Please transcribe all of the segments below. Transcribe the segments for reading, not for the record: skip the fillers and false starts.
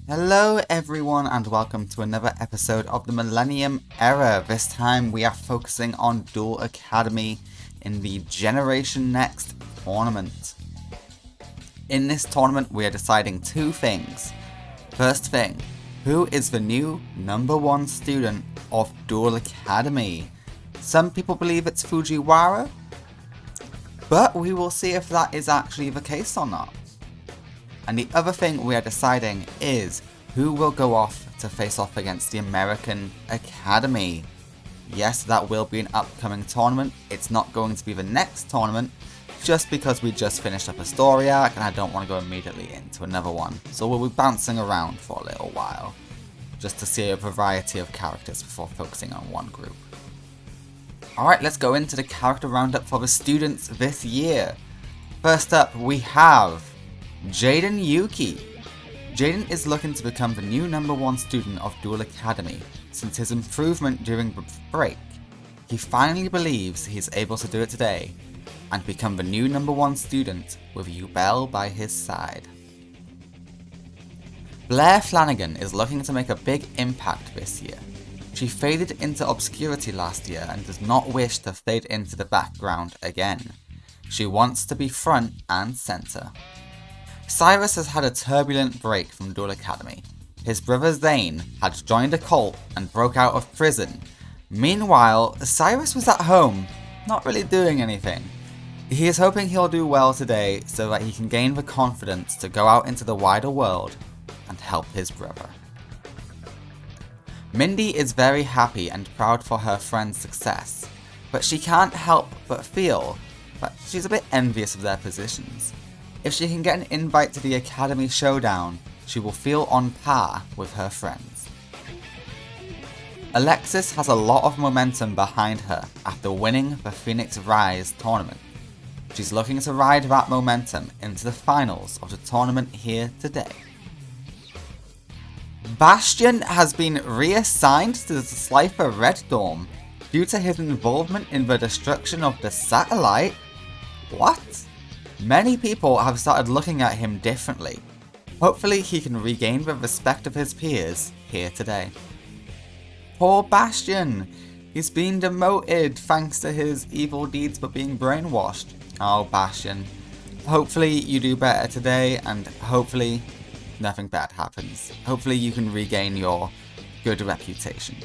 Hello everyone and welcome to another episode of the Millennium Era. This time we are focusing on Duel Academy in the Generation Next tournament. In this tournament we are deciding two things. First thing, who is the new #1 student of Duel Academy? Some people believe it's Fujiwara, but we will see if that is actually the case or not. And the other thing we are deciding is who will go off to face off against the American Academy. Yes, that will be an upcoming tournament. It's not going to be the next tournament, just because we just finished up a story arc and I don't want to go immediately into another one. So we'll be bouncing around for a little while, just to see a variety of characters before focusing on one group. Alright, let's go into the character roundup for the students this year. First up, we have Jaden Yuki. Jaden is looking to become the new #1 student of Duel Academy since his improvement during the break. He finally believes he's able to do it today and become the new #1 student with Yubel by his side. Blair Flanagan is looking to make a big impact this year. She faded into obscurity last year and does not wish to fade into the background again. She wants to be front and center. Cyrus has had a turbulent break from Duel Academy. His brother Zane had joined a cult and broke out of prison. Meanwhile, Cyrus was at home, not really doing anything. He is hoping he'll do well today so that he can gain the confidence to go out into the wider world and help his brother. Mindy is very happy and proud for her friend's success, but she can't help but feel that she's a bit envious of their positions. If she can get an invite to the Academy Showdown, she will feel on par with her friends. Alexis has a lot of momentum behind her after winning the Phoenix Rise tournament. She's looking to ride that momentum into the finals of the tournament here today. Bastion has been reassigned to the Slifer Red Dorm due to his involvement in the destruction of the satellite. What? Many people have started looking at him differently. Hopefully he can regain the respect of his peers here today. Poor Bastion! He's been demoted thanks to his evil deeds for being brainwashed. Oh Bastion, hopefully you do better today and hopefully nothing bad happens. Hopefully you can regain your good reputation.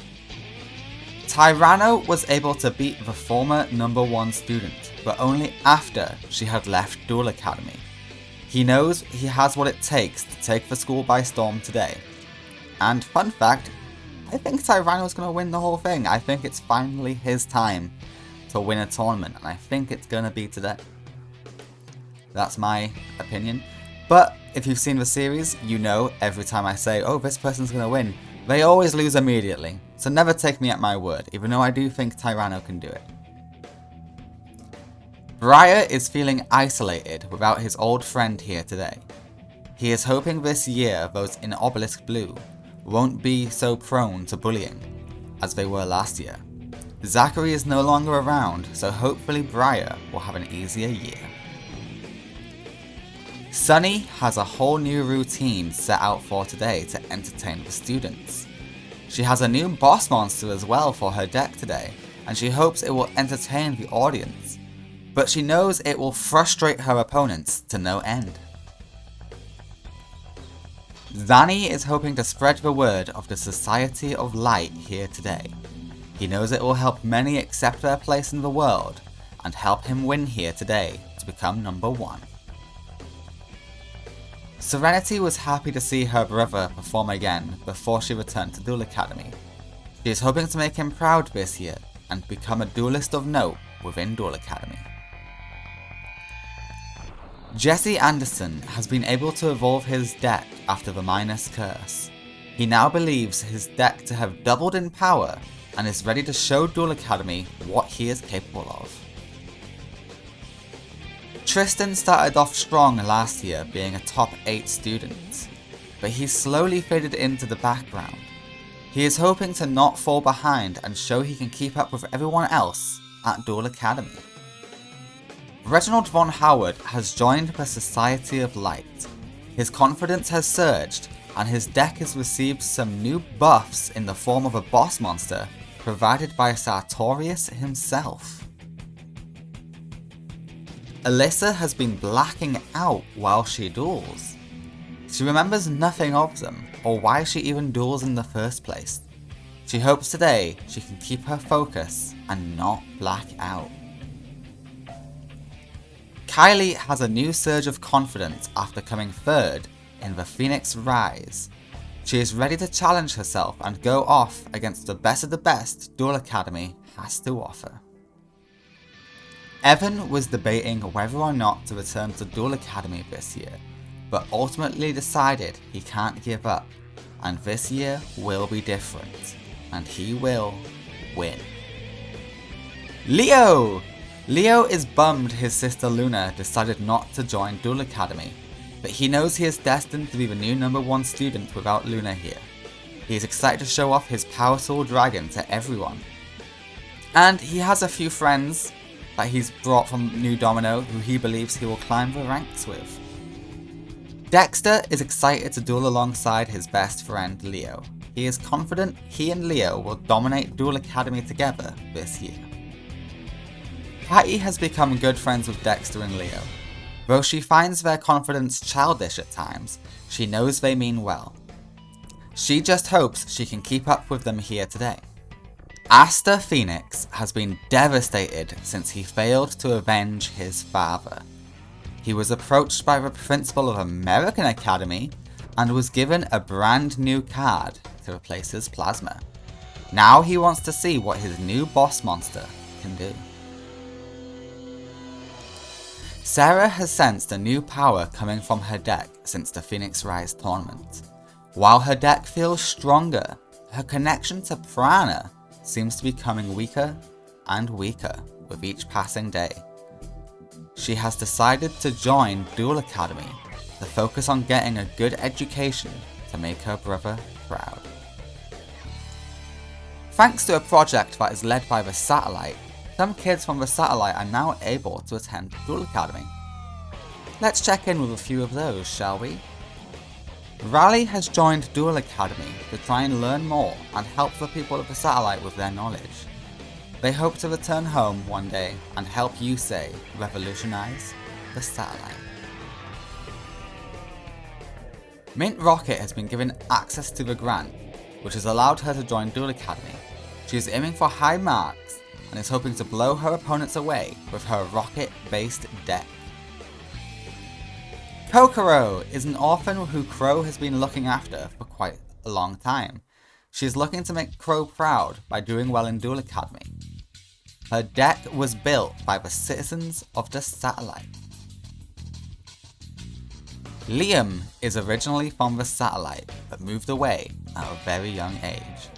Tyranno was able to beat the former #1 student, but only after she had left Duel Academy. He knows he has what it takes to take the school by storm today. And fun fact, I think Tyranno's going to win the whole thing. I think it's finally his time to win a tournament, and I think it's going to be today. That's my opinion. But if you've seen the series, you know every time I say, oh, this person's going to win, they always lose immediately. So never take me at my word, even though I do think Tyranno can do it. Briar is feeling isolated without his old friend here today. He is hoping this year those in Obelisk Blue won't be so prone to bullying as they were last year. Zachary is no longer around, so hopefully Briar will have an easier year. Sunny has a whole new routine set out for today to entertain the students. She has a new boss monster as well for her deck today, and she hopes it will entertain the audience. But she knows it will frustrate her opponents to no end. Zanny is hoping to spread the word of the Society of Light here today. He knows it will help many accept their place in the world and help him win here today to become #1. Serenity was happy to see her brother perform again before she returned to Duel Academy. She is hoping to make him proud this year and become a duelist of note within Duel Academy. Jesse Anderson has been able to evolve his deck after the Minus Curse. He now believes his deck to have doubled in power and is ready to show Duel Academy what he is capable of. Tristan started off strong last year being a top 8 student, but he slowly faded into the background. He is hoping to not fall behind and show he can keep up with everyone else at Duel Academy. Reginald Von Howard has joined the Society of Light. His confidence has surged and his deck has received some new buffs in the form of a boss monster provided by Sartorius himself. Alyssa has been blacking out while she duels. She remembers nothing of them, or why she even duels in the first place. She hopes today she can keep her focus and not black out. Kylie has a new surge of confidence after coming third in the Phoenix Rise. She is ready to challenge herself and go off against the best of the best Duel Academy has to offer. Evan was debating whether or not to return to Duel Academy this year, but ultimately decided he can't give up, and this year will be different, and he will win. Leo! Leo is bummed his sister Luna decided not to join Duel Academy, but he knows he is destined to be the new #1 student without Luna here. He is excited to show off his Power Soul Dragon to everyone. And he has a few friends that he's brought from New Domino who he believes he will climb the ranks with. Dexter is excited to duel alongside his best friend Leo. He is confident he and Leo will dominate Duel Academy together this year. Patty has become good friends with Dexter and Leo. Though she finds their confidence childish at times, she knows they mean well. She just hopes she can keep up with them here today. Aster Phoenix has been devastated since he failed to avenge his father. He was approached by the principal of American Academy and was given a brand new card to replace his plasma. Now he wants to see what his new boss monster can do. Sarah has sensed a new power coming from her deck since the Phoenix Rise tournament. While her deck feels stronger, her connection to Prana seems to be becoming weaker and weaker with each passing day. She has decided to join Duel Academy to focus on getting a good education to make her brother proud. Thanks to a project that is led by the Satellite, some kids from the Satellite are now able to attend Duel Academy. Let's check in with a few of those, shall we? Raleigh has joined Duel Academy to try and learn more and help the people of the Satellite with their knowledge. They hope to return home one day and help Yusei revolutionize the Satellite. Mint Rocket has been given access to the grant, which has allowed her to join Duel Academy. She is aiming for high marks and is hoping to blow her opponents away with her rocket-based deck. Kokoro is an orphan who Crow has been looking after for quite a long time. She is looking to make Crow proud by doing well in Duel Academy. Her deck was built by the citizens of the Satellite. Liam is originally from the Satellite, but moved away at a very young age.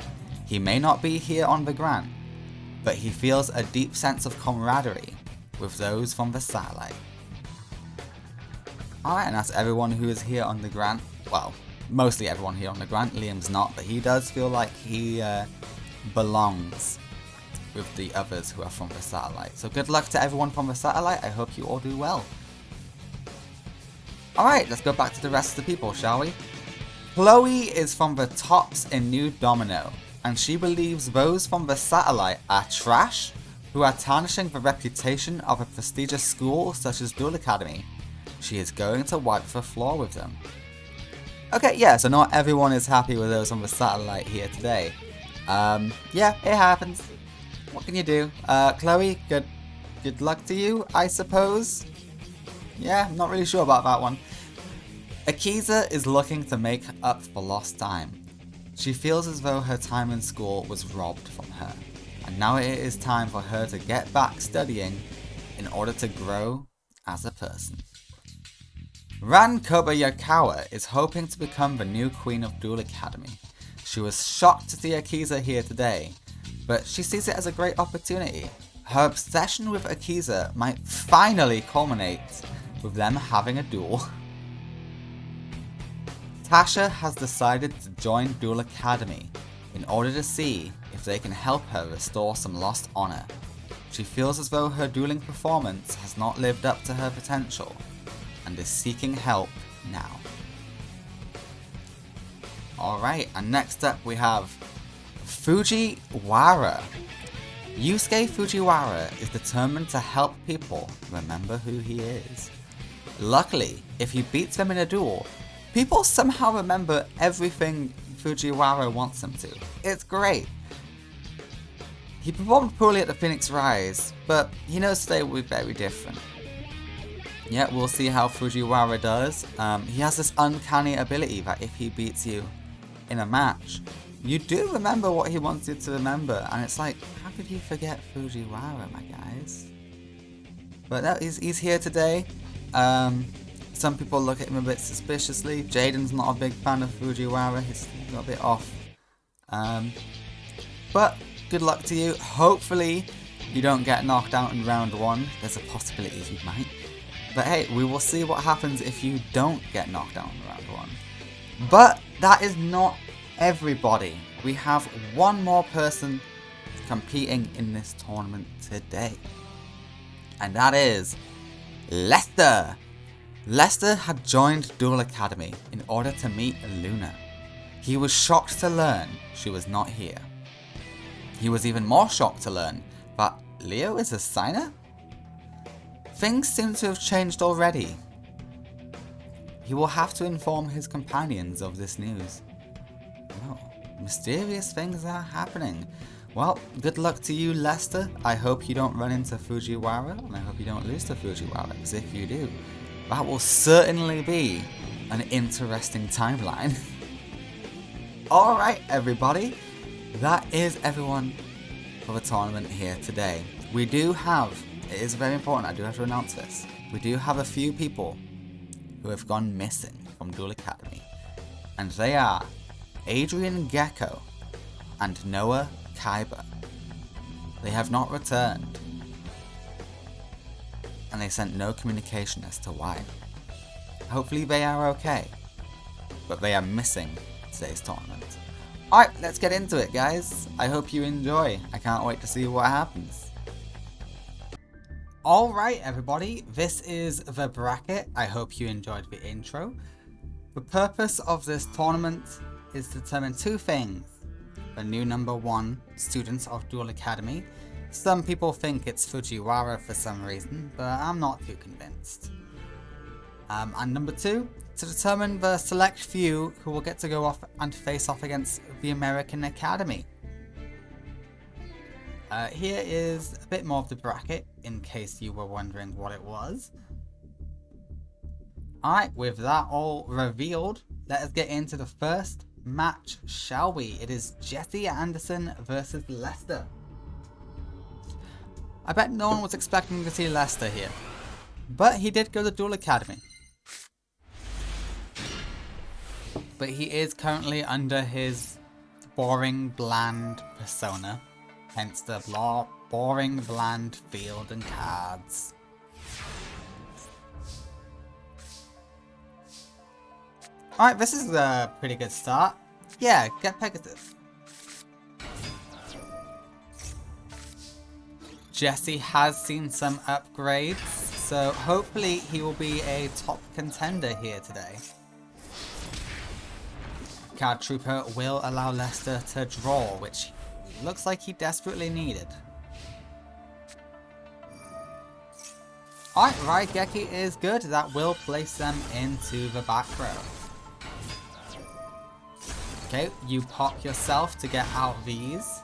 He may not be here on the grant, but he feels a deep sense of camaraderie with those from the Satellite. Alright, and that's everyone who is here on the grant. Well, mostly everyone here on the grant. Liam's not, but he does feel like he belongs with the others who are from the Satellite. So good luck to everyone from the Satellite. I hope you all do well. Alright, let's go back to the rest of the people, shall we? Chloe is from the tops in New Domino, and she believes those from the Satellite are trash, who are tarnishing the reputation of a prestigious school such as Duel Academy. She is going to wipe the floor with them. Okay, yeah, so not everyone is happy with those on the Satellite here today. Yeah, it happens. What can you do? Chloe, good luck to you, I suppose? Yeah, I'm not really sure about that one. Akiza is looking to make up for lost time. She feels as though her time in school was robbed from her, and now it is time for her to get back studying in order to grow as a person. Ran Kobayakawa is hoping to become the new queen of Duel Academy. She was shocked to see Akiza here today, but she sees it as a great opportunity. Her obsession with Akiza might finally culminate with them having a duel. Tasha has decided to join Duel Academy in order to see if they can help her restore some lost honor. She feels as though her dueling performance has not lived up to her potential and is seeking help now. Alright, and next up we have Fujiwara. Yusuke Fujiwara is determined to help people remember who he is. Luckily, if he beats them in a duel, people somehow remember everything Fujiwara wants them to. It's great. He performed poorly at the Phoenix Rise, but he knows today will be very different. Yeah, we'll see how Fujiwara does. He has this uncanny ability that if he beats you in a match, you do remember what he wants you to remember, and it's like, how could you forget Fujiwara, my guys? But no, he's here today. Some people look at him a bit suspiciously. Jaden's not a big fan of Fujiwara, he's got a bit off. But good luck to you. Hopefully you don't get knocked out in round 1. There's a possibility you might. But hey, we will see what happens if you don't get knocked out in round 1. But that is not everybody. We have one more person competing in this tournament today. And that is Lester. Lester had joined Duel Academy in order to meet Luna. He was shocked to learn she was not here. He was even more shocked to learn that Leo is a signer? Things seem to have changed already. He will have to inform his companions of this news. Oh, mysterious things are happening. Well, good luck to you, Lester. I hope you don't run into Fujiwara, and I hope you don't lose to Fujiwara, because if you do, that will certainly be an interesting timeline. Alright, everybody. That is everyone for the tournament here today. We do have, it is very important, I do have to announce this, we do have a few people who have gone missing from Duel Academy. And they are Adrian Gecko and Noah Kaiba. They have not returned. And they sent no communication as to why. Hopefully they are okay. But they are missing today's tournament. Alright, let's get into it, guys. I hope you enjoy. I can't wait to see what happens. Alright, everybody. This is the bracket. I hope you enjoyed the intro. The purpose of this tournament is to determine two things. The new number 1 students of Duel Academy. Some people think it's Fujiwara for some reason, but I'm not too convinced. And number 2, to determine the select few who will get to go off and face off against the American Academy. Here is a bit more of the bracket, in case you were wondering what it was. Alright, with that all revealed, let us get into the first match, shall we? It is Jesse Anderson versus Lester. I bet no one was expecting to see Lester here, but he did go to Duel Academy. But he is currently under his boring, bland persona, hence the boring, bland field and cards. Alright, this is a pretty good start. Yeah, get Pegasus. Jesse has seen some upgrades, so hopefully he will be a top contender here today. Card Trooper will allow Lester to draw, which looks like he desperately needed. Alright, Raigeki is good. That will place them into the back row. Okay, you pop yourself to get out these.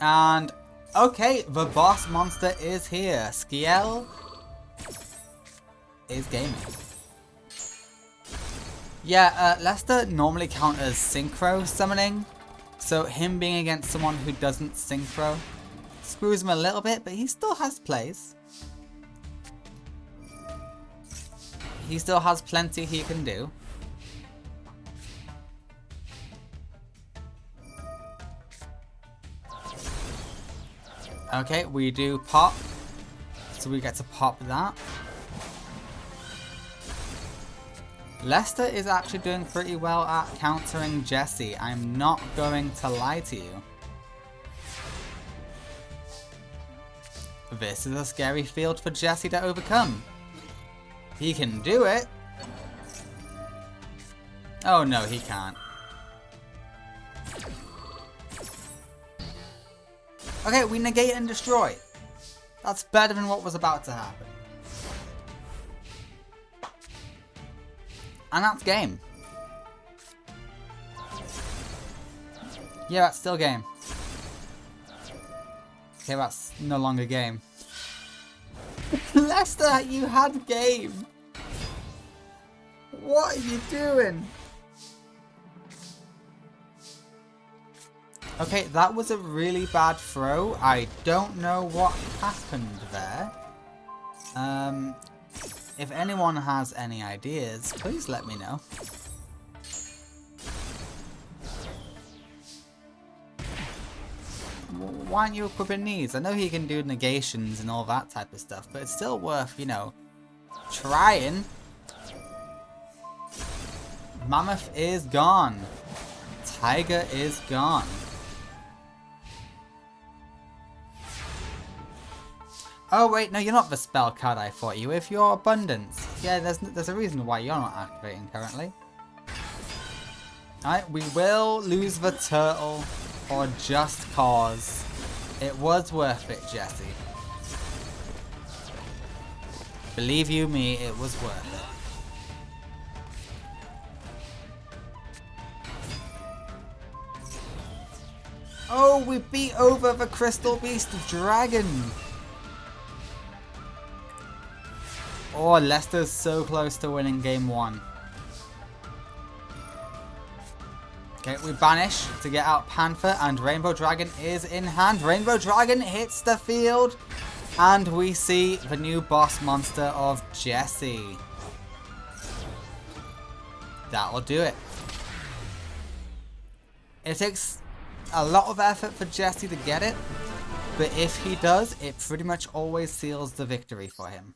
And, okay, the boss monster is here. Skiel is gaming. Yeah, Lester normally counters synchro summoning, so him being against someone who doesn't synchro screws him a little bit, but he still has plays. He still has plenty he can do. Okay, we do pop, so we get to pop that. Lester is actually doing pretty well at countering Jesse. I'm not going to lie to you. This is a scary field for Jesse to overcome. He can do it. Oh no, he can't. Okay, we negate and destroy. That's better than what was about to happen. And that's game. Yeah, that's still game. Okay, that's no longer game. Lester, you had game. What are you doing? Okay, that was a really bad throw. I don't know what happened there. If anyone has any ideas, please let me know. Why aren't you equipping these? I know he can do negations and all that type of stuff, but it's still worth, you know, trying. Mammoth is gone. Tiger is gone. Oh wait, no, you're not the spell card I thought you. If you're Abundance. Yeah, there's a reason why you're not activating currently. Alright, we will lose the turtle for just cause. It was worth it, Jesse. Believe you me, it was worth it. Oh, we beat over the Crystal Beast Dragon. Oh, Leicester's so close to winning game 1. Okay, we banish to get out Panther, and Rainbow Dragon is in hand. Rainbow Dragon hits the field, and we see the new boss monster of Jesse. That'll do it. It takes a lot of effort for Jesse to get it, but if he does, it pretty much always seals the victory for him.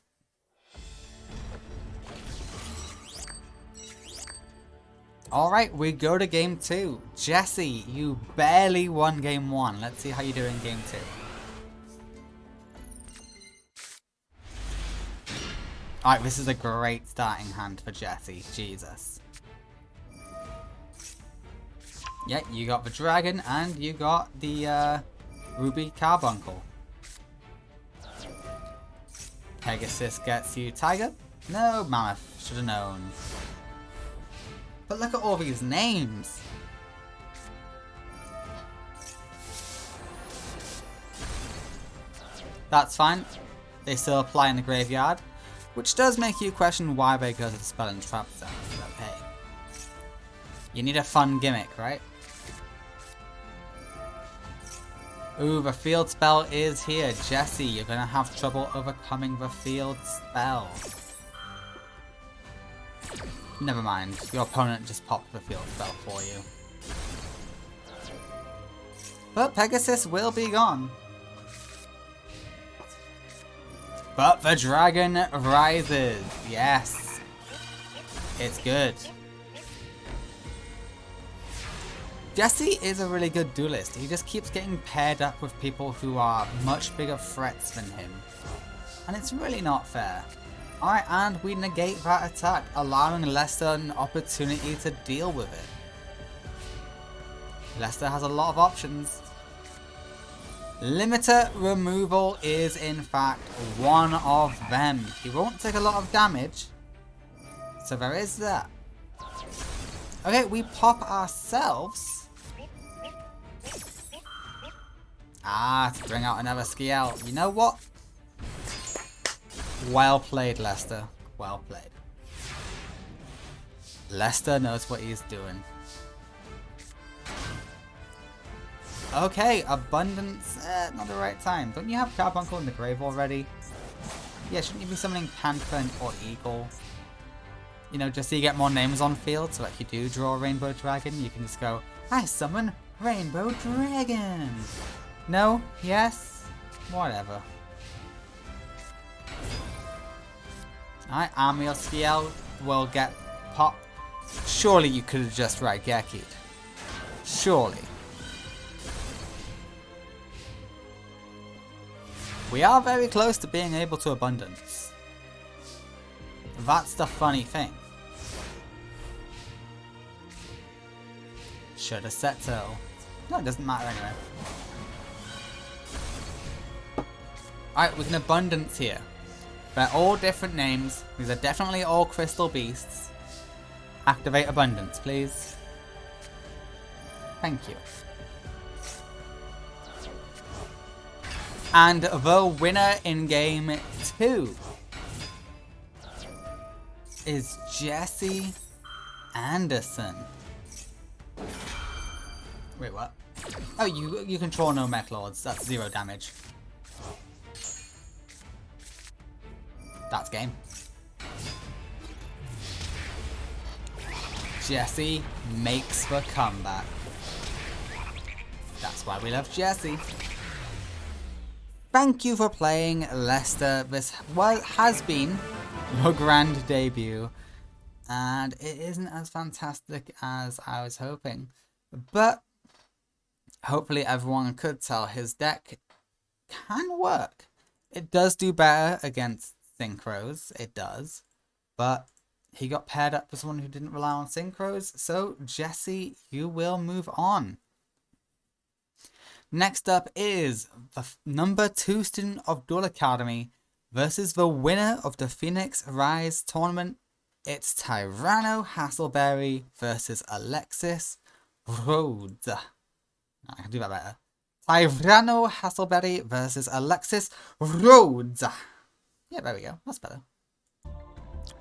Alright, we go to game 2. Jesse, you barely won game 1. Let's see how you do in game 2. Alright, this is a great starting hand for Jesse. Jesus. Yeah, you got the dragon and you got the Ruby Carbuncle. Pegasus gets you Tiger. No, Mammoth. Should have known. But look at all these names. That's fine. They still apply in the graveyard, which does make you question why they go to the spell and trap zone. But hey, you need a fun gimmick, right? Ooh, the field spell is here. Jesse, you're gonna have trouble overcoming the field spell. Never mind, your opponent just popped the field spell for you. But Pegasus will be gone. But the dragon rises. Yes. It's good. Jesse is a really good duelist. He just keeps getting paired up with people who are much bigger threats than him. And it's really not fair. Alright, and we negate that attack, allowing Lester an opportunity to deal with it. Lester has a lot of options. Limiter removal is in fact one of them. He won't take a lot of damage, so there is that. Okay, we pop ourselves. To bring out another Skiel. You know what? Well played, Lester. Well played. Lester knows what he's doing. Okay, Abundance. Not the right time. Don't you have Carbuncle in the grave already? Yeah, shouldn't you be summoning Panther or Eagle? You know, just so you get more names on field, so if you do draw a Rainbow Dragon, you can just go, I summon Rainbow Dragon! No? Yes? Whatever. Alright, Army of Skiel will get popped. Surely you could have just Raigeki'd. Surely. We are very close to being able to Abundance. That's the funny thing. Should have said so. No, it doesn't matter anyway. Alright, we can abundance here. They're all different names. These are definitely all crystal beasts. Activate abundance, please. Thank you. And the winner in game 2 is Jesse Anderson. Wait, what? Oh, you control no mech lords. That's 0 damage. That's game. Jesse makes the comeback. That's why we love Jesse. Thank you for playing, Lester. This, well, has been your grand debut. And it isn't as fantastic as I was hoping. But hopefully everyone could tell his deck can work. It does do better against synchros, it does, but he got paired up with someone who didn't rely on synchros, so Jesse, you will move on. Next up is the number 2 student of Duel Academy versus the winner of the Phoenix Rise tournament. It's Tyranno Hasselberry versus Alexis Rhodes. I can do that better. Tyranno Hasselberry versus Alexis Rhodes. Yeah, there we go. That's better.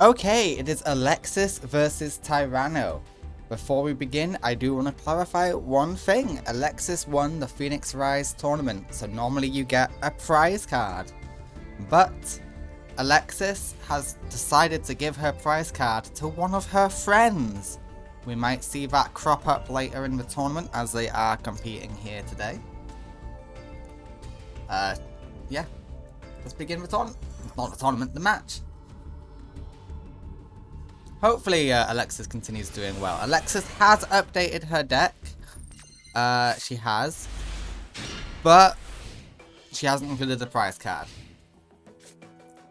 Okay, it is Alexis versus Tyranno. Before we begin, I do want to clarify one thing. Alexis won the Phoenix Rise tournament, so normally you get a prize card. But Alexis has decided to give her prize card to one of her friends. We might see that crop up later in the tournament as they are competing here today. Yeah. Let's begin the tournament. Not the tournament, the match. Hopefully Alexis continues doing well. Alexis has updated her deck. She has. But she hasn't included the prize card.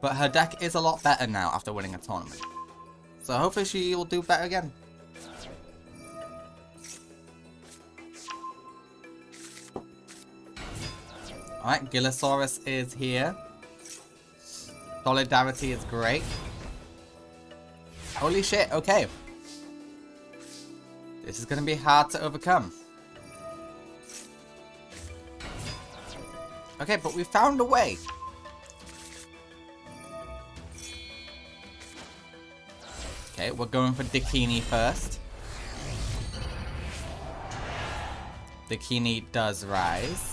But her deck is a lot better now after winning a tournament. So hopefully she will do better again. Alright, Gillosaurus is here. Solidarity is great. Holy shit, okay. This is going to be hard to overcome. Okay, but we found a way. Okay, we're going for Dakini first. Dakini does rise.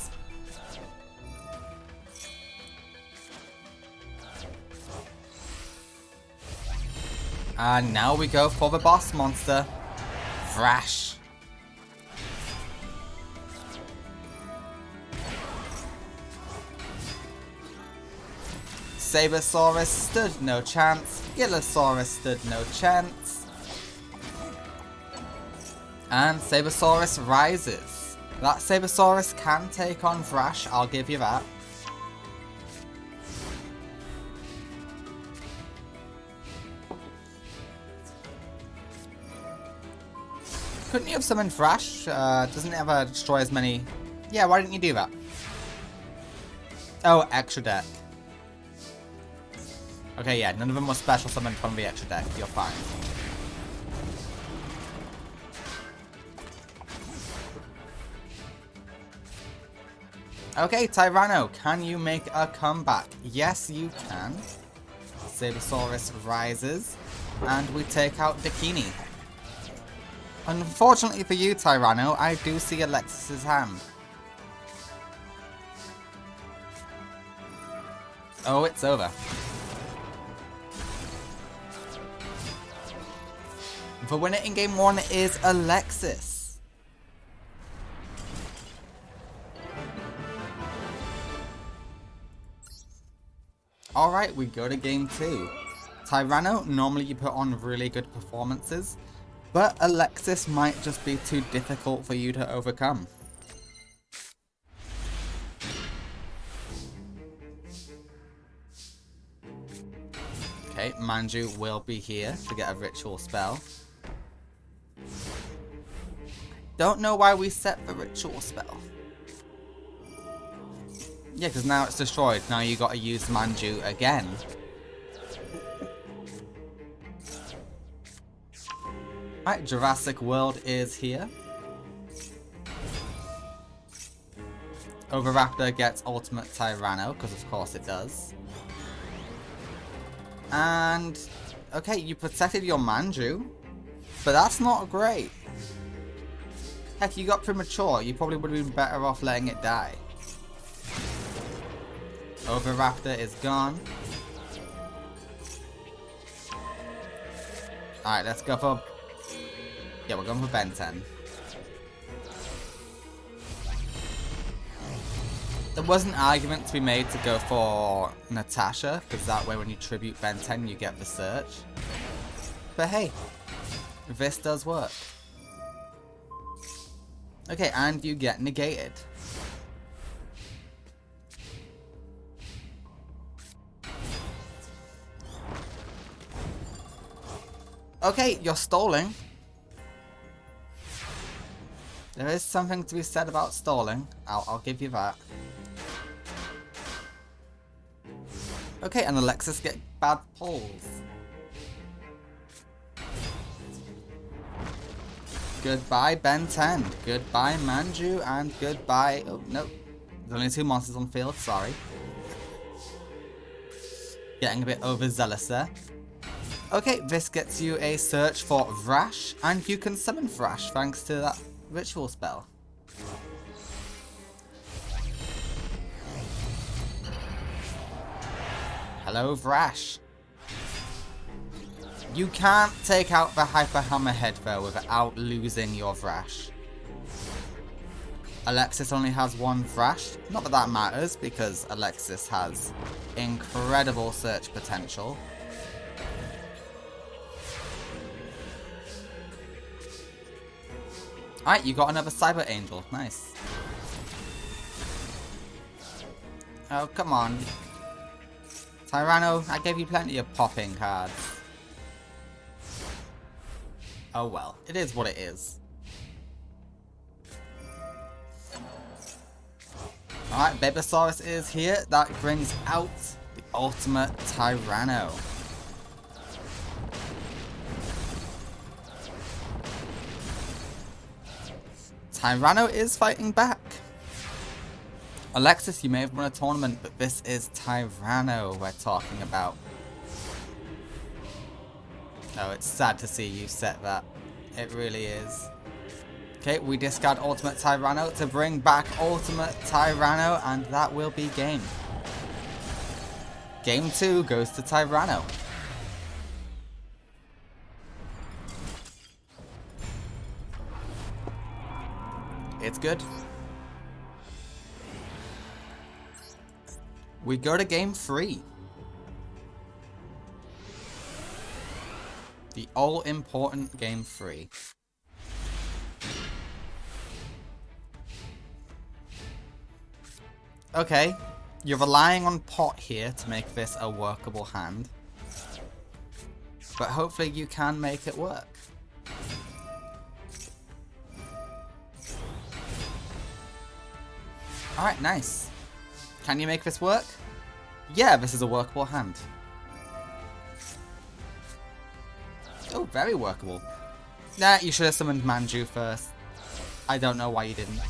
And now we go for the boss monster, Thrash. Sabersaurus stood no chance. Gillosaurus stood no chance. And Sabersaurus rises. That Sabersaurus can take on Thrash, I'll give you that. Couldn't you have summoned Thrash? Doesn't it ever destroy as many? Yeah, why didn't you do that? Oh, extra deck. Okay, yeah, none of them were special summoned from the extra deck. You're fine. Okay, Tyranno, can you make a comeback? Yes, you can. Sabersaurus rises, and we take out Dakini. Unfortunately for you, Tyranno, I do see Alexis's hand. Oh, it's over. The winner in game 1 is Alexis. Alright, we go to game 2. Tyranno, normally you put on really good performances, but Alexis might just be too difficult for you to overcome. Okay, Manju will be here to get a ritual spell. don't know why we set the ritual spell. Yeah, because now it's destroyed. Now you got to use Manju again. Right, Jurassic World is here. Oviraptor gets Ultimate Tyranno, because of course it does. And, okay, you protected your Manju, but that's not great. Heck, you got Premature. You probably would have been better off letting it die. Oviraptor is gone. Alright, let's go for... Yeah, we're going for Ben 10. There was an argument to be made to go for Natasha, because that way when you tribute Ben 10 you get the search. But hey, this does work. Okay, and you get negated. Okay, you're stalling. There is something to be said about stalling. I'll give you that. Okay, and Alexis get bad pulls. Goodbye Ben 10. Goodbye Manju, and goodbye... Oh, no. There's only 2 monsters on field, sorry. Getting a bit overzealous there. Okay, this gets you a search for Vrash, and you can summon Vrash thanks to that ritual spell. Hello, Vrash. You can't take out the Hyper Hammerhead though without losing your Vrash. Alexis only has 1 Vrash. Not that that matters because Alexis has incredible search potential. Alright, you got another Cyber Angel. Nice. Oh, come on. Tyranno, I gave you plenty of popping cards. Oh well, it is what it is. Alright, Babysaurus is here. That brings out the ultimate Tyranno. Tyranno is fighting back. Alexis, you may have won a tournament, but this is Tyranno we're talking about. Oh, it's sad to see you set that. It really is. Okay, we discard Ultimate Tyranno to bring back Ultimate Tyranno, and that will be game. Game 2 goes to Tyranno. It's good. We go to game 3. The all-important game 3. Okay, you're relying on Pot here to make this a workable hand. But hopefully you can make it work. Alright, nice. Can you make this work? Yeah, this is a workable hand. Oh, very workable. Nah, you should have summoned Manju first. I don't know why you didn't.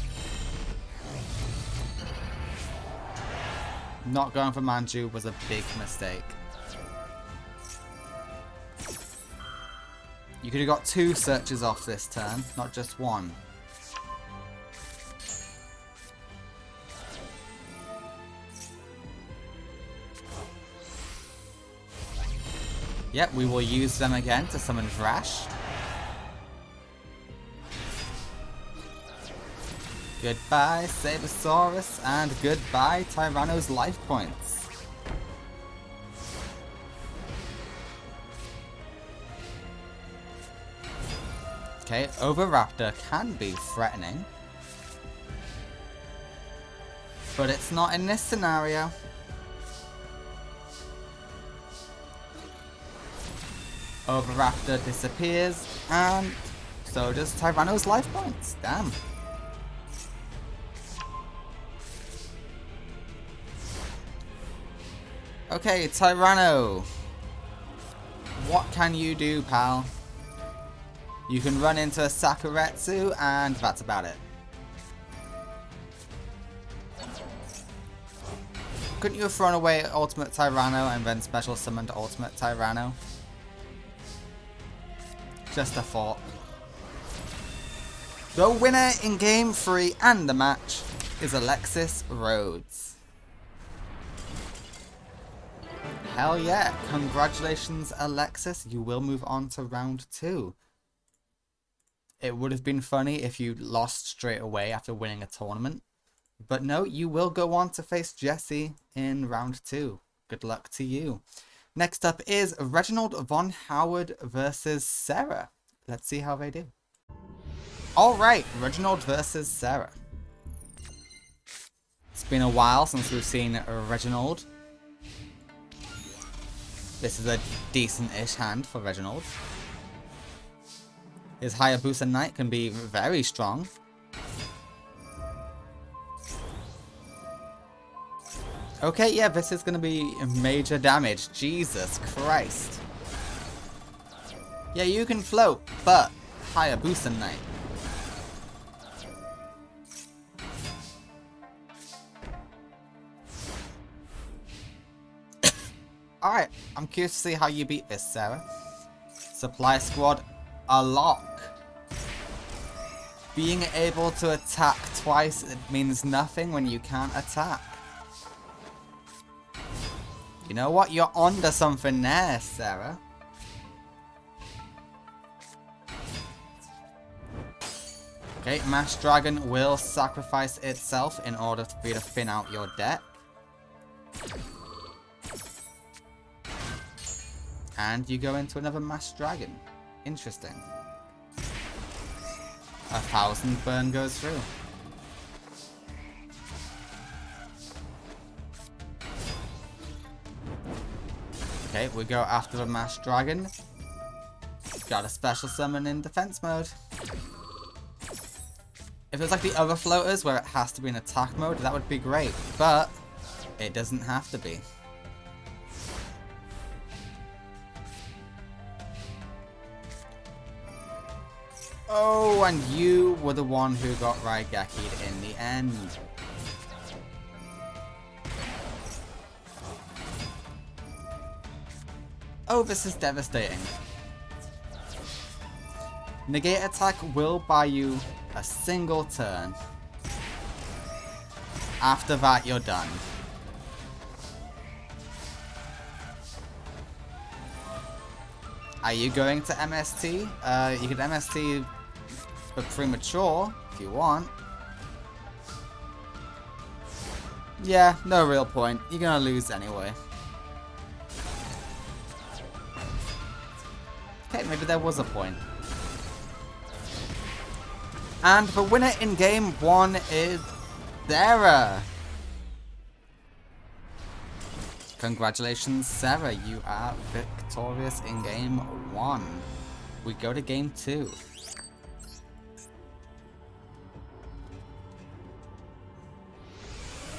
Not going for Manju was a big mistake. You could have got 2 searches off this turn, not just 1. Yep, we will use them again to summon Vrash. Goodbye, Sabersaurus, and goodbye, Tyranno's life points. Okay, Oviraptor can be threatening. But it's not in this scenario. Oviraptor disappears, and So does Tyranno's life points. Damn. Okay, Tyranno. What can you do, pal? You can run into a Sakuretsu, and that's about it. Couldn't you have thrown away Ultimate Tyranno and then Special Summoned Ultimate Tyranno? Just a thought. The winner in Game 3 and the match is Alexis Rhodes. Hell yeah. Congratulations, Alexis. You will move on to round 2. It would have been funny if you lost straight away after winning a tournament. But no, you will go on to face Jesse in round 2. Good luck to you. Next up is Reginald von Howard versus Sarah. Let's see how they do. Alright, Reginald versus Sarah. It's been a while since we've seen Reginald. This is a decent-ish hand for Reginald. His Hayabusa Knight can be very strong. Okay, yeah, this is going to be major damage. Jesus Christ. Yeah, you can float, but Hayabusa Knight. Alright, I'm curious to see how you beat this, Sarah. Supply Squad, a lock. Being able to attack twice, it means nothing when you can't attack. You know what? You're onto something there, Sarah. Okay, Mash Dragon will sacrifice itself in order for you to thin out your deck. And you go into another Mash Dragon. Interesting. 1,000 burn goes through. Okay, we go after the Mash Dragon. Got a special summon in defense mode. If it's like the other floaters where it has to be in attack mode, that would be great. But it doesn't have to be. Oh, and you were the one who got Raigeki'd in the end. Oh, this is devastating. Negate attack will buy you a single turn. After that, you're done. Are you going to MST? You could MST for premature if you want. Yeah, no real point. You're gonna lose anyway. Okay, maybe there was a point. And the winner in game 1 is Sarah. Congratulations, Sarah. You are victorious in game 1. We go to game 2.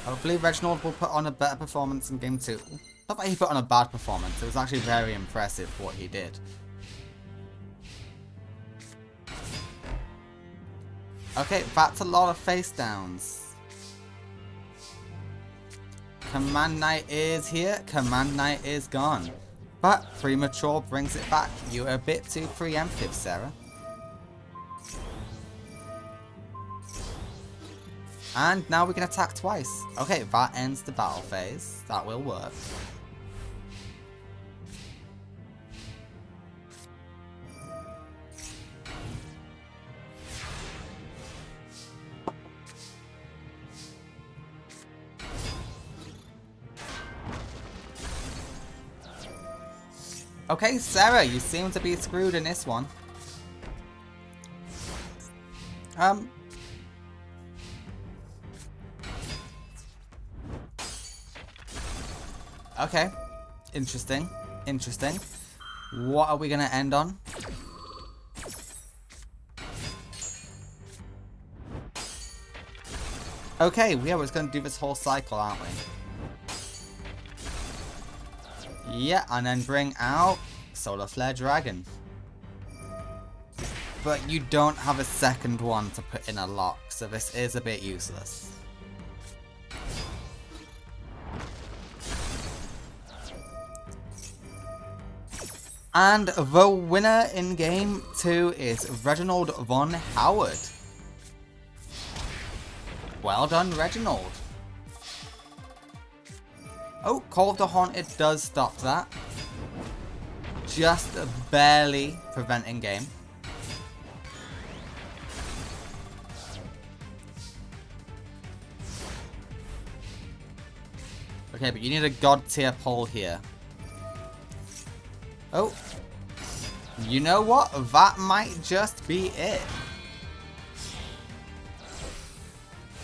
Hopefully Reginald will put on a better performance in game 2. Not that he put on a bad performance. It was actually very impressive what he did. Okay, that's a lot of face downs. Command Knight is here, Command Knight is gone. But premature brings it back. You're a bit too preemptive, Sarah. And now we can attack twice. Okay, that ends the battle phase. That will work. Okay, Sarah, you seem to be screwed in this one. Okay. Interesting. Interesting. What are we gonna end on? Okay, yeah, we're just going to do this whole cycle, aren't we? Yeah, and then bring out Solar Flare Dragon. But you don't have a second one to put in a lock, so this is a bit useless. And the winner in game 2 is Reginald von Howard. Well done, Reginald. Oh, Call of the Haunted does stop that. Just barely preventing game. Okay, but you need a god tier pole here. Oh. You know what? That might just be it.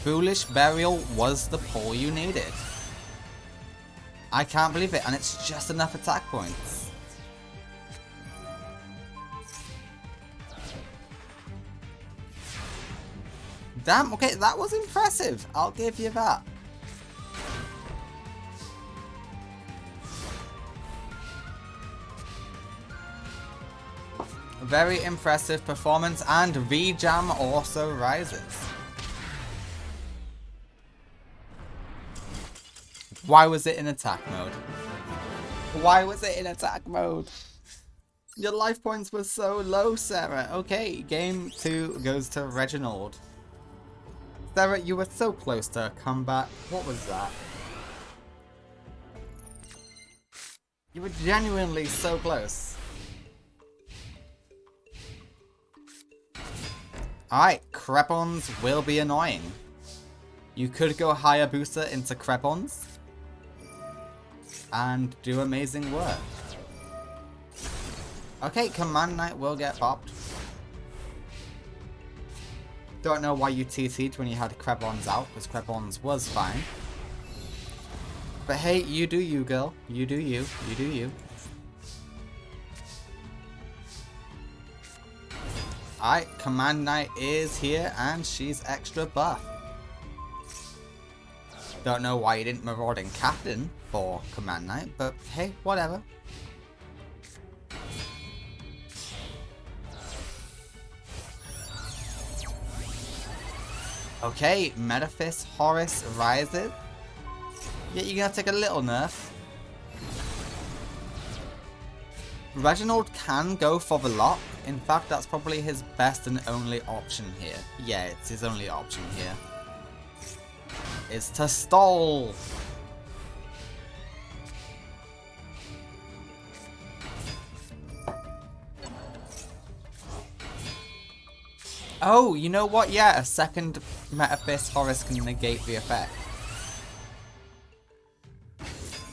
Foolish Burial was the pole you needed. I can't believe it, and it's just enough attack points. Damn, okay, that was impressive. I'll give you that. Very impressive performance, and V-Jam also rises. Why was it in attack mode? Why was it in attack mode? Your life points were so low, Sarah. Okay, game 2 goes to Reginald. Sarah, you were so close to a comeback. What was that? You were genuinely so close. Alright, Crepons will be annoying. You could go Hayabusa into Crepons and do amazing work. Okay, Command Knight will get popped. Don't know why you TT'd when you had Crepons out, because Crepons was fine. But hey, you do you, girl. You do you. You do you. Alright, Command Knight is here, and she's extra buff. Don't know why you didn't Marauding Captain for Command Knight, but hey, whatever. Okay, Metaphys Horus rises. Yeah, you're gonna take a little nerf. Reginald can go for the lock. In fact, that's probably his best and only option here. Yeah, it's his only option here. Is to stall. Oh, you know what? Yeah, a second Metaphys Horus can negate the effect.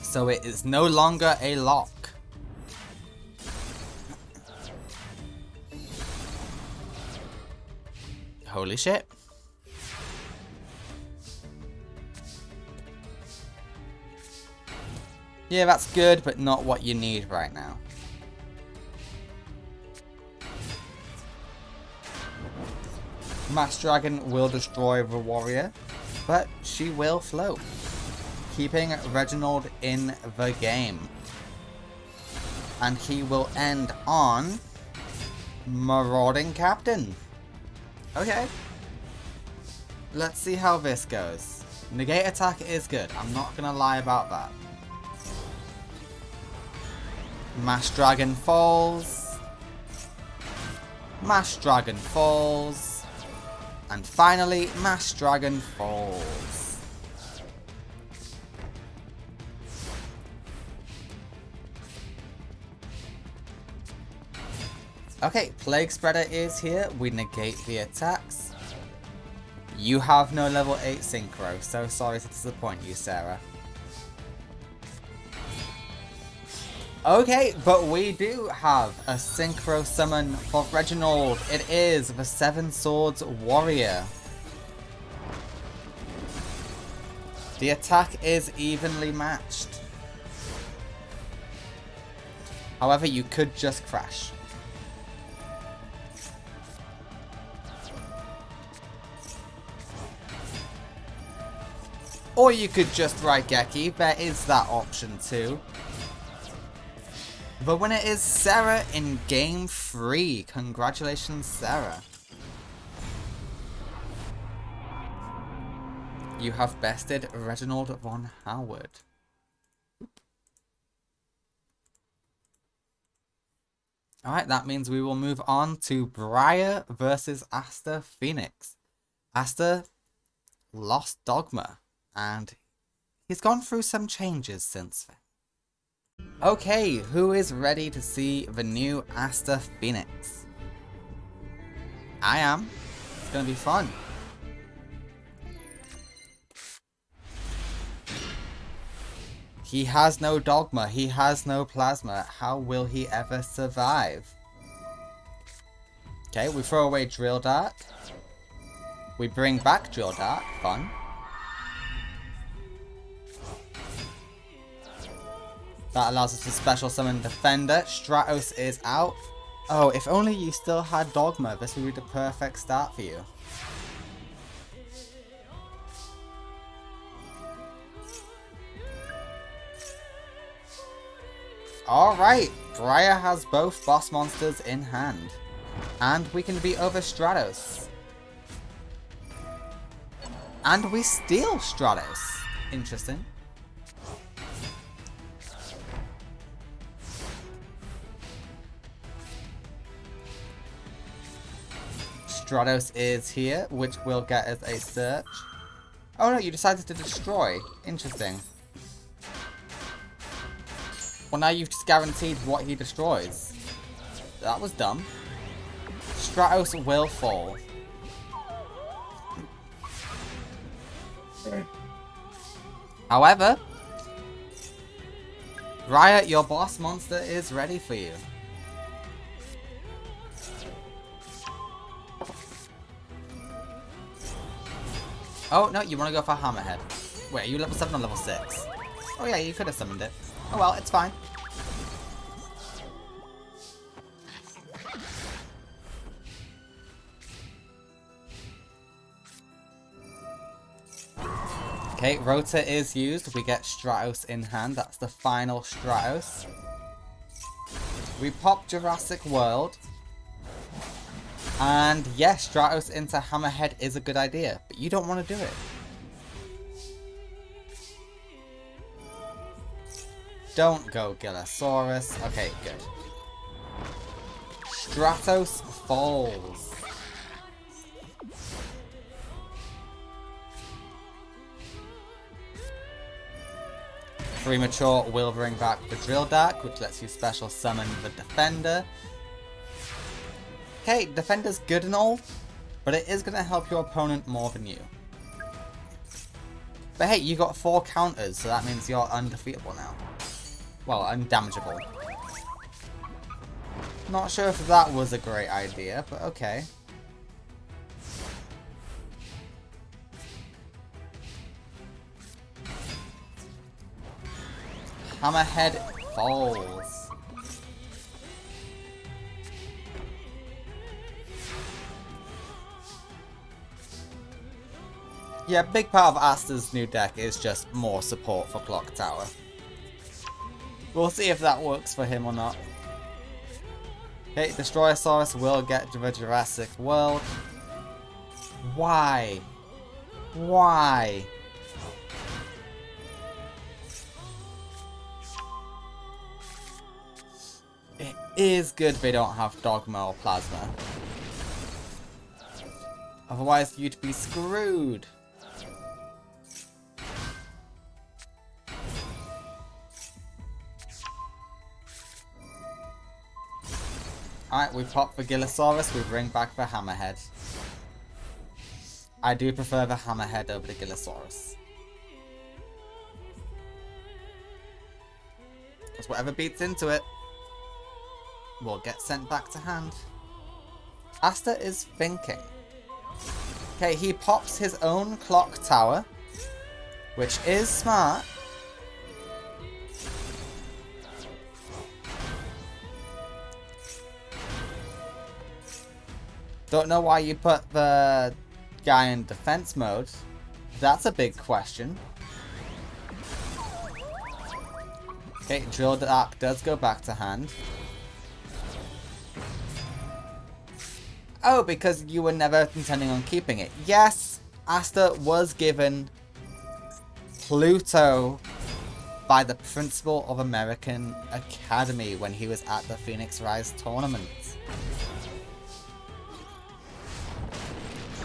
So it is no longer a lock. Holy shit. Yeah, that's good, but not what you need right now. Mass Dragon will destroy the warrior, but she will float, keeping Reginald in the game. And he will end on Marauding Captain. Okay. Let's see how this goes. Negate attack is good. I'm not gonna lie about that. Mass Dragon falls. Mass Dragon falls. And finally, Mass Dragon falls. Okay, Plague Spreader is here. We negate the attacks. You have no level 8 Synchro. So sorry to disappoint you, Sarah. Okay, but we do have a Synchro summon for Reginald. It is the Seven Swords Warrior. The attack is evenly matched. However, you could just crash. Or you could just Raigeki, there is that option too. The winner is Sarah in Game 3. Congratulations, Sarah. You have bested Reginald von Howard. Alright, that means we will move on to Briar versus Asta Phoenix. Asta lost Dogma, and he's gone through some changes since then. Okay, who is ready to see the new Asta Phoenix? I am. It's gonna be fun. He has no Dogma, he has no Plasma. How will he ever survive? Okay, we throw away Drill Dart. We bring back Drill Dart, fun. That allows us to special summon Defender. Stratos is out. Oh, if only you still had Dogma, this would be the perfect start for you. Alright, Briar has both boss monsters in hand. And we can beat over Stratos. And we steal Stratos. Interesting. Stratos is here, which will get us a search. Oh no, you decided to destroy. Interesting. Well, now you've just guaranteed what he destroys. That was dumb. Stratos will fall. However, Riot, your boss monster is ready for you. Oh, no, you want to go for Hammerhead. Wait, are you level 7 or level 6? Oh yeah, you could have summoned it. Oh well, it's fine. Okay, Rota is used. We get Stratos in hand. That's the final Stratos. We pop Jurassic World. And yes, Stratos into Hammerhead is a good idea, but you don't want to do it. Don't go Gillosaurus. Okay, good. Stratos falls. Premature will bring back the Drill Dark, which lets you special summon the Defender. Okay, Defender's good and all, but it is going to help your opponent more than you. But hey, you got 4 counters, so that means you're undefeatable now. Well, undamageable. Not sure if that was a great idea, but okay. Hammerhead falls. Yeah, big part of Asta's new deck is just more support for Clock Tower. We'll see if that works for him or not. Okay, Destroyosaurus will get the Jurassic World. Why? Why? It is good they don't have Dogma or Plasma. Otherwise you'd be screwed. Alright, we pop the Gillosaurus, we bring back the Hammerhead. I do prefer the Hammerhead over the Gillosaurus. Because whatever beats into it will get sent back to hand. Asta is thinking. Okay, he pops his own Clock Tower, which is smart. Don't know why you put the guy in defense mode. That's a big question. Okay, Drill Dark does go back to hand. Oh, because you were never intending on keeping it. Yes, Asta was given Pluto by the principal of American Academy when he was at the Phoenix Rise tournament.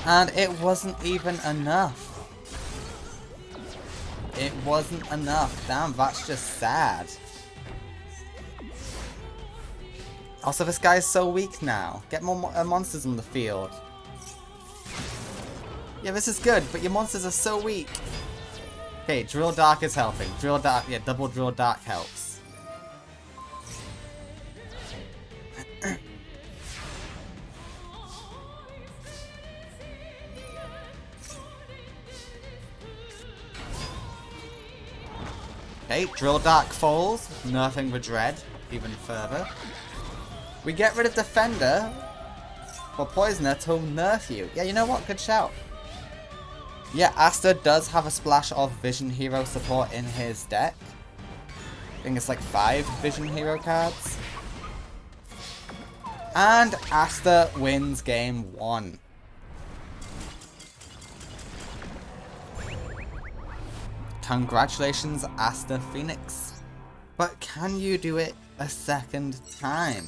And it wasn't even enough. It wasn't enough. Damn, that's just sad. Also, this guy is so weak now. Get more monsters on the field. Yeah, this is good, but your monsters are so weak. Okay, Drill Dark is helping. Drill Dark, yeah, double Drill Dark helps. Okay, Drill Dark falls, nerfing the Dread even further. We get rid of Defender for Poisoner to nerf you. Yeah, you know what? Good shout. Yeah, Asta does have a splash of Vision Hero support in his deck. I think it's like 5 Vision Hero cards. And Asta wins game 1. Congratulations, Asta Phoenix. But can you do it a second time?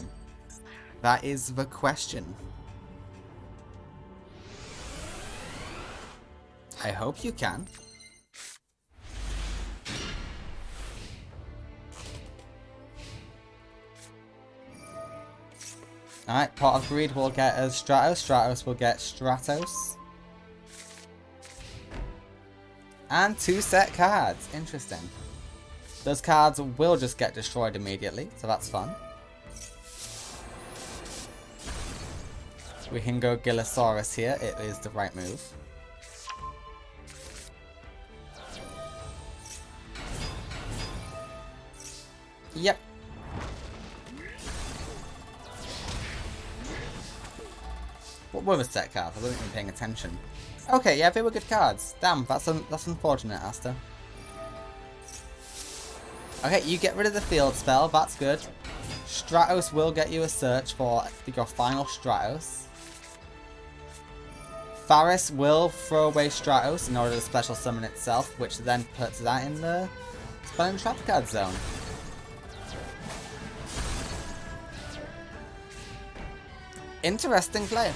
That is the question. I hope you can. Alright, Pot of Greed will get us Stratos. Stratos will get Stratos. And 2 set cards. Interesting. Those cards will just get destroyed immediately, so that's fun. We can go Gillosaurus here. It is the right move. Yep. What were the set cards? I wasn't even paying attention. Okay, yeah, they were good cards. Damn, that's unfortunate, Asta. Okay, you get rid of the field spell. That's good. Stratos will get you a search for your final Stratos. Faris will throw away Stratos in order to special summon itself, which then puts that in the spell and trap card zone. Interesting play.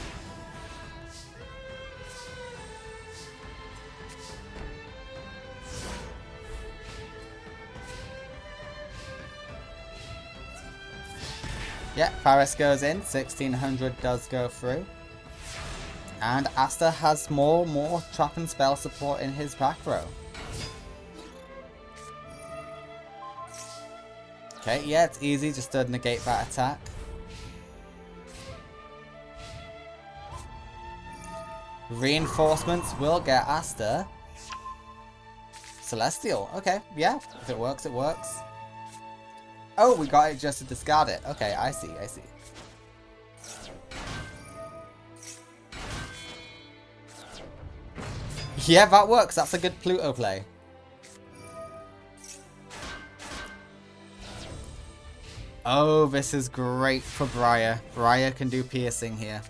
Yeah, Faris goes in, 1600 does go through. And Asta has more trap and spell support in his back row. Okay, yeah, it's easy just to negate that attack. Reinforcements will get Asta Celestial. Okay, yeah, if it works, it works. Oh, we got it just to discard it. Okay, I see, I see. Yeah, that works. That's a good Pluto play. Oh, this is great for Briar. Briar can do piercing here.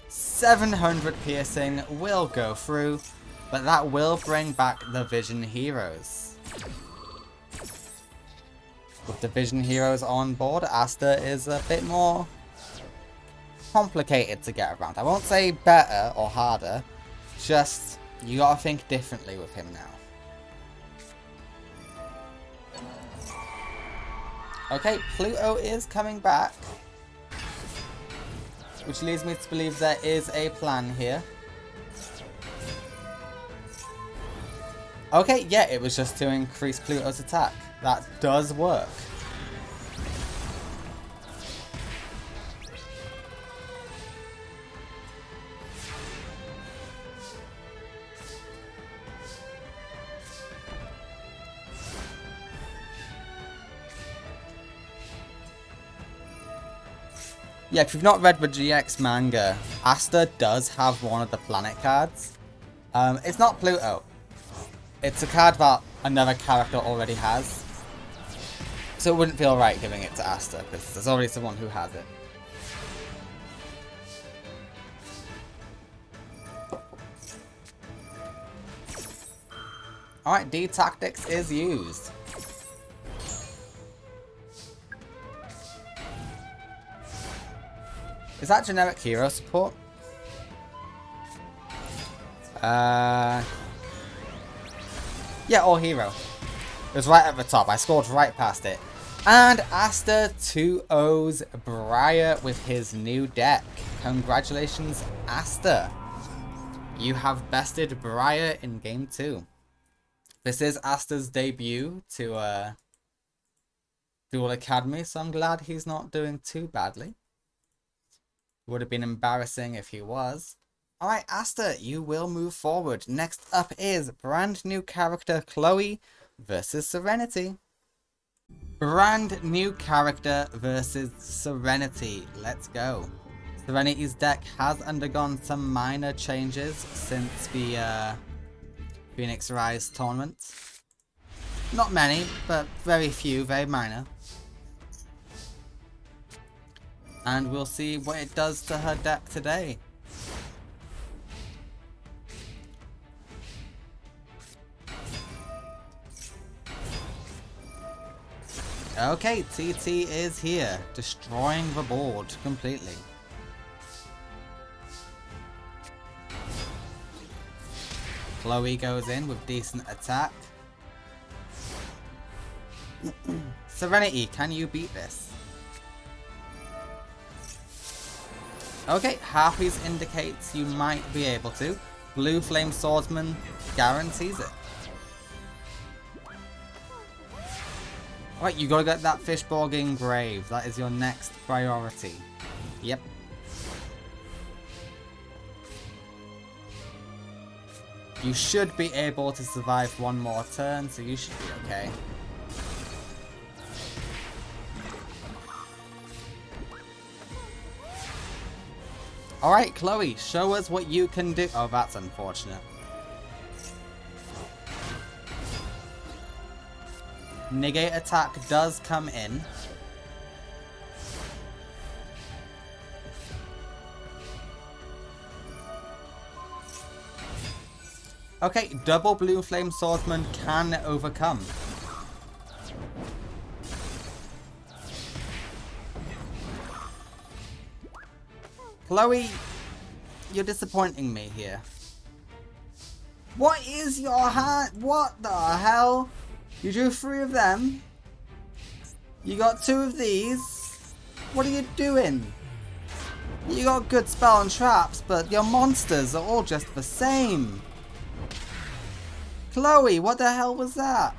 $700 piercing will go through, but that will bring back the Vision Heroes. With the Vision Heroes on board, Asta is a bit more complicated to get around. I won't say better or harder, just you gotta think differently with him now. Okay, Pluto is coming back, which leads me to believe there is a plan here. Okay, yeah, it was just to increase Pluto's attack. That does work. Yeah, if you've not read the GX manga, Asta does have one of the planet cards. It's not Pluto. It's a card that another character already has. So it wouldn't feel right giving it to Asta, because there's already someone who has it. Alright, D Tactics is used. Is that generic hero support? Yeah, all hero. It was right at the top. I scored right past it. And Asta 2-0's Briar with his new deck. Congratulations, Asta. You have bested Briar in game 2. This is Asta's debut to Duel Academy, so I'm glad he's not doing too badly. Would have been embarrassing if he was. Alright, Asta, you will move forward. Next up is brand new character Chloe versus Serenity. Brand new character versus Serenity. Let's go. Serenity's deck has undergone some minor changes since the Phoenix Rise tournament. Not many, but very few, very minor. And we'll see what it does to her deck today. Okay, TT is here, destroying the board completely. Chloe goes in with decent attack. Serenity, can you beat this? Okay, Harpies indicates you might be able to. Blue Flame Swordsman guarantees it. Alright, you gotta get that Fishborg engraved. That is your next priority. Yep. You should be able to survive one more turn, so you should be okay. Alright, Chloe, show us what you can do. Oh, that's unfortunate. Negate attack does come in. Okay, double Blue Flame Swordsman can overcome. Chloe, you're disappointing me here. What is your hand? What the hell? You drew 3 of them. You got 2 of these. What are you doing? You got good spell and traps, but your monsters are all just the same. Chloe, what the hell was that?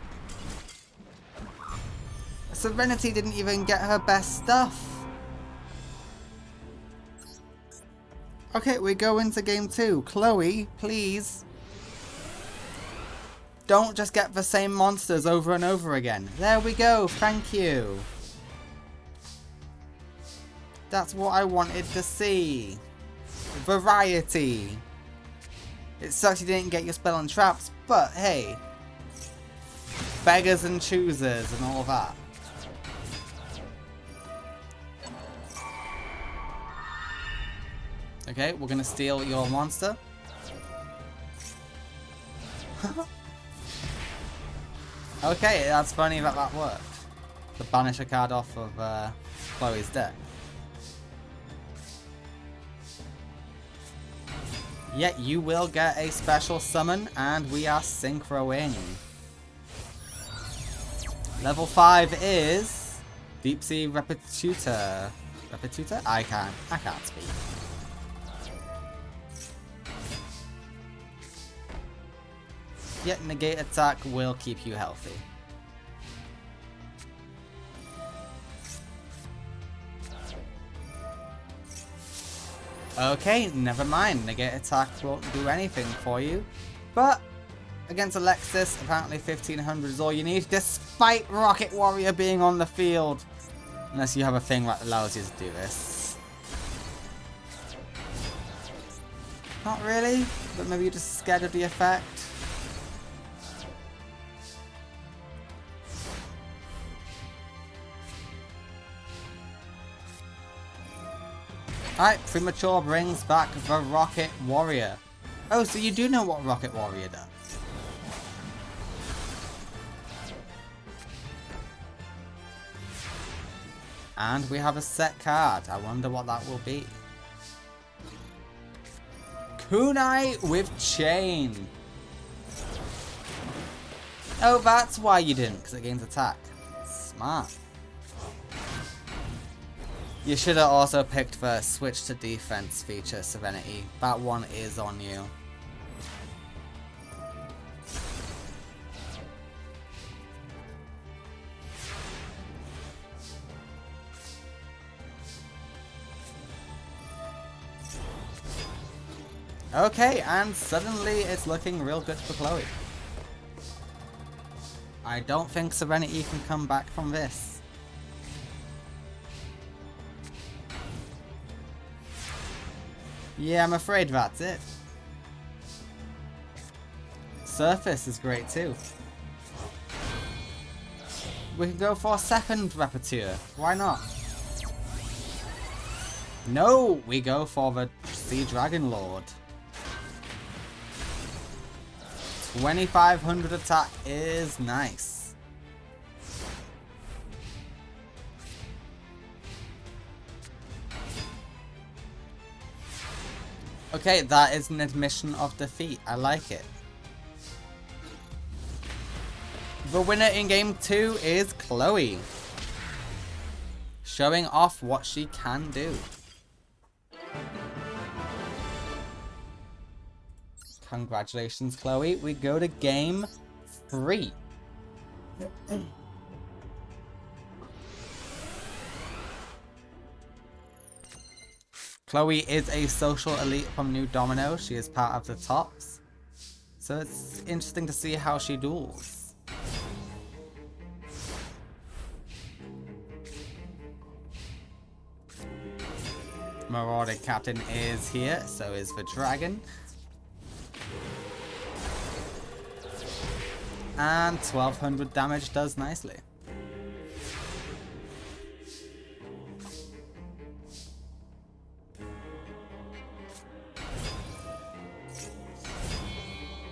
Serenity didn't even get her best stuff. Okay, we go into game 2. Chloe, please. Don't just get the same monsters over and over again. There we go, thank you. That's what I wanted to see. Variety. It sucks you didn't get your spell and traps, but hey. Beggars and choosers and all that. Okay, we're gonna steal your monster. Okay, that's funny that that worked. To banish a card off of Chloe's deck. Yeah, you will get a special summon, and we are synchroing. Level 5 is Deep Sea Repetitor. Repetitor? I can't speak. Yet negate attack will keep you healthy. Okay, never mind. Negate attack won't do anything for you. But against Alexis, apparently 1500 is all you need, despite Rocket Warrior being on the field. Unless you have a thing that allows you to do this. Not really, but maybe you're just scared of the effect. Alright, Premature brings back the Rocket Warrior. Oh, so you do know what Rocket Warrior does. And we have a set card. I wonder what that will be. Kunai with Chain. Oh, that's why you didn't, because it gains attack. Smart. You should have also picked the switch to defense feature, Serenity. That one is on you. Okay, and suddenly it's looking real good for Chloe. I don't think Serenity can come back from this. Yeah, I'm afraid that's it. Surface is great too. We can go for a second Repetier. Why not? No, we go for the Sea Dragon Lord. 2500 attack is nice. Okay, that is an admission of defeat. I like it. The winner in game 2 is Chloe, showing off what she can do. Congratulations, Chloe. We go to game 3. Chloe is a social elite from New Domino. She is part of the tops. So it's interesting to see how she duels. Marauder Captain is here, so is the Dragon. And 1200 damage does nicely.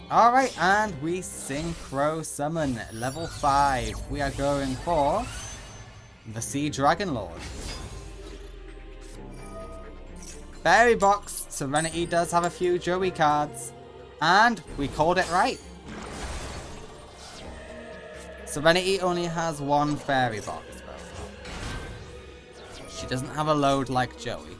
Alright, and we Synchro Summon level 5. We are going for the Sea Dragon Lord. Fairy Box. Serenity does have a few Joey cards. And we called it right. Serenity only has one Fairy Box though. She doesn't have a load like Joey.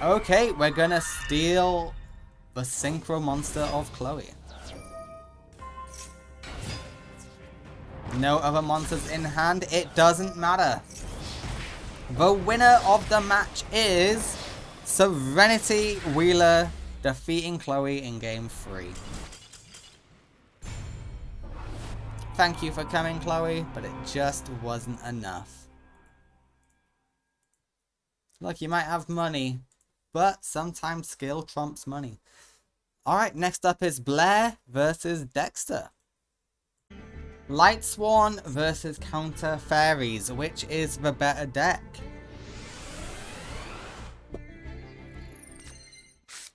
Okay, we're gonna steal the Synchro Monster of Chloe. No other monsters in hand, it doesn't matter. The winner of the match is Serenity Wheeler, defeating Chloe in game 3. Thank you for coming, Chloe, but it just wasn't enough. Look, you might have money, but sometimes skill trumps money. Alright, next up is Blair versus Dexter. Lightsworn versus Counter Fairies, which is the better deck?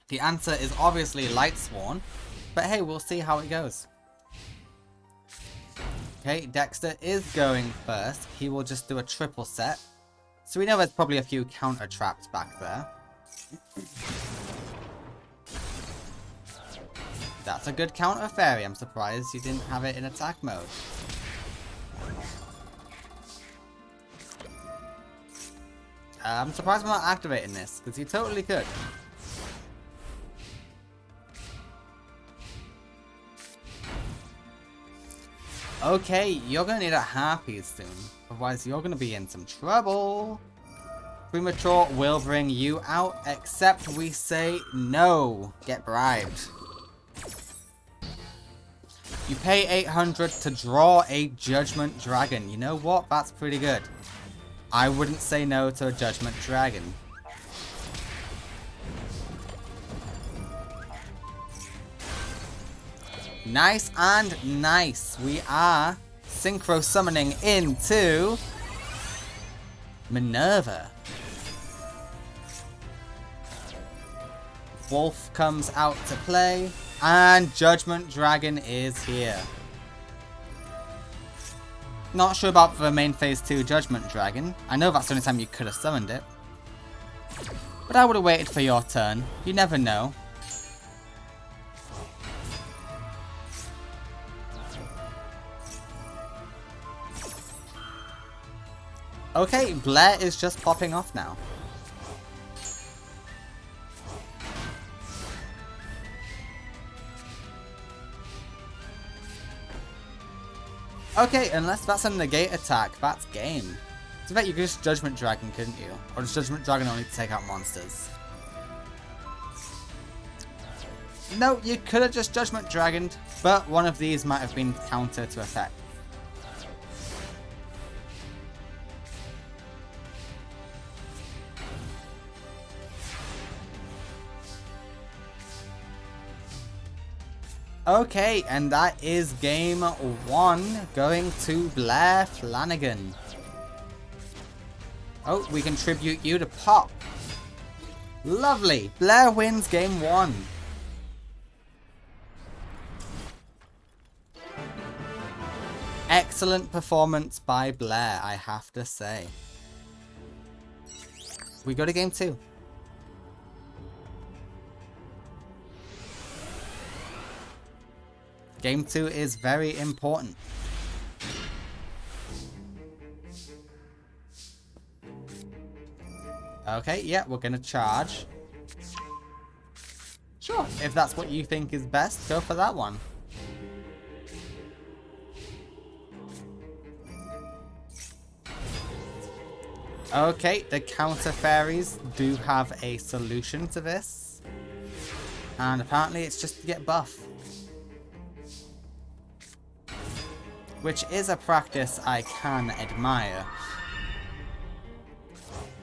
The answer is obviously Lightsworn, but hey, we'll see how it goes. Okay, Dexter is going first. He will just do a triple set. So we know there's probably a few counter traps back there. That's a good counter fairy. I'm surprised you didn't have it in attack mode. I'm surprised we're not activating this, because you totally could. Okay, you're going to need a Harpy soon. Otherwise, you're going to be in some trouble. Premature will bring you out, except we say no. Get bribed. You pay 800 to draw a Judgment Dragon. You know what? That's pretty good. I wouldn't say no to a Judgment Dragon. Nice and nice. We are synchro summoning into Minerva. Wolf comes out to play. And Judgment Dragon is here. Not sure about the main phase 2 Judgment Dragon. I know that's the only time you could have summoned it. But I would have waited for your turn. You never know. Okay, Blair is just popping off now. Okay, unless that's a negate attack, that's game. So bet you could just Judgment Dragon, couldn't you? Or does Judgment Dragon only take out monsters? No, you could have just Judgment Dragoned, but one of these might have been counter to effect. Okay, and that is game 1 going to Blair Flanagan. Oh, we contribute you to Pop. Lovely. Blair wins game 1. Excellent performance by Blair, I have to say. We go to game 2. Game 2 is very important. Okay, yeah, we're gonna charge. Sure, if that's what you think is best, go for that one. Okay, the counter fairies do have a solution to this. And apparently it's just to get buff. Which is a practice I can admire.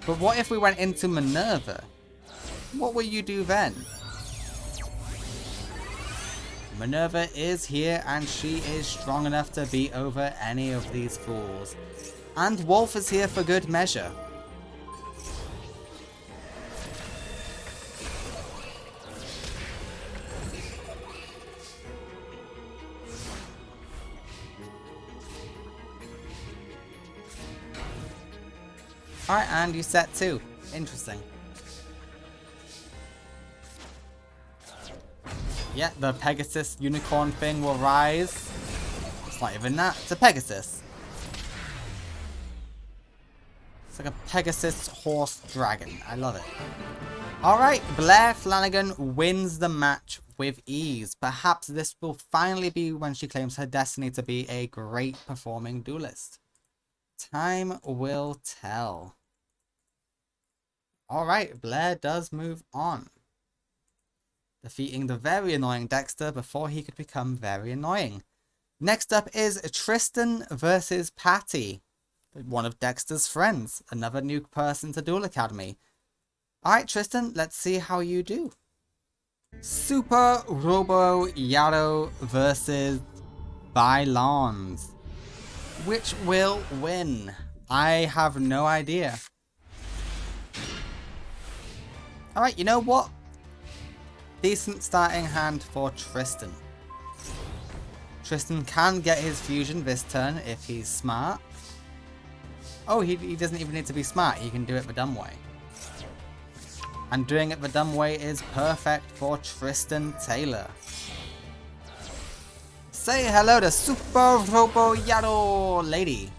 But what if we went into Minerva? What will you do then? Minerva is here and she is strong enough to beat over any of these fools. And Wolf is here for good measure. Alright, and you set 2. Interesting. Yeah, the Pegasus unicorn thing will rise. It's not even that, it's a Pegasus. It's like a Pegasus horse dragon. I love it. Alright, Blair Flanagan wins the match with ease. Perhaps this will finally be when she claims her destiny to be a great performing duelist. Time will tell. Alright, Blair does move on. Defeating the very annoying Dexter before he could become very annoying. Next up is Tristan versus Patty. One of Dexter's friends. Another new person to Duel Academy. Alright Tristan, let's see how you do. Super Robo Yarrow versus Bylons. Which will win? I have no idea. Alright, you know what? Decent starting hand for Tristan. Tristan can get his fusion this turn if he's smart. Oh, he doesn't even need to be smart. He can do it the dumb way. And doing it the dumb way is perfect for Tristan Taylor. Say hello to Super Robo Yarrow Lady.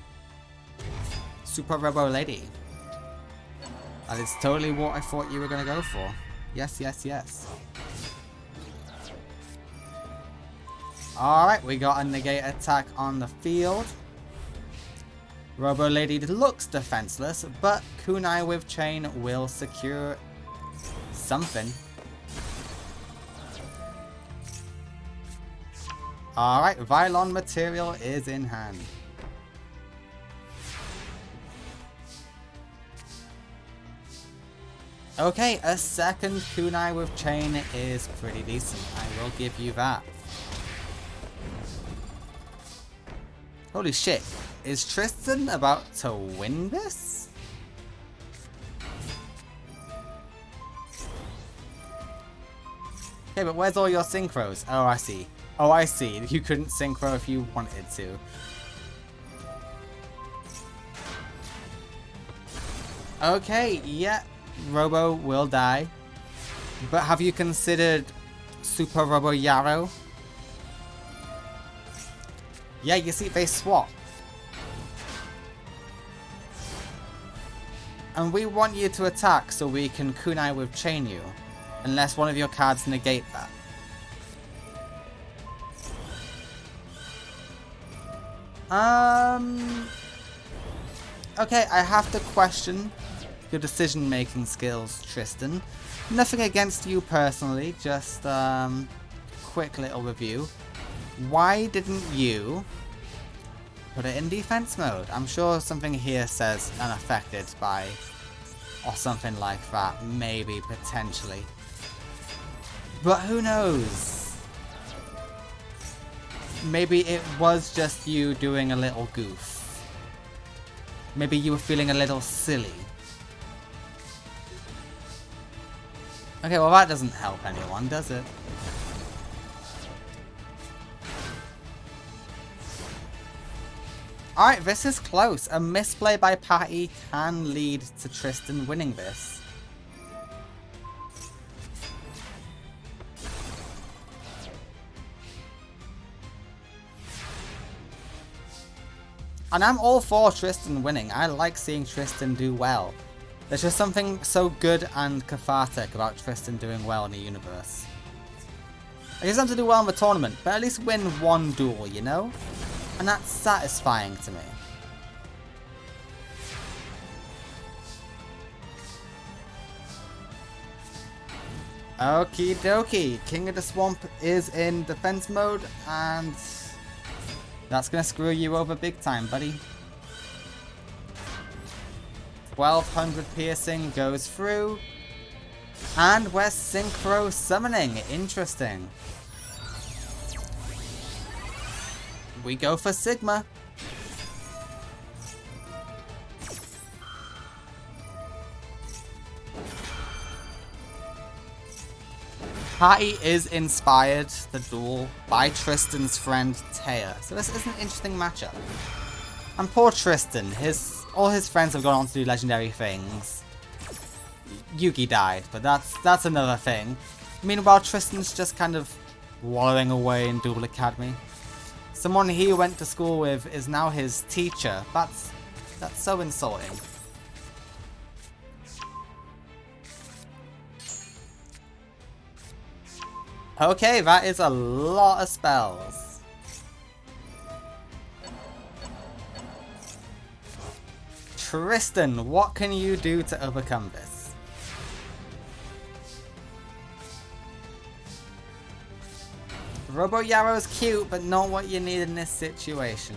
Super Robo Lady. That is totally what I thought you were going to go for. Yes, yes, yes. Alright, we got a negate attack on the field. Robo Lady looks defenseless, but Kunai with Chain will secure something. Alright, Vylon material is in hand. Okay, a second kunai with chain is pretty decent. I will give you that. Holy shit. Is Tristan about to win this? Okay, but where's all your synchros? Oh, I see. Oh, I see. You couldn't synchro if you wanted to. Okay, yeah. Robo will die. But have you considered Super Robo Yarrow? Yeah, you see, they swap. And we want you to attack so we can kunai with chain you. Unless one of your cards negate that. Okay, I have to question your decision-making skills, Tristan. Nothing against you personally, just quick little review. Why didn't you put it in defense mode? I'm sure something here says unaffected by, or something like that, maybe, potentially. But who knows? Maybe it was just you doing a little goof. Maybe you were feeling a little silly. Okay, well that doesn't help anyone, does it? Alright, this is close. A misplay by Patty can lead to Tristan winning this. And I'm all for Tristan winning. I like seeing Tristan do well. There's just something so good and cathartic about Tristan doing well in the universe. I just have to do well in the tournament, but at least win one duel, you know? And that's satisfying to me. Okie dokie, King of the Swamp is in defense mode, and that's gonna screw you over big time, buddy. 1200 piercing goes through, and we're synchro summoning. Interesting. We go for Sigma. Patty is inspired, the duel, by Tristan's friend Taya. So this is an interesting matchup. And poor Tristan, all his friends have gone on to do legendary things. Yugi died, but that's another thing. Meanwhile, Tristan's just kind of wallowing away in Duel Academy. Someone he went to school with is now his teacher. That's so insulting. Okay, that is a lot of spells. Tristan, what can you do to overcome this? Robo Yarrow's cute, but not what you need in this situation.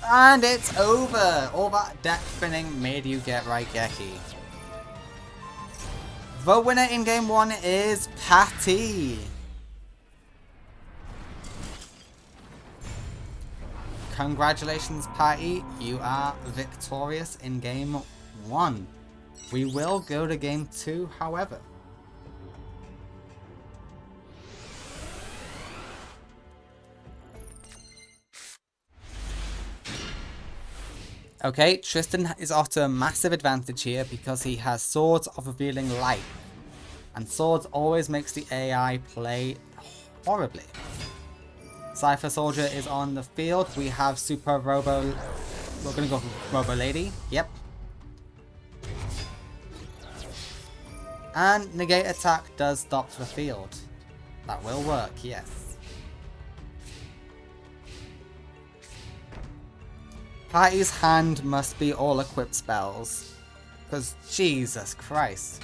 And it's over! All that deck thinning made you get Raigeki. The winner in game 1 is Patty. Congratulations, Patty. You are victorious in game 1. We will go to game 2, however. Okay, Tristan is off to a massive advantage here because he has Swords of Revealing Light. And Swords always makes the AI play horribly. Cypher Soldier is on the field. We have Super Robo... We're going to go for Robo Lady. Yep. And Negate Attack does stop the field. That will work, yes. Patty's hand must be all equipped spells. Because Jesus Christ.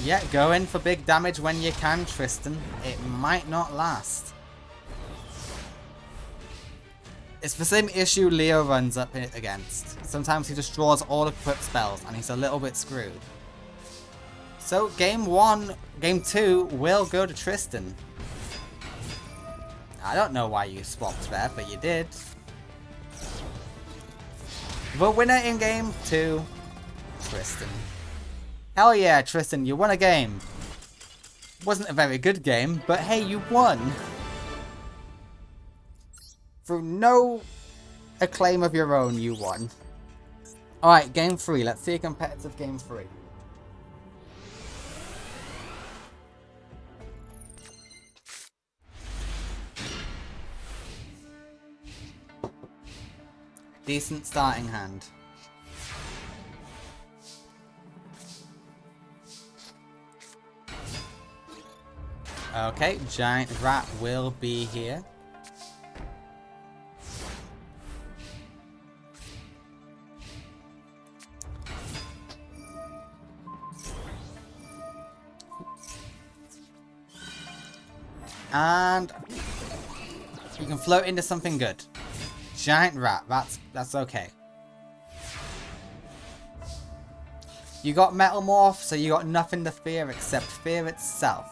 Yeah, go in for big damage when you can, Tristan. It might not last. It's the same issue Leo runs up against. Sometimes he just draws all equipped spells and he's a little bit screwed. So game 2 will go to Tristan. I don't know why you swapped there, but you did. The winner in game 2, Tristan. Hell yeah, Tristan, you won a game. Wasn't a very good game, but hey, you won. Through no acclaim of your own, you won. Alright, game 3. Let's see a competitive game 3. Decent starting hand. Okay, giant rat will be here. And you can float into something good. Giant rat, that's okay. You got Metal Morph, so you got nothing to fear except fear itself.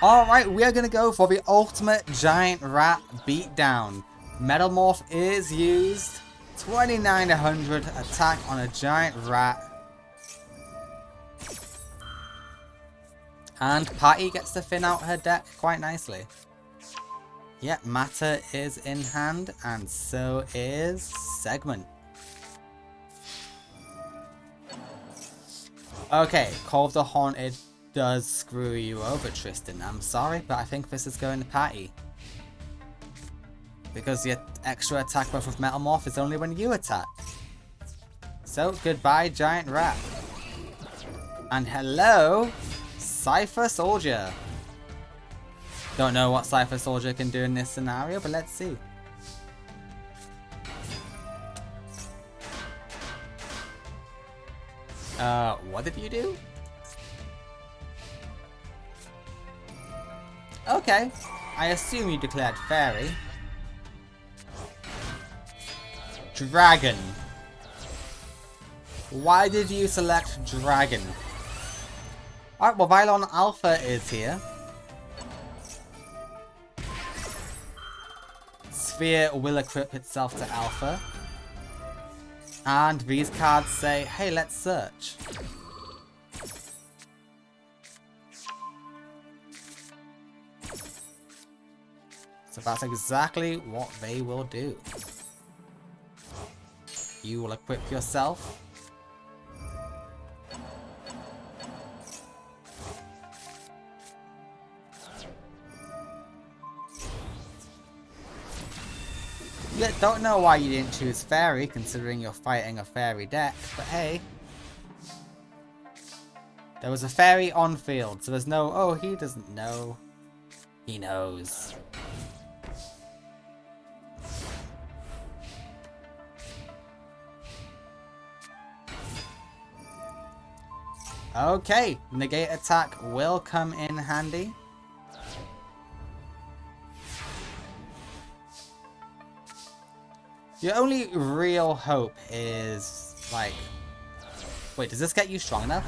Alright, we are going to go for the ultimate giant rat beatdown. Metal Morph is used. 2900 attack on a giant rat. And Patty gets to thin out her deck quite nicely. Yep, Matter is in hand, and so is Segment. Okay, Call of the Haunted does screw you over, Tristan. I'm sorry, but I think this is going to Patty. Because the extra attack buff with Metal Morph is only when you attack. So, goodbye, Giant Rat. And hello, Cypher Soldier. Don't know what Cypher Soldier can do in this scenario, but let's see. What did you do? Okay, I assume you declared Fairy. Dragon. Why did you select Dragon? Alright, well, Vylon Alpha is here. Sphere will equip itself to Alpha. And these cards say, hey, let's search. So that's exactly what they will do. You will equip yourself. Yeah, don't know why you didn't choose Fairy, considering you're fighting a Fairy deck, but hey. There was a Fairy on field, so there's no, oh, he doesn't know. He knows. Okay, negate attack will come in handy. Your only real hope is, like... Wait, does this get you strong enough?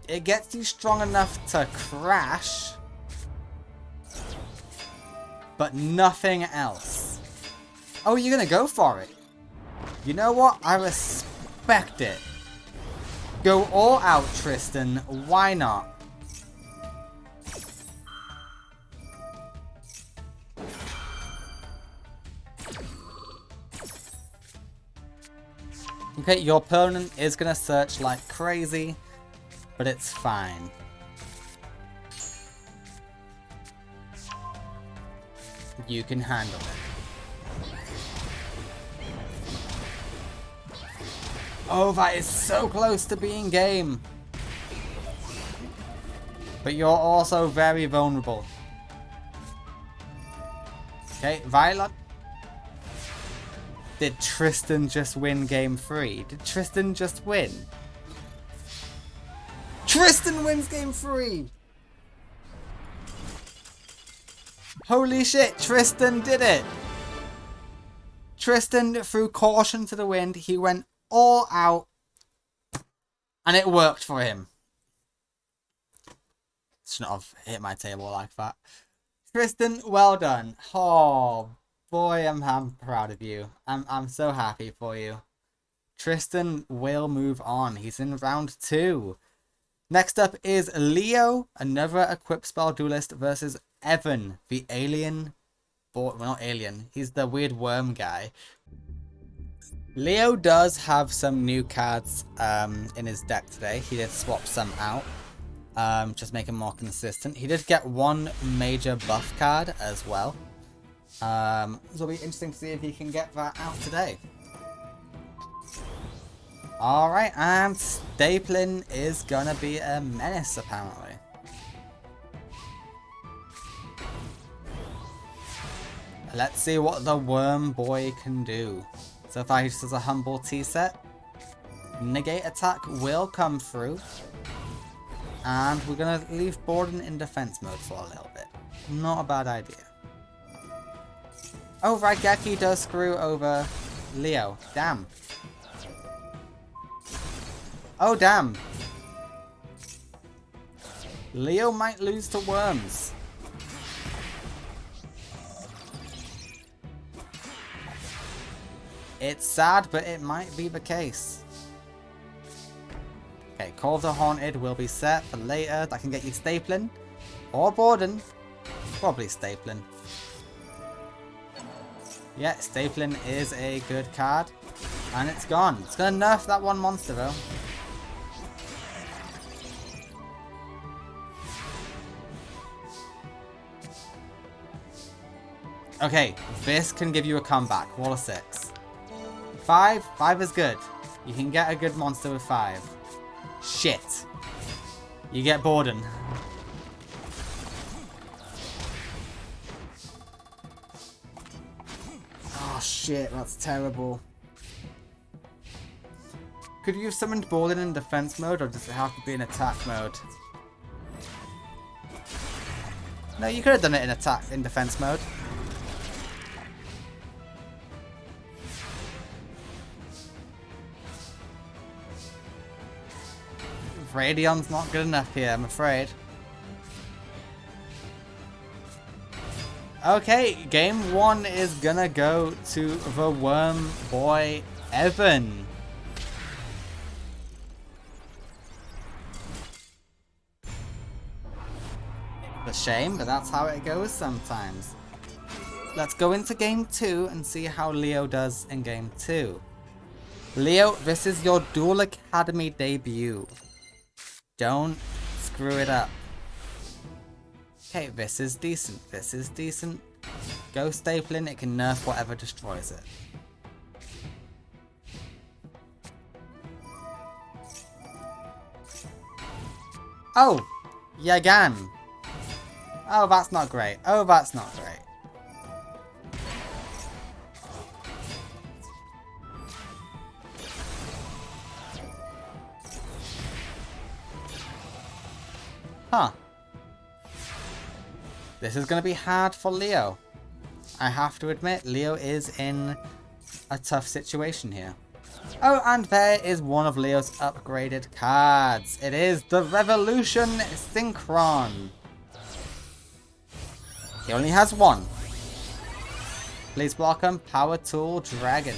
It gets you strong enough to crash, but nothing else. Oh, you're gonna go for it. You know what? I respect it. Go all out, Tristan. Why not? Okay, your opponent is gonna search like crazy, but it's fine. You can handle it. Oh, that is so close to being game. But you're also very vulnerable. Okay, Violet. Did Tristan just win game 3? Did Tristan just win? Tristan wins game 3! Holy shit, Tristan did it! Tristan threw caution to the wind. He went all out. And it worked for him. Shouldn't have hit my table like that. Tristan, well done. Oh, boy, I'm proud of you. I'm so happy for you. Tristan will move on. He's in round 2. Next up is Leo, another equip spell duelist, versus Evan, the alien. Well, not alien. He's the weird worm guy. Leo does have some new cards in his deck today. He did swap some out. Just make him more consistent. He did get one major buff card as well. So it'll be interesting to see if he can get that out today. Alright, and stapling is gonna be a menace apparently. Let's see what the worm boy can do. So far he just has a humble T-set. Negate attack will come through. And we're going to leave Borden in defense mode for a little bit. Not a bad idea. Oh, Raigeki does screw over Leo. Damn. Oh, damn. Leo might lose to worms. It's sad, but it might be the case. Okay, Call of the Haunted will be set for later. That can get you stapling. Or Borden. Probably stapling. Yeah, stapling is a good card. And it's gone. It's going to nerf that one monster though. Okay, this can give you a comeback. Wall of 6. 5? 5 is good. You can get a good monster with 5. Shit. You get Borden. Oh shit, that's terrible. Could you have summoned Borden in defense mode, or does it have to be in attack mode? No, you could have done it in defense mode. Radion's not good enough here, I'm afraid. Okay, game 1 is gonna go to the worm boy, Evan. It's a shame, but that's how it goes sometimes. Let's go into game 2 and see how Leo does in game 2. Leo, this is your Duel Academy debut. Don't screw it up. Okay, this is decent. This is decent. Go stapling, it can nerf whatever destroys it. Oh! Yagan! Oh, that's not great. Oh, that's not great. Huh. This is going to be hard for Leo. I have to admit, Leo is in a tough situation here. Oh, and there is one of Leo's upgraded cards. It is the Revolution Synchron. He only has one. Please welcome Power Tool Dragon.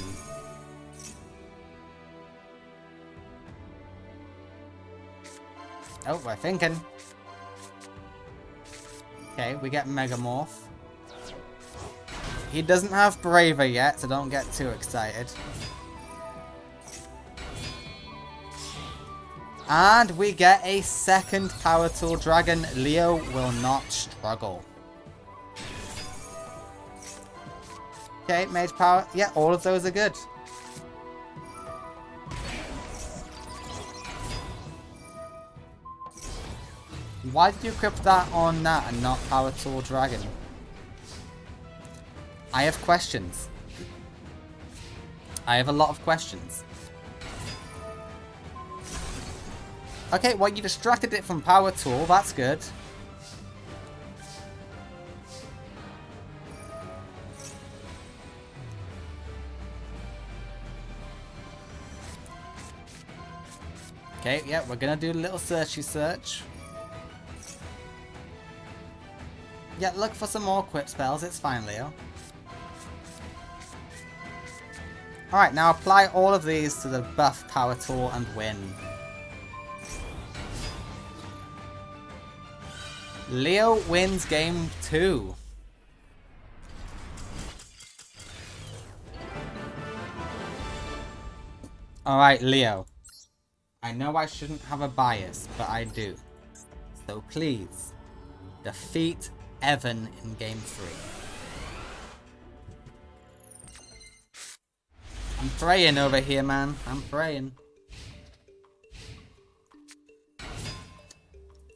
Oh, we're thinking. Okay, we get Megamorph. He doesn't have Braver yet, so don't get too excited. And we get a second Power Tool Dragon. Leo will not struggle. Okay, Mage Power. Yeah, all of those are good. Why did you equip that on that and not Power Tool Dragon? I have questions. I have a lot of questions. Okay, well, you distracted it from Power Tool. That's good. Okay, yeah, we're gonna do a little searchy search. Yeah, look for some more equip spells. It's fine, Leo. Alright, now apply all of these to the buff Power Tool and win. Leo wins game 2. Alright, Leo. I know I shouldn't have a bias, but I do. So please, defeat Evan in game 3. I'm praying over here, man. I'm praying.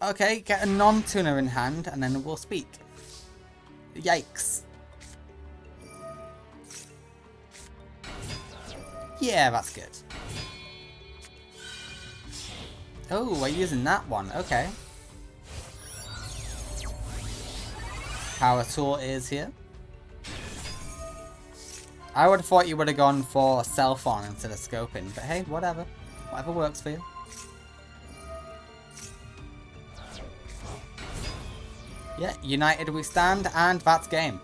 Okay, get a non-tuner in hand, and then we'll speak. Yikes. Yeah, that's good. Oh, we're using that one. Okay. Power Tool is here. I would have thought you would have gone for Self-On instead of Scoping, but hey, whatever. Whatever works for you. Yeah, united we stand, and that's game.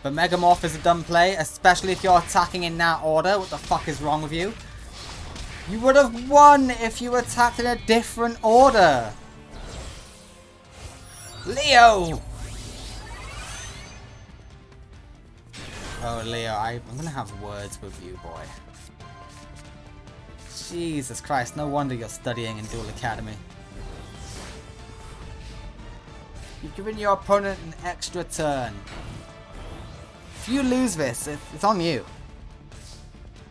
But Megamorph is a dumb play, especially if you're attacking in that order. What the fuck is wrong with you? You would have won if you attacked in a different order. Leo! Oh, Leo, I'm going to have words with you, boy. Jesus Christ, no wonder you're studying in Duel Academy. You've given your opponent an extra turn. If you lose this, it's on you.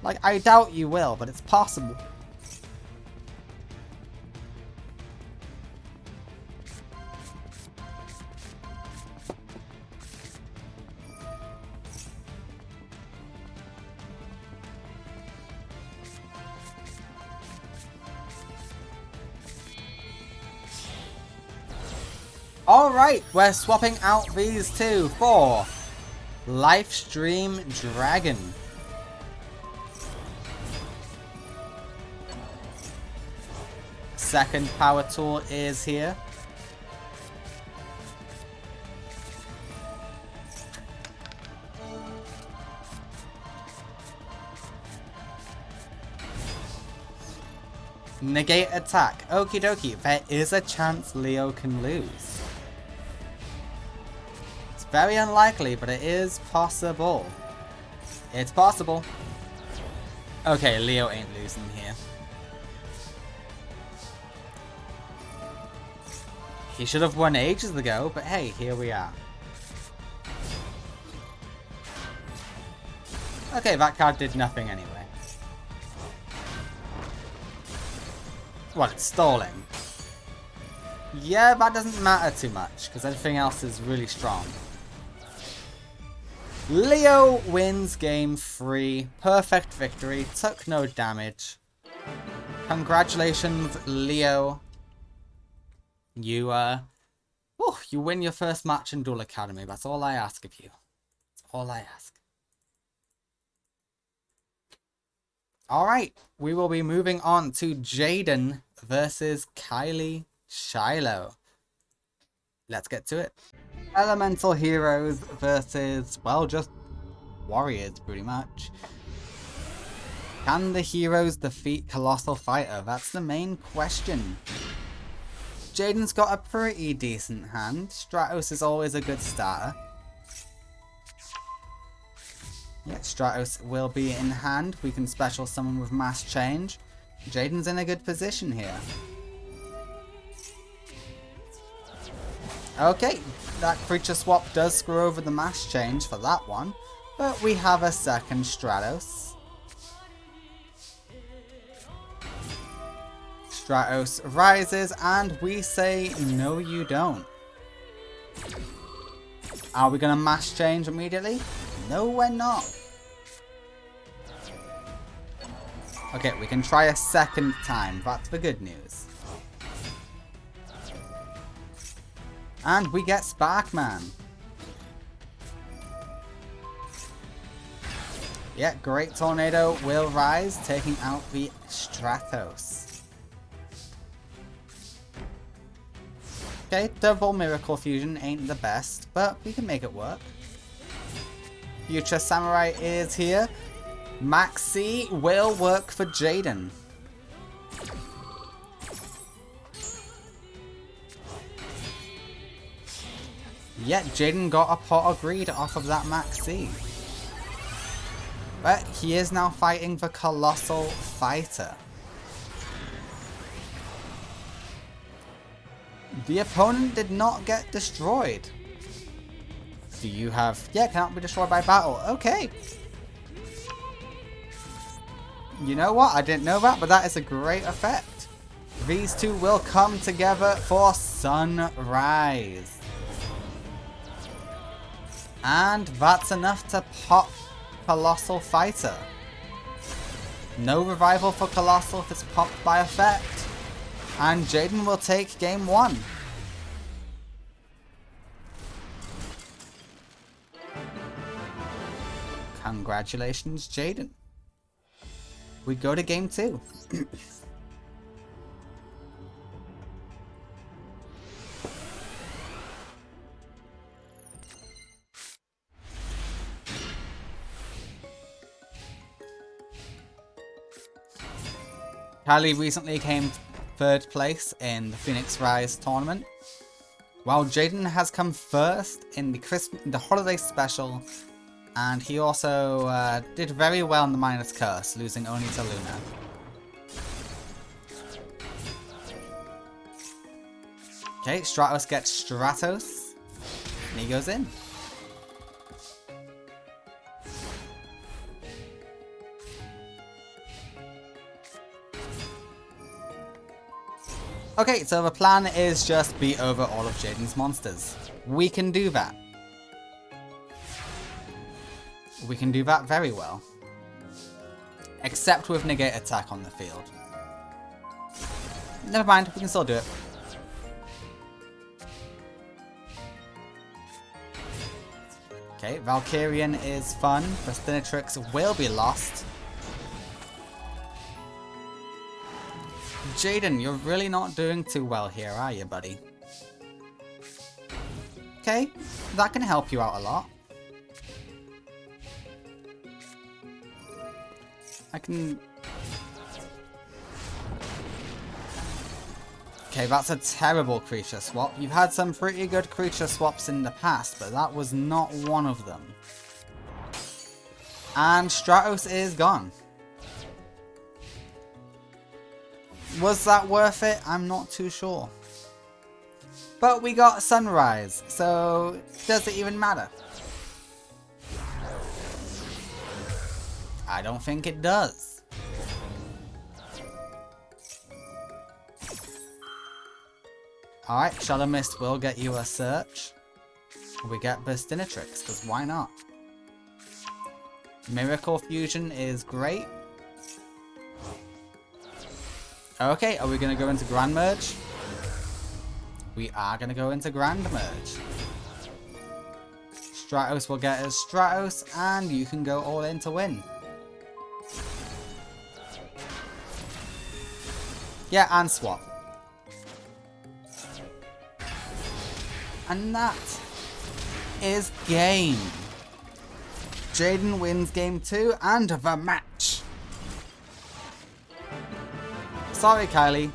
Like, I doubt you will, but it's possible. Alright, we're swapping out these two for Lifestream Dragon. Second Power Tool is here. Negate attack. Okie dokie, there is a chance Leo can lose. It's very unlikely, but it is possible. It's possible. Okay, Leo ain't losing here. He should have won ages ago, but hey, here we are. Okay, that card did nothing anyway. Well, it's stalling. Yeah, that doesn't matter too much, because everything else is really strong. Leo wins game 3. Perfect victory. Took no damage. Congratulations, Leo. You win your first match in Duel Academy. That's all I ask of you. That's all I ask. Alright, we will be moving on to Jaden versus Kylie Shiloh. Let's get to it. Elemental heroes versus, well, just warriors, pretty much. Can the heroes defeat Colossal Fighter? That's the main question. Jaden's got a pretty decent hand. Stratos is always a good starter. Yeah, Stratos will be in hand. We can special summon with Mass Change. Jaden's in a good position here. Okay, that creature swap does screw over the Mass Change for that one. But we have a second Stratos. Stratos rises and we say, no you don't. Are we going to Mass Change immediately? No, we're not. Okay, we can try a second time. That's the good news. And we get Sparkman. Yeah, Great Tornado will rise, taking out the Stratos. Okay, double Miracle Fusion ain't the best, but we can make it work. Future Samurai is here. Maxi will work for Jaden. Yet Jaden got a pot of greed off of that Maxi. But he is now fighting the Colossal Fighter. The opponent did not get destroyed. Do you have... Yeah, cannot be destroyed by battle. Okay. You know what? I didn't know that, but that is a great effect. These two will come together for Sunrise. And that's enough to pop Colossal Fighter. No revival for Colossal if it's popped by effect. And Jaden will take game 1. Congratulations, Jaden. We go to game 2. Kylie recently came 3rd place in the Phoenix Rise tournament, while Jaden has come 1st in the holiday special, and he also did very well in the Minus Curse, losing only to Luna. Okay, Stratos gets Stratos, and he goes in. Okay, so the plan is just beat over all of Jaden's monsters. We can do that. We can do that very well. Except with negate attack on the field. Never mind, we can still do it. Okay, Valkyrian is fun, but Stinatrix will be lost. Jaden, you're really not doing too well here, are you, buddy? Okay, that can help you out a lot. I can... Okay, that's a terrible creature swap. You've had some pretty good creature swaps in the past, but that was not one of them. And Stratos is gone. Was that worth it? I'm not too sure. But we got Sunrise, so does it even matter? I don't think it does. Alright, Shadow Mist will get you a search. We get Burstinatrix, because why not? Miracle Fusion is great. Okay, are we going to go into Grand Merge? We are going to go into Grand Merge. Stratos will get us Stratos, and you can go all in to win. Yeah, and swap. And that is game. Jaden wins game 2 and the match. Sorry, Kylie.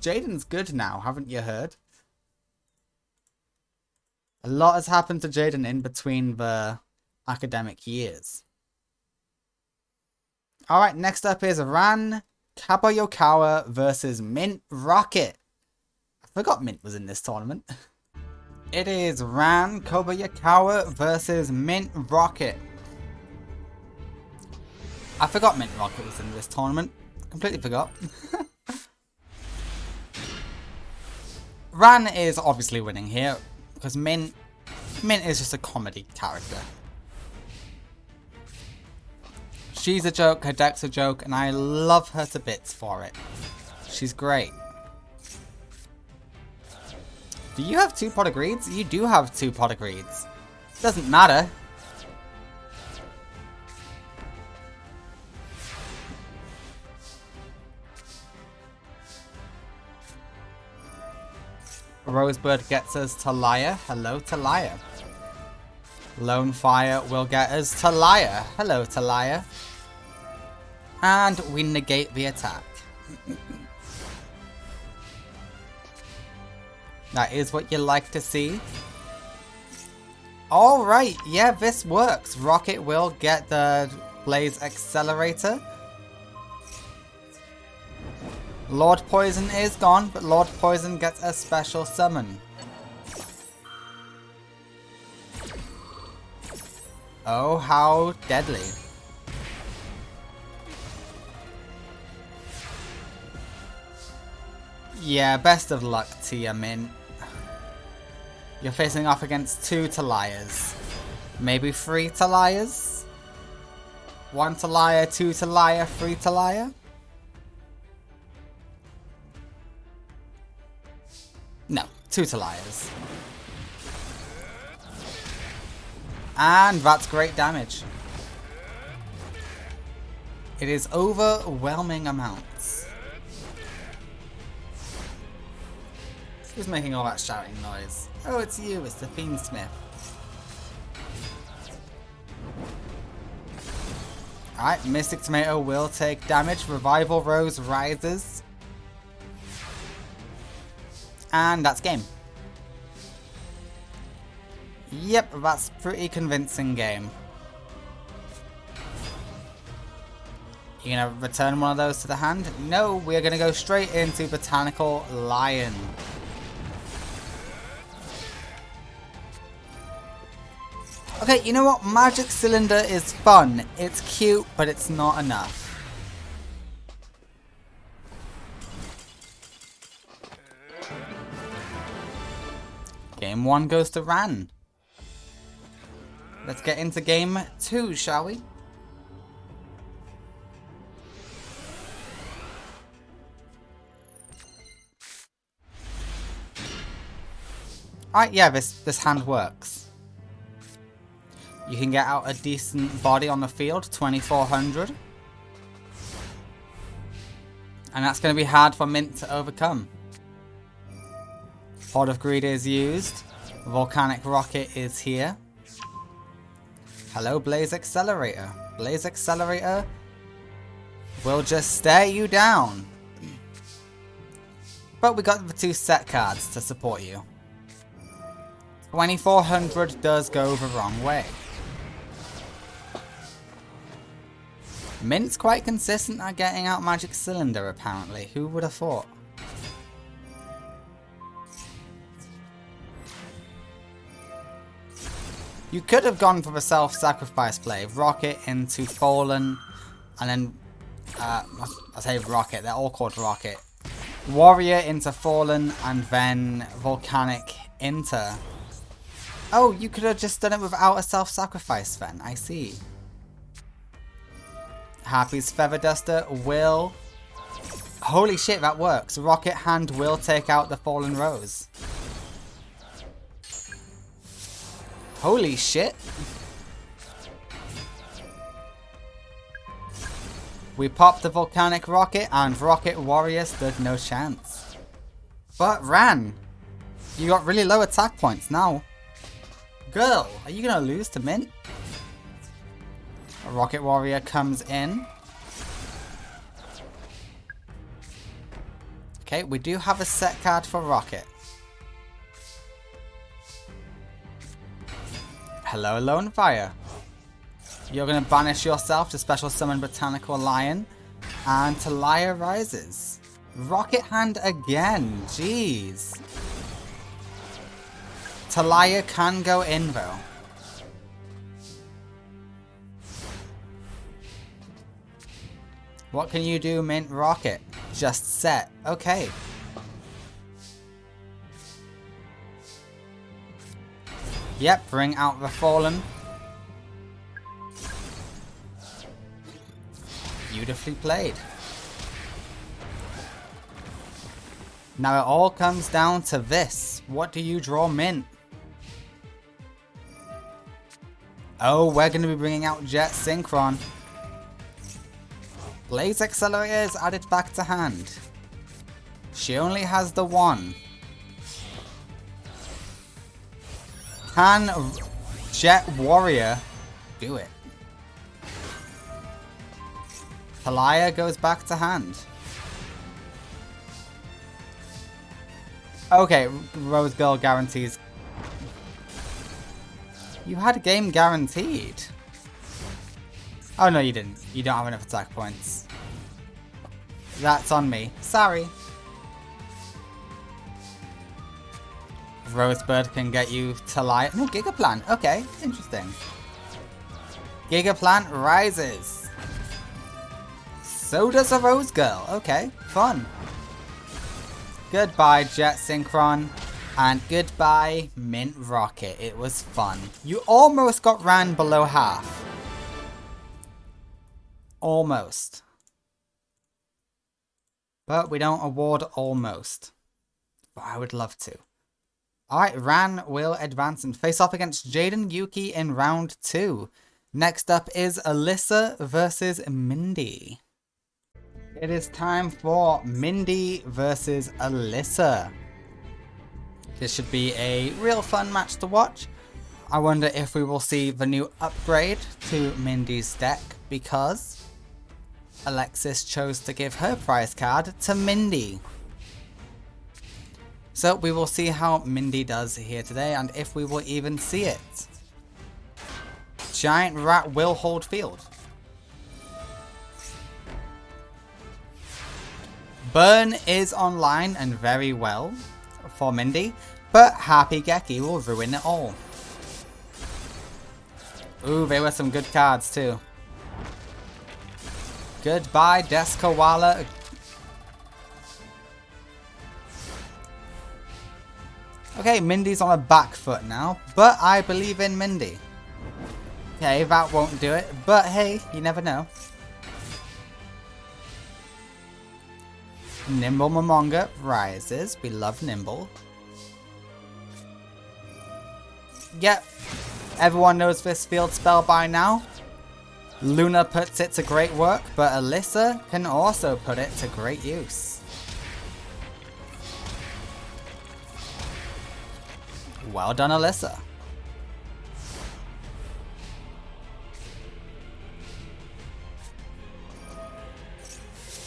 Jaden's good now, haven't you heard? A lot has happened to Jaden in between the academic years. Alright, next up is Ran Kabayokawa versus Mint Rocket. I forgot Mint was in this tournament. It is Ran Kobayakawa versus Mint Rocket. I forgot Mint Rocket was in this tournament. Completely forgot. Ran is obviously winning here, because Mint is just a comedy character. She's a joke, her deck's a joke, and I love her to bits for it. She's great. Do you have 2 pot of greeds? You do have 2 pot of greeds. Doesn't matter. Rosebud gets us Talia. Hello, Talia. Lone Fire will get us Talia. Hello, Talia. And we negate the attack. That is what you like to see. Alright, yeah, this works. Rocket will get the Blaze Accelerator. Lord Poison is gone, but Lord Poison gets a special summon. Oh, how deadly. Yeah, best of luck to you, Mint. You're facing off against 2 Talias. Maybe 3 Talias? 1 Talia, 2 Talia, 3 Talia? No, 2 Talias. And that's great damage. It is overwhelming amounts. Who's making all that shouting noise? Oh, it's you, it's the Fiendsmith. Alright, Mystic Tomato will take damage. Revival Rose rises. And that's game. Yep, that's pretty convincing game. You gonna return one of those to the hand? No, we're gonna go straight into Botanical Lion. Okay, you know what? Magic Cylinder is fun. It's cute, but it's not enough. Game 1 goes to Ran. Let's get into game 2, shall we? Alright, yeah, this hand works. You can get out a decent body on the field, 2400. And that's going to be hard for Mint to overcome. Pot of Greed is used. Volcanic Rocket is here. Hello, Blaze Accelerator. Blaze Accelerator will just stare you down. But we got the 2 set cards to support you. 2400 does go the wrong way. Mint's quite consistent at getting out Magic Cylinder, apparently. Who would have thought? You could have gone for the self-sacrifice play. Rocket into Fallen, and then... I say Rocket, they're all called Rocket. Warrior into Fallen, and then Volcanic into... Oh, you could have just done it without a self-sacrifice then. I see. Happy's Feather Duster will... Holy shit, that works. Rocket Hand will take out the Fallen Rose. Holy shit. We popped the Volcanic Rocket and Rocket Warrior stood no chance. But Ran, you got really low attack points now. Girl, are you gonna lose to Mint? Rocket Warrior comes in. Okay, we do have a set card for Rocket. Hello, Lone Fire. You're going to banish yourself to special summon Botanical Lion. And Talia rises. Rocket Hand again. Jeez. Talia can go in though. What can you do, Mint Rocket? Just set. Okay. Yep, bring out the Fallen. Beautifully played. Now it all comes down to this. What do you draw, Mint? Oh, we're going to be bringing out Jet Synchron. Blaze Accelerator is added back to hand. She only has the one. Can Jet Warrior do it? Talia goes back to hand. Okay, Rose Girl guarantees. You had a game guaranteed. Oh no, you didn't. You don't have enough attack points. That's on me. Sorry. Rosebud can get you Talia. No, Gigaplant. Okay, interesting. Gigaplant rises. So does a Rose Girl. Okay, fun. Goodbye, Jet Synchron. And goodbye, Mint Rocket. It was fun. You almost got ran below half. Almost. But we don't award almost. But I would love to. Alright, Ran will advance and face off against Jaden Yuki in round 2. Next up is Alyssa versus Mindy. It is time for Mindy versus Alyssa. This should be a real fun match to watch. I wonder if we will see the new upgrade to Mindy's deck because Alexis chose to give her prize card to Mindy. So we will see how Mindy does here today and if we will even see it. Giant Rat will hold field. Burn is online and very well for Mindy, but Happy Geki will ruin it all. Ooh, they were some good cards too. Goodbye, Deskawala. Okay, Mindy's on a back foot now, but I believe in Mindy. Okay, that won't do it, but hey, you never know. Nimble Momonga rises. We love Nimble. Yep, everyone knows this field spell by now. Luna puts it to great work, but Alyssa can also put it to great use. Well done, Alyssa.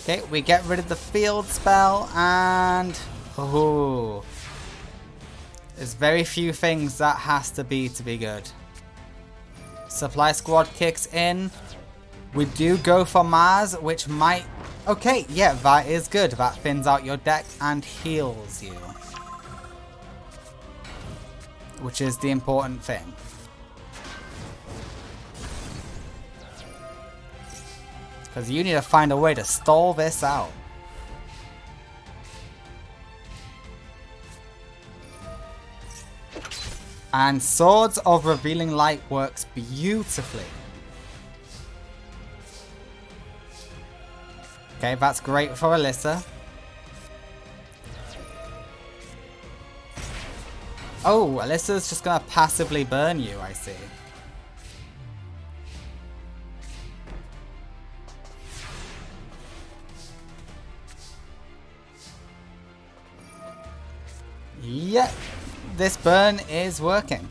Okay, we get rid of the field spell and... Ooh. There's very few things that has to be good. Supply Squad kicks in. We do go for Mars, which might... Okay, yeah, that is good. That thins out your deck and heals you. Which is the important thing. Because you need to find a way to stall this out. And Swords of Revealing Light works beautifully. Okay, that's great for Alyssa. Oh, Alyssa's just gonna passively burn you, I see. Yep, this burn is working.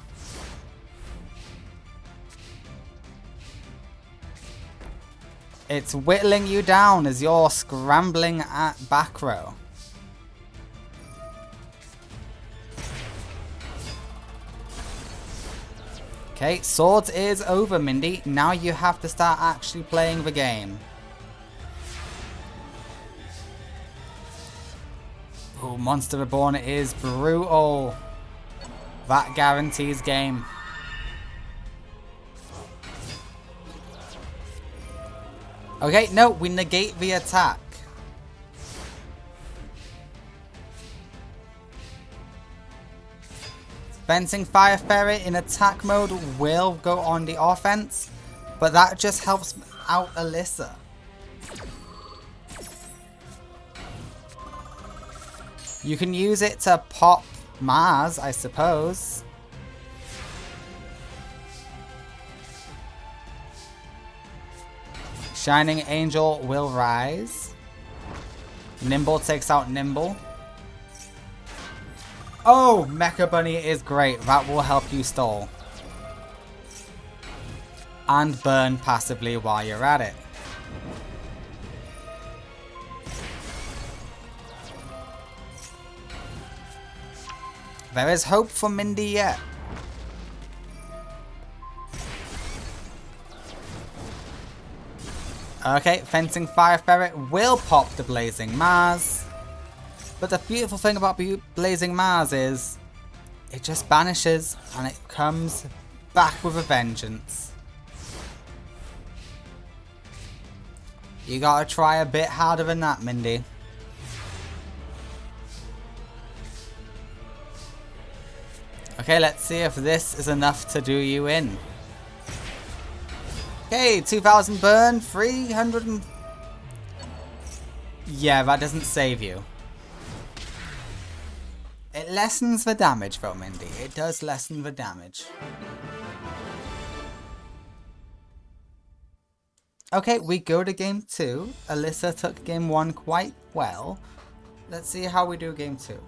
It's whittling you down as you're scrambling at back row. Okay, Swords is over, Mindy. Now you have to start actually playing the game. Oh, Monster Reborn is brutal. That guarantees game. Okay, no, we negate the attack. Fencing Fire Fairy in attack mode will go on the offense, but that just helps out Alyssa. You can use it to pop Mars, I suppose. Shining Angel will rise. Nimble takes out Nimble. Oh, Mecha Bunny is great. That will help you stall. And burn passively while you're at it. There is hope for Mindy yet. Okay, Fencing Fire Ferret will pop the Blazing Mars. But the beautiful thing about Blazing Mars is it just vanishes and it comes back with a vengeance. You gotta try a bit harder than that, Mindy. Okay, let's see if this is enough to do you in. Okay, 2000 burn, 300 and... Yeah, that doesn't save you. It lessens the damage though, Mindy. It does lessen the damage. Okay, we go to game 2. Alyssa took game 1 quite well. Let's see how we do game 2.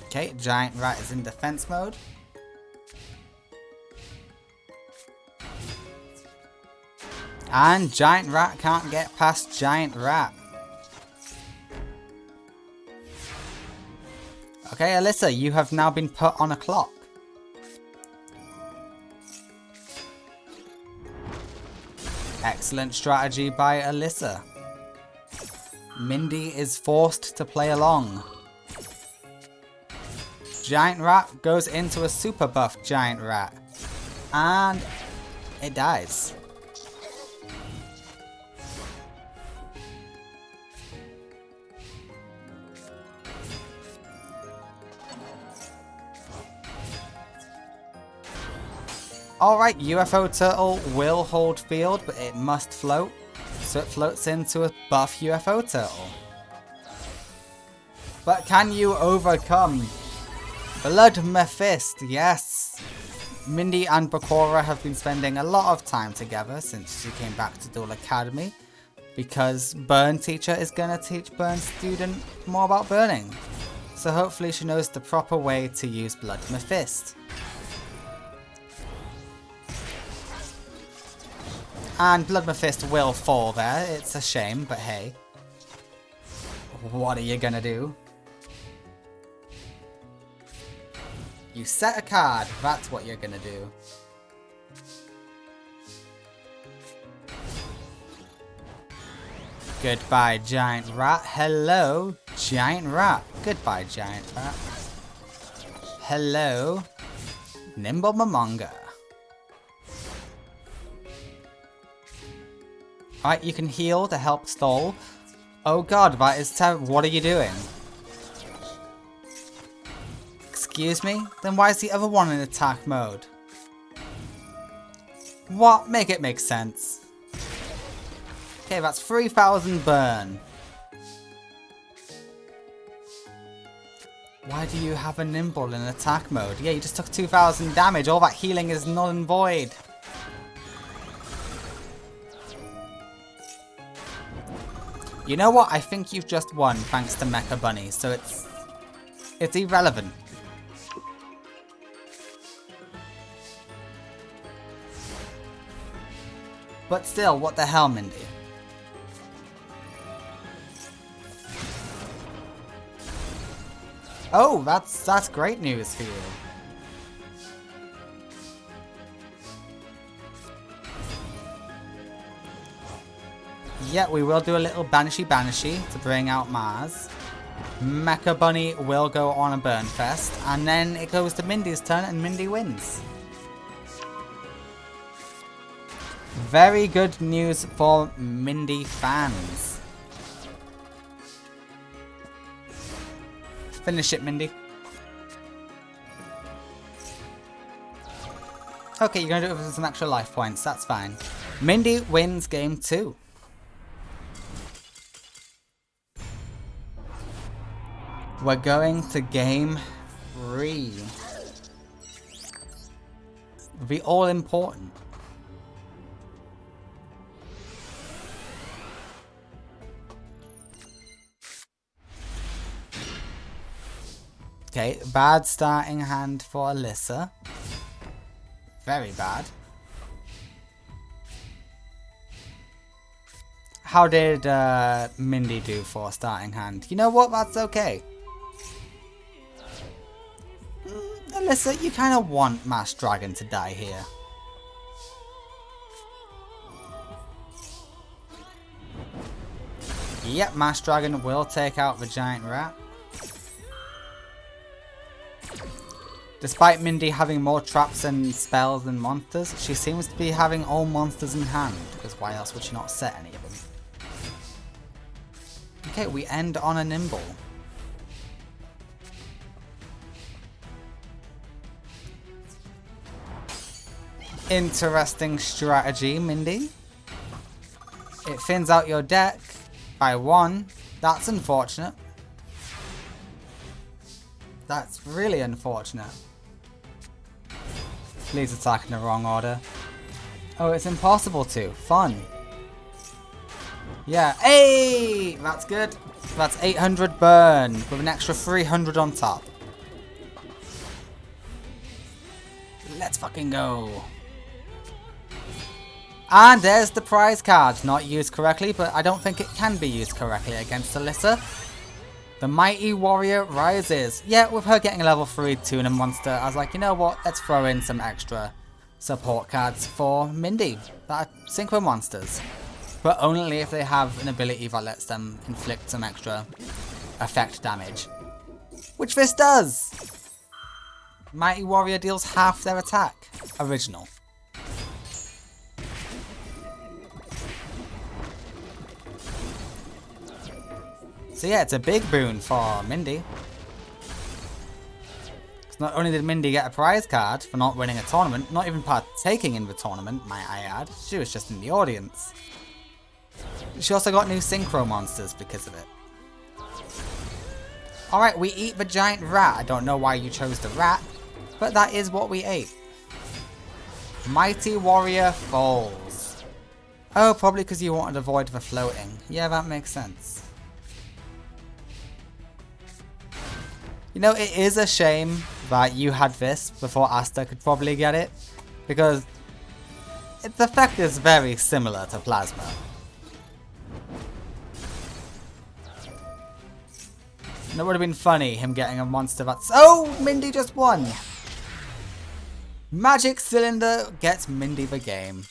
Okay, Giant Rat is in defense mode. And Giant Rat can't get past Giant Rat. Okay, Alyssa, you have now been put on a clock. Excellent strategy by Alyssa. Mindy is forced to play along. Giant Rat goes into a super buff Giant Rat. And it dies. Alright, UFO Turtle will hold field, but it must float. So it floats into a buff UFO Turtle. But can you overcome Blood Mephiст? Yes! Mindy and Bakura have been spending a lot of time together since she came back to Duel Academy. Because Burn Teacher is going to teach Burn Student more about burning. So hopefully she knows the proper way to use Blood Mephiст. And Blood Mephiст will fall there. It's a shame, but hey. What are you gonna do? You set a card. That's what you're gonna do. Goodbye, Giant Rat. Hello, Giant Rat. Goodbye, Giant Rat. Hello, Nimble Momonga. Alright, you can heal to help stall. Oh god, that is terrible. What are you doing? Excuse me? Then why is the other one in attack mode? What? Make it make sense. Okay, that's 3000 burn. Why do you have a Nimble in attack mode? Yeah, you just took 2000 damage. All that healing is null and void. You know what? I think you've just won thanks to Mecha Bunny, so it's irrelevant. But still, what the hell, Mindy? Oh, that's great news for you. Yeah, we will do a little Banishee to bring out Mars. Mecha Bunny will go on a burn fest, and then it goes to Mindy's turn and Mindy wins. Very good news for Mindy fans. Finish it, Mindy. Okay, you're going to do it with some extra life points. That's fine. Mindy wins game 2. We're going to game 3. It'll be all important. Okay, bad starting hand for Alyssa. Very bad. How did Mindy do for starting hand? You know what? That's okay. Alyssa, you kind of want Mass Dragon to die here. Yep, Mass Dragon will take out the giant rat. Despite Mindy having more traps and spells than monsters, she seems to be having all monsters in hand, because why else would she not set any of them? Okay, we end on a Nimble. Interesting strategy, Mindy. It thins out your deck by 1. That's unfortunate. That's really unfortunate. Please attack in the wrong order. Oh, it's impossible to. Fun. Yeah. Hey! That's good. That's 800 burn with an extra 300 on top. Let's fucking go. And there's the prize card. Not used correctly, but I don't think it can be used correctly against Alyssa. The Mighty Warrior rises. Yeah, with her getting a level 3 Tuna monster, I was like, you know what? Let's throw in some extra support cards for Mindy that are synchro monsters. But only if they have an ability that lets them inflict some extra effect damage. Which this does! Mighty Warrior deals half their attack. Original. So yeah, it's a big boon for Mindy. Because not only did Mindy get a prize card for not winning a tournament, not even partaking in the tournament, might I add, she was just in the audience. She also got new synchro monsters because of it. Alright, we eat the giant rat. I don't know why you chose the rat, but that is what we ate. Mighty Warrior falls. Oh, probably because you wanted to avoid the floating. Yeah, that makes sense. You know, it is a shame that you had this before Asta could probably get it, because its effect is very similar to Plasma. And it would have been funny, him getting a monster that's... Oh! Mindy just won! Magic Cylinder gets Mindy the game.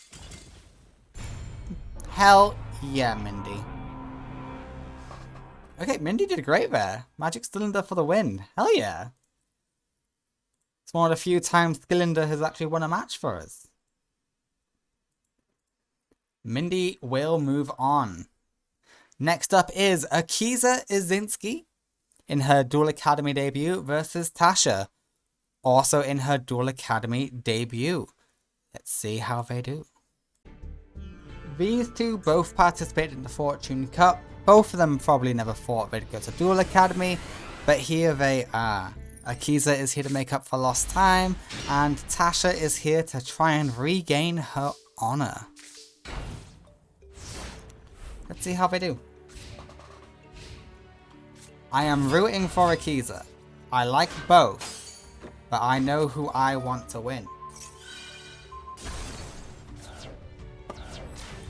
Hell yeah, Mindy. Okay, Mindy did great there. Magic Cylinder for the win. Hell yeah. It's one of the few times Cylinder has actually won a match for us. Mindy will move on. Next up is Akiza Izinski in her Duel Academy debut versus Tasha, also in her Duel Academy debut. Let's see how they do. These two both participated in the Fortune Cup. Both of them probably never thought they'd go to Duel Academy, but here they are. Akiza is here to make up for lost time, and Tasha is here to try and regain her honor. Let's see how they do. I am rooting for Akiza. I like both, but I know who I want to win.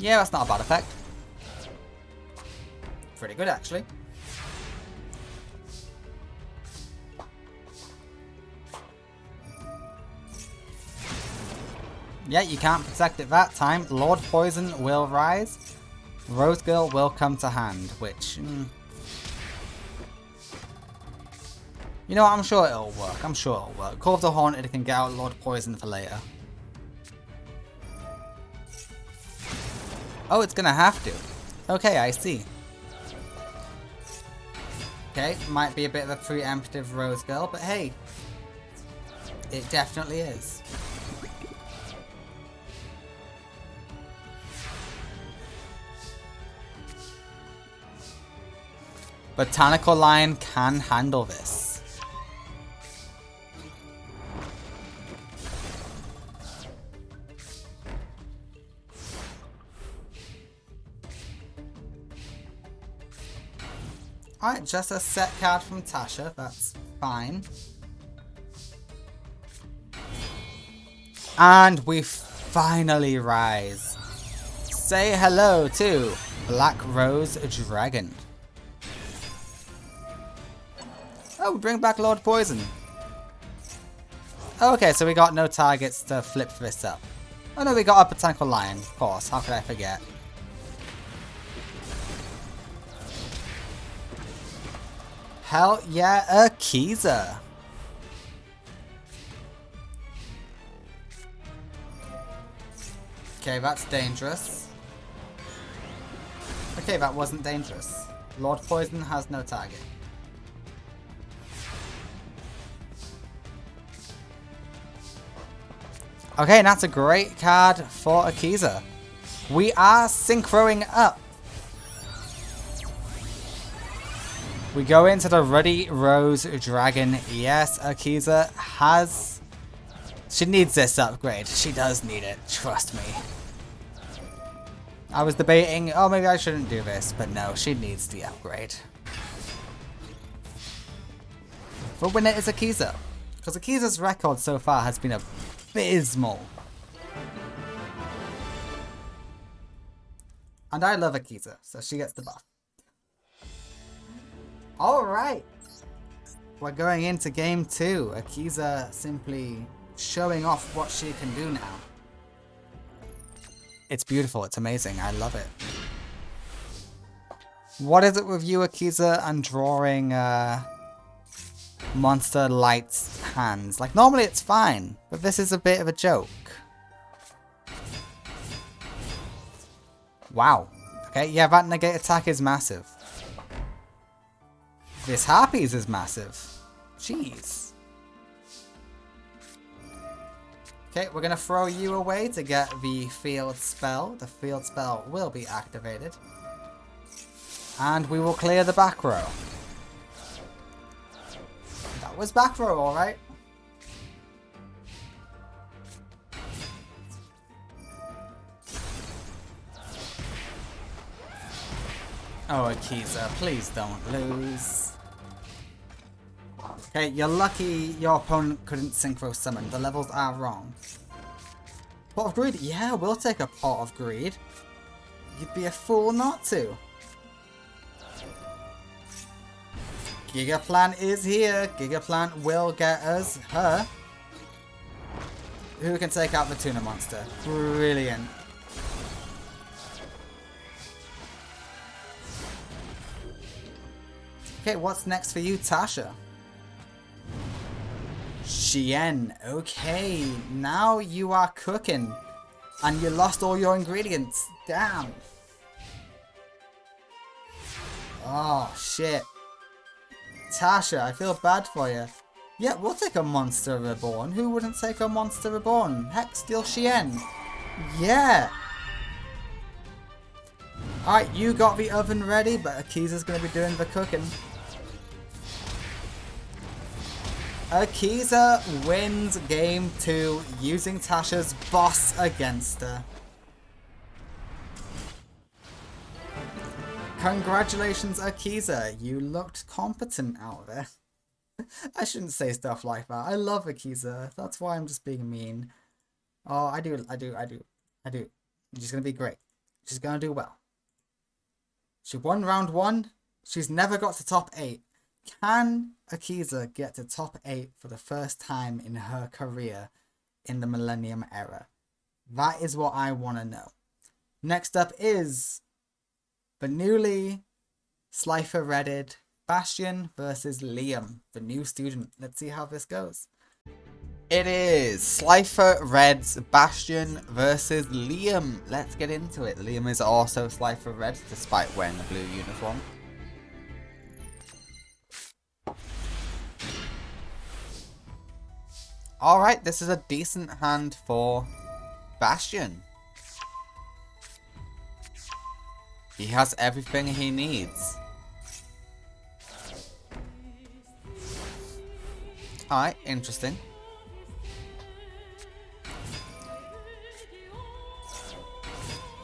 Yeah, that's not a bad effect. Pretty good, actually. Yeah, you can't protect it that time. Lord Poison will rise. Rose Girl will come to hand, which... You know what, I'm sure it'll work. I'm sure it'll work. Call of the Haunted can get out Lord Poison for later. Oh, it's gonna have to. Okay, I see. Okay, might be a bit of a preemptive Rose Girl, but hey, it definitely is. Botanical Lion can handle this. Alright, just a set card from Tasha, that's fine. And we finally rise. Say hello to Black Rose Dragon. Oh, we bring back Lord Poison. Okay, so we got no targets to flip this up. Oh no, we got a Botanical Lion, of course, how could I forget? Hell yeah, a Kiza. Okay, that's dangerous. Okay, that wasn't dangerous. Lord Poison has no target. Okay, and that's a great card for Akiza. We are synchroing up. We go into the Ruddy Rose Dragon. Yes, Akiza has... She needs this upgrade. She does need it. Trust me. I was debating, oh, maybe I shouldn't do this. But no, she needs the upgrade. The winner is Akiza. Because Akiza's record so far has been abysmal. And I love Akiza, so she gets the buff. Alright, we're going into game 2. Akiza simply showing off what she can do now. It's beautiful, it's amazing, I love it. What is it with you, Akiza, and drawing Monster Light's hands? Like, normally it's fine, but this is a bit of a joke. Wow. Okay, yeah, that negate attack is massive. This Harpies is massive. Jeez. Okay, we're going to throw you away to get the field spell. The field spell will be activated. And we will clear the back row. That was back row, alright. Oh, Akiza, please don't lose. Okay, you're lucky your opponent couldn't synchro summon. The levels are wrong. Pot of Greed? Yeah, we'll take a Pot of Greed. You'd be a fool not to. Gigaplant is here. Gigaplant will get us her. Who can take out the Tuna Monster? Brilliant. Okay, what's next for you, Tasha? Shien. Okay, now you are cooking. And you lost all your ingredients. Damn. Oh, shit. Tasha, I feel bad for you. Yeah, we'll take a Monster Reborn. Who wouldn't take a Monster Reborn? Heck, steal Shien. Yeah. Alright, you got the oven ready, but Akiza's going to be doing the cooking. Akiza wins game 2 using Tasha's boss against her. Congratulations, Akiza. You looked competent out there. I shouldn't say stuff like that. I love Akiza. That's why I'm just being mean. Oh, I do. She's going to be great. She's going to do well. She won round 1. She's never got to top 8. Can Akiza get to top 8 for the first time in her career in the Millennium era? That is what I want to know. Next up is the newly Slifer-redded Bastion versus Liam, the new student. Let's see how this goes. It is Slifer-Red's Bastion versus Liam. Let's get into it. Liam is also Slifer-Red despite wearing the blue uniform. Alright, this is a decent hand for Bastion. He has everything he needs. Alright, interesting.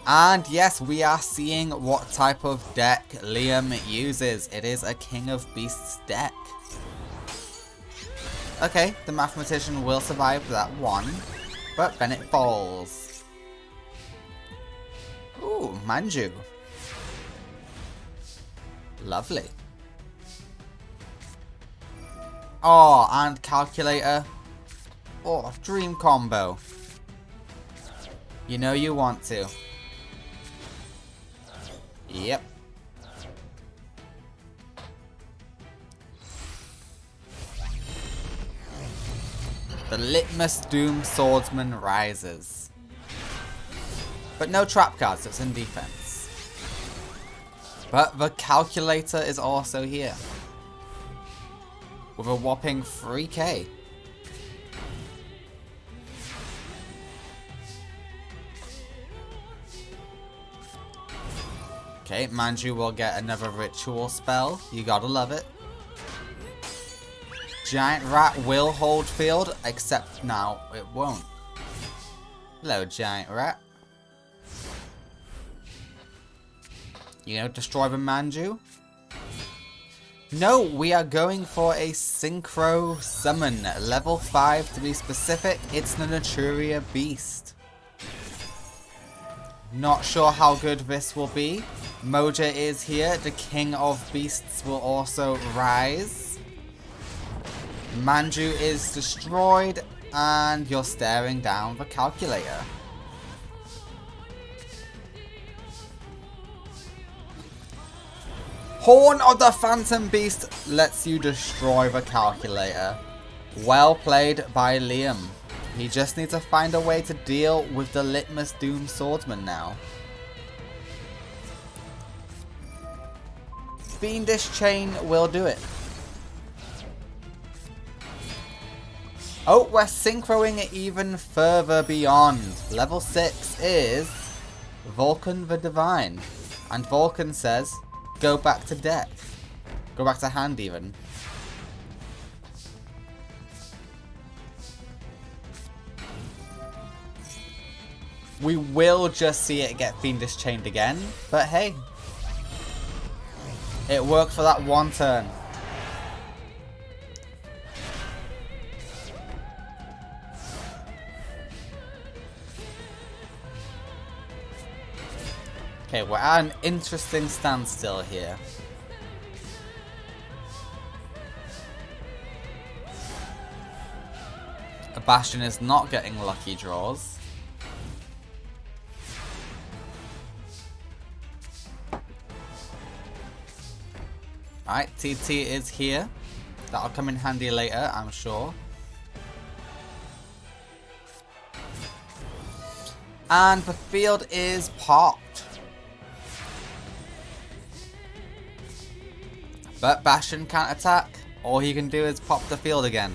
And yes, we are seeing what type of deck Liam uses. It is a King of Beasts deck. Okay, the Mathematician will survive that one, but then it falls. Ooh, Manju. Lovely. Oh, and Calculator. Oh, dream combo. You know you want to. Yep. The Litmus Doom Swordsman rises. But no trap cards, so it's in defense. But the Calculator is also here. With a whopping 3k. Okay, Manju will get another ritual spell. You gotta love it. Giant Rat will hold field, except now it won't. Hello, Giant Rat. You know, destroy the Manju? No, we are going for a Synchro Summon. Level 5 to be specific. It's the Naturia Beast. Not sure how good this will be. Moja is here. The King of Beasts will also rise. Manju is destroyed. And you're staring down the Calculator. Horn of the Phantom Beast lets you destroy the Calculator. Well played by Liam. He just needs to find a way to deal with the Litmus Doom Swordsman now. Fiendish Chain will do it. Oh, we're synchroing it even further beyond. Level 6 is Vulcan the Divine. And Vulcan says, go back to deck. Go back to hand even. We will just see it get Fiendish Chained again. But hey. It worked for that one turn. Okay, we're at an interesting standstill here. A Bastion is not getting lucky draws. Alright, TT is here. That'll come in handy later, I'm sure. And the field is popped. But Bastion can't attack. All he can do is pop the field again.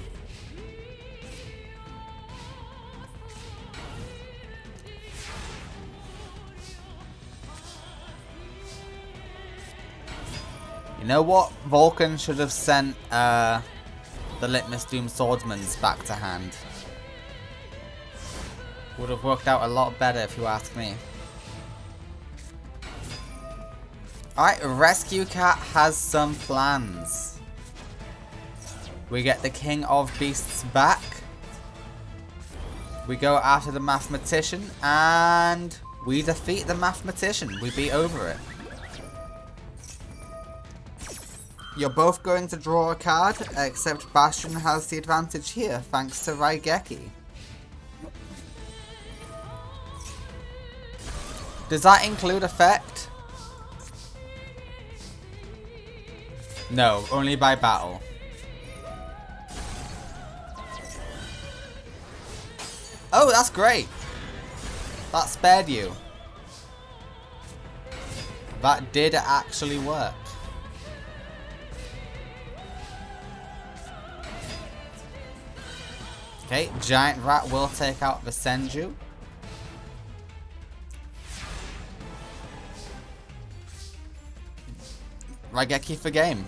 You know what? Vulcan should have sent the Litmus Doom Swordsmans back to hand. Would have worked out a lot better if you ask me. Alright, Rescue Cat has some plans. We get the King of Beasts back. We go after the Mathematician and we defeat the Mathematician. We beat over it. You're both going to draw a card, except Bastion has the advantage here, thanks to Raigeki. Does that include effect? No, only by battle. Oh, that's great. That spared you. That did actually work. Okay, Giant Rat will take out the Senju. Raigeki for game.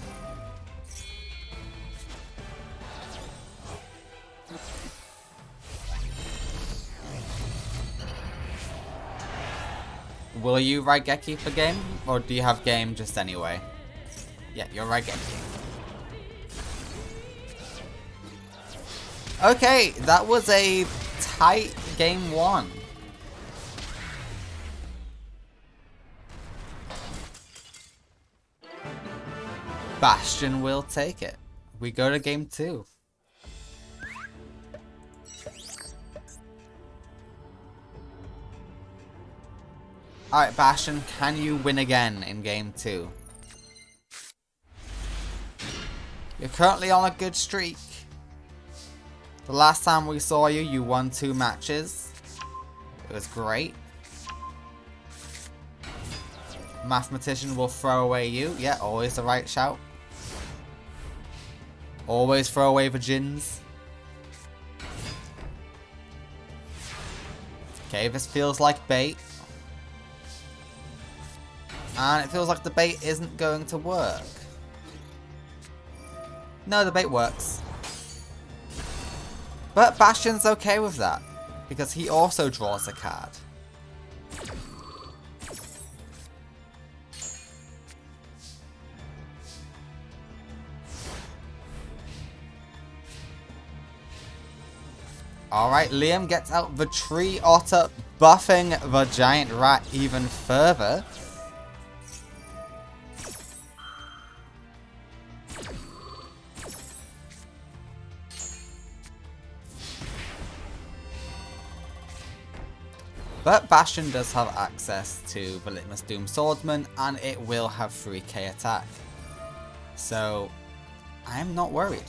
Will you Raigeki for game? Or do you have game just anyway? Yeah, you're Raigeki. Okay, that was a tight game 1. Bastion will take it. We go to game 2. Alright, Bastion, can you win again in game 2? You're currently on a good streak. The last time we saw you, you won 2 matches. It was great. Mathematician will throw away you. Yeah, always the right shout. Always throw away the gins. Okay, this feels like bait. And it feels like the bait isn't going to work. No, the bait works. But Bastion's okay with that, because he also draws a card. Alright, Liam gets out the Tree Otter, buffing the Giant Rat even further. But Bastion does have access to the Litmus Doom Swordsman, and it will have 3k attack. So, I'm not worried.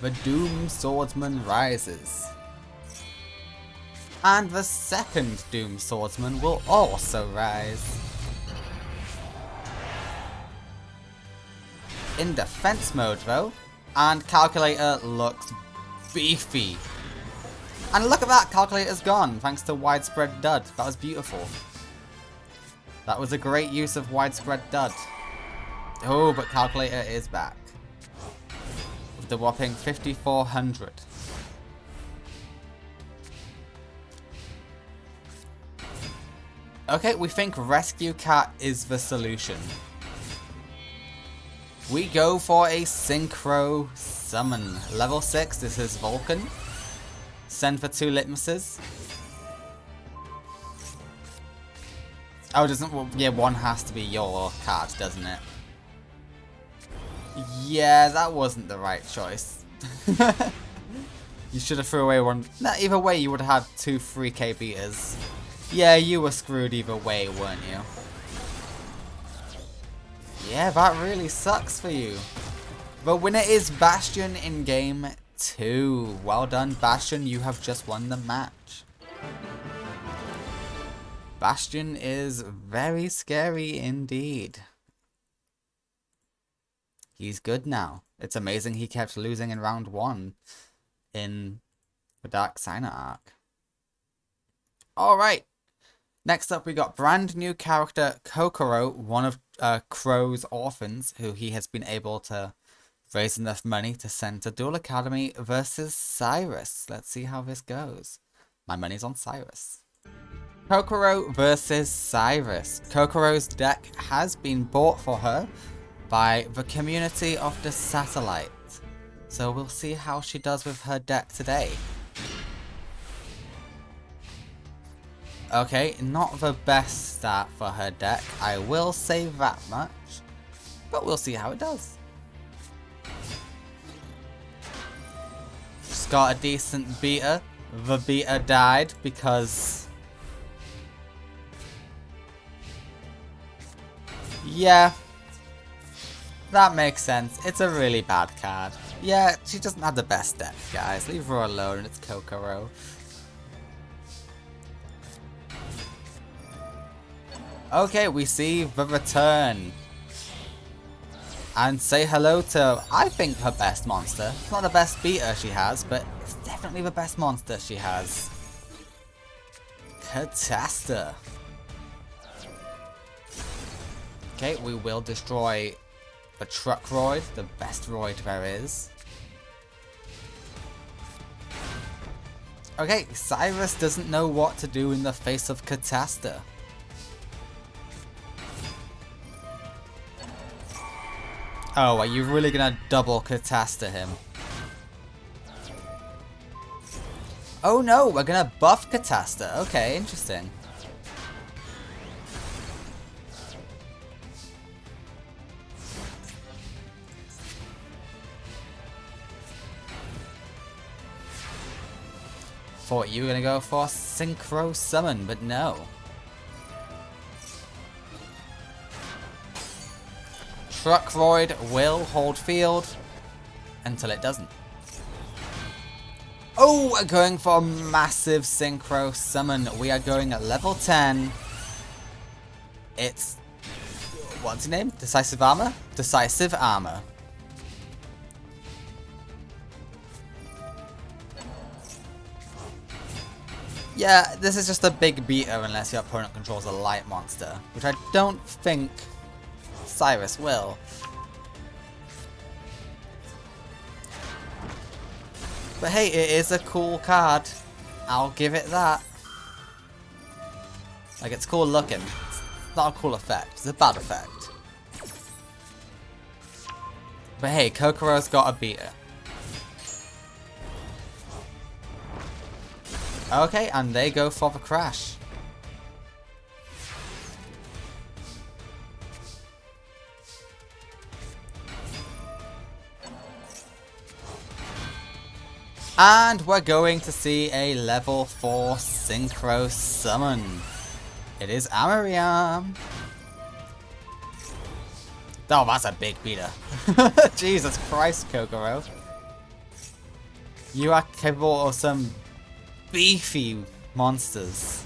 The Doom Swordsman rises. And the second Doom Swordsman will also rise. In defense mode though, and Calculator looks beefy. And look at that, Calculator's gone thanks to Widespread Dud. That was beautiful. That was a great use of Widespread Dud. Oh, but Calculator is back. With the whopping 5400. Okay, we think Rescue Cat is the solution. We go for a Synchro Summon. Level 6, this is Vulcan. Send for 2 Litmuses. Oh, doesn't, well, yeah, one has to be your card, doesn't it? Yeah, that wasn't the right choice. You should have threw away one. No, either way, you would have had 2 3k beaters. Yeah, you were screwed either way, weren't you? Yeah, that really sucks for you. The winner is Bastion in game 2. Well done, Bastion, you have just won the match. Bastion is very scary indeed. He's good now. It's amazing he kept losing in round 1 in the Dark Signer arc. Alright. Next up we got brand new character Kokoro, one of Crow's orphans, who he has been able to raise enough money to send to Duel Academy versus Cyrus. Let's see how this goes. My money's on Cyrus. Kokoro versus Cyrus. Kokoro's deck has been bought for her by the community of the satellite. So we'll see how she does with her deck today. Okay, not the best start for her deck, I will say that much, but we'll see how it does. She's got a decent beater. The beater died because... yeah, that makes sense. It's a really bad card. Yeah, she doesn't have the best deck, guys. Leave her alone, it's Kokoro. Okay, we see the return. And say hello to, I think, her best monster. It's not the best beater she has, but it's definitely the best monster she has. Catasta. Okay, we will destroy the Truck Roid, the best Roid there is. Okay, Cyrus doesn't know what to do in the face of Catasta. Oh, are you really gonna double Catasta him? Oh no, we're gonna buff Catasta. Okay, interesting. Thought you were gonna go for Synchro Summon, but no. Truckroid will hold field until it doesn't. Oh, we're going for a massive Synchro Summon. We are going at level 10. It's... what's his name? Decisive Armor? Decisive Armor. Yeah, this is just a big beater unless your opponent controls a light monster, which I don't think Cyrus will. But hey, it is a cool card. I'll give it that. Like, it's cool looking. It's not a cool effect. It's a bad effect. But hey, Kokoro's got a beater. Okay, and they go for the crash. And we're going to see a level 4 Synchro Summon. It is Amariam. Oh, that's a big beater. Jesus Christ, Kokoro. You are capable of some beefy monsters.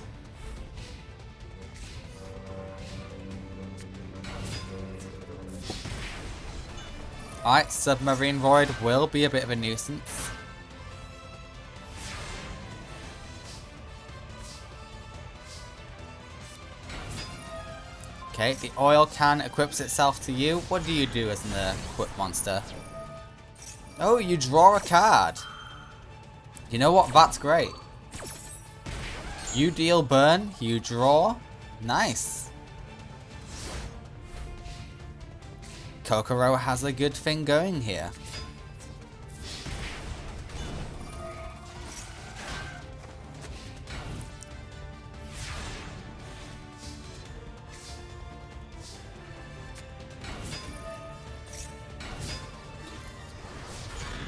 Alright, Submarine Void will be a bit of a nuisance. Okay, the oil can equips itself to you. What do you do as an equipped monster? Oh, you draw a card. You know what? That's great. You deal burn, you draw. Nice. Kokoro has a good thing going here.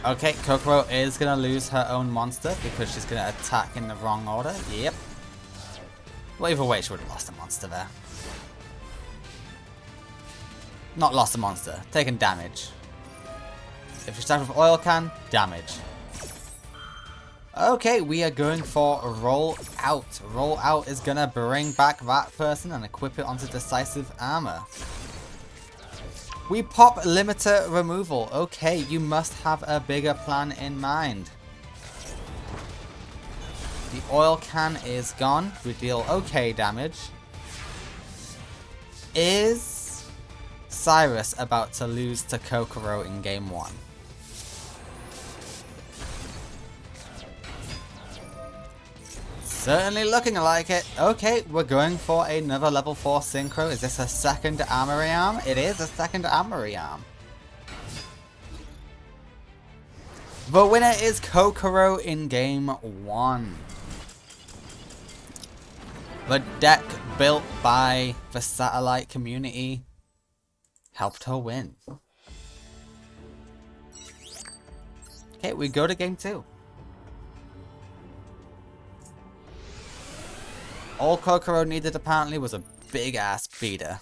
Okay, Kokoro is going to lose her own monster because she's going to attack in the wrong order. Yep. Well, either way, she would have lost a monster there. Not lost a monster, taken damage. If she starts with oil can, damage. Okay, we are going for roll out. Roll out is going to bring back that person and equip it onto decisive armor. We pop limiter removal. Okay, you must have a bigger plan in mind. The oil can is gone. We deal okay damage. Is Cyrus about to lose to Kokoro in game 1? Certainly looking like it. Okay, we're going for another level 4 synchro. Is this a second armory arm? It is a second armory arm. The winner is Kokoro in game 1. The deck built by the satellite community helped her win. Okay, we go to game 2. All Kokoro needed apparently was a big ass beater.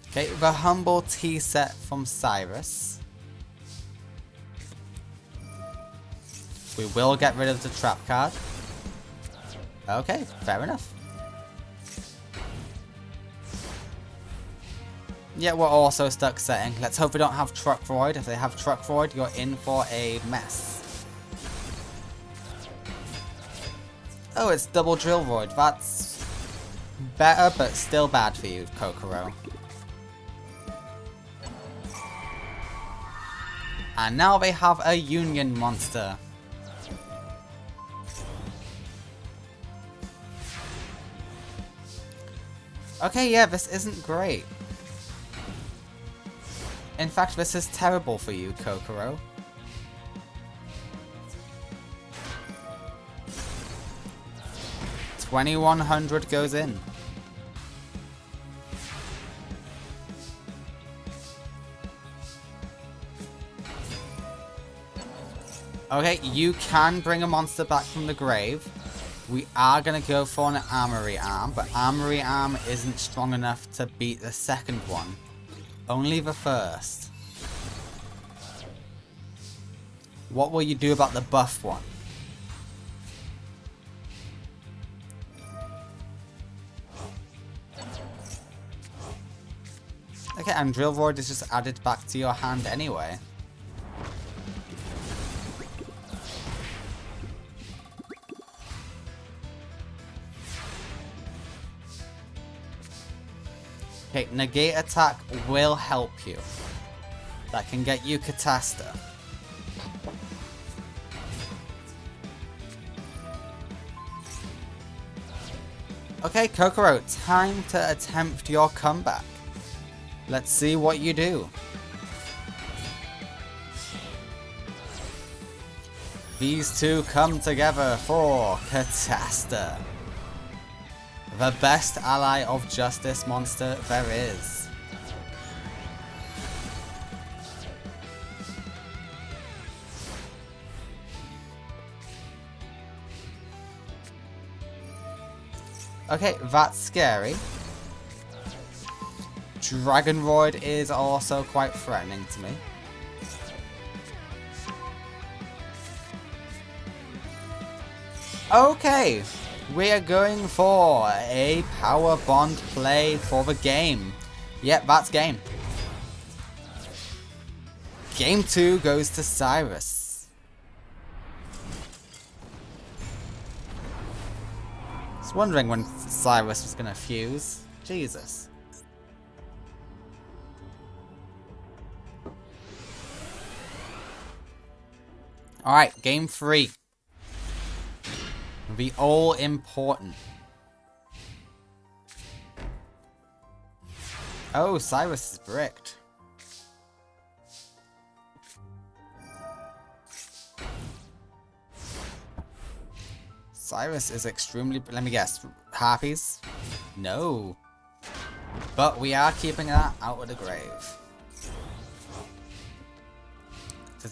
Okay, the humble tea set from Cyrus. We will get rid of the trap card. Okay, fair enough. Yeah, we're also stuck setting. Let's hope we don't have Truck Void. If they have Truck Void, you're in for a mess. Oh, it's double Drill Void. That's better, but still bad for you, Kokoro. And now they have a Union monster. Okay, yeah, this isn't great. In fact, this is terrible for you, Kokoro. $2,100 goes in. Okay, you can bring a monster back from the grave. We are going to go for an Armory Arm, but Armory Arm isn't strong enough to beat the second one. Only the first. What will you do about the buff one? Okay, and Drill Void is just added back to your hand anyway. Okay, Negate Attack will help you. That can get you Catasta. Okay, Kokoro, time to attempt your comeback. Let's see what you do. These two come together for Catasta. The best ally of Justice monster there is. Okay, that's scary. Dragonroid is also quite threatening to me. Okay, we are going for a power bond play for the game. Yep, that's game. Game 2 goes to Cyrus. I was wondering when Cyrus was going to fuse. Jesus. Alright, game 3. The all important. Oh, Cyrus is bricked. Cyrus is extremely... Let me guess. Harpies? No. But we are keeping that out of the grave.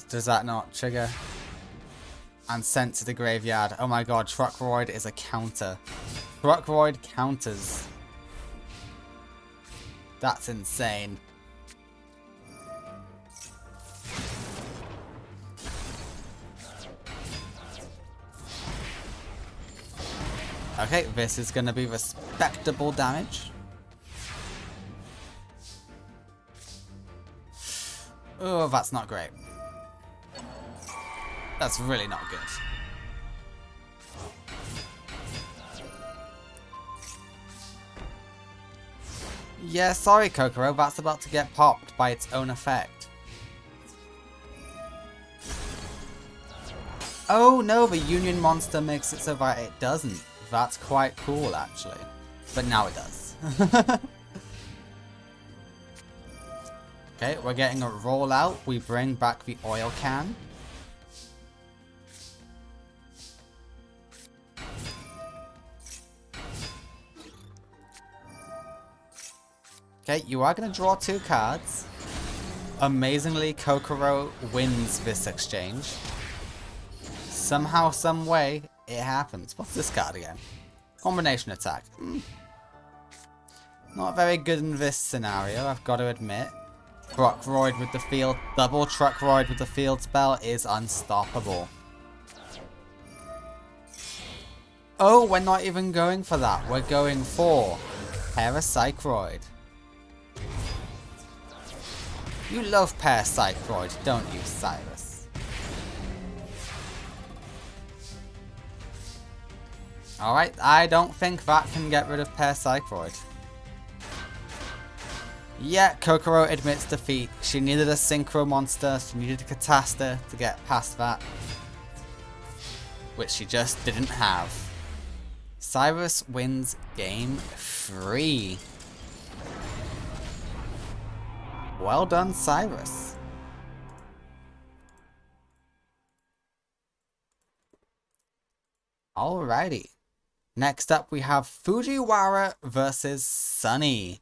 Does that not trigger? And sent to the graveyard. Oh my god, Truckroid is a counter. Truckroid counters. That's insane. Okay, this is going to be respectable damage. Oh, that's not great. That's really not good. Yeah, sorry Kokoro, that's about to get popped by its own effect. Oh no, the Union monster makes it so that it doesn't. That's quite cool actually. But now it does. Okay, we're getting a rollout. We bring back the oil can. Okay, you are going to draw 2 cards. Amazingly, Kokoro wins this exchange. Somehow, some way, it happens. What's this card again? Combination attack. Not very good in this scenario, I've got to admit. Truckroid with the field, double Truckroid with the field spell is unstoppable. Oh, we're not even going for that. We're going for Parapsychroid. You love Parapsychroid, don't you, Cyrus? Alright, I don't think that can get rid of Parapsychroid. Yeah, Kokoro admits defeat. She needed a synchro monster, she needed a Catasta to get past that, which she just didn't have. Cyrus wins game 3. Well done, Cyrus. Alrighty. Next up we have Fujiwara versus Sunny.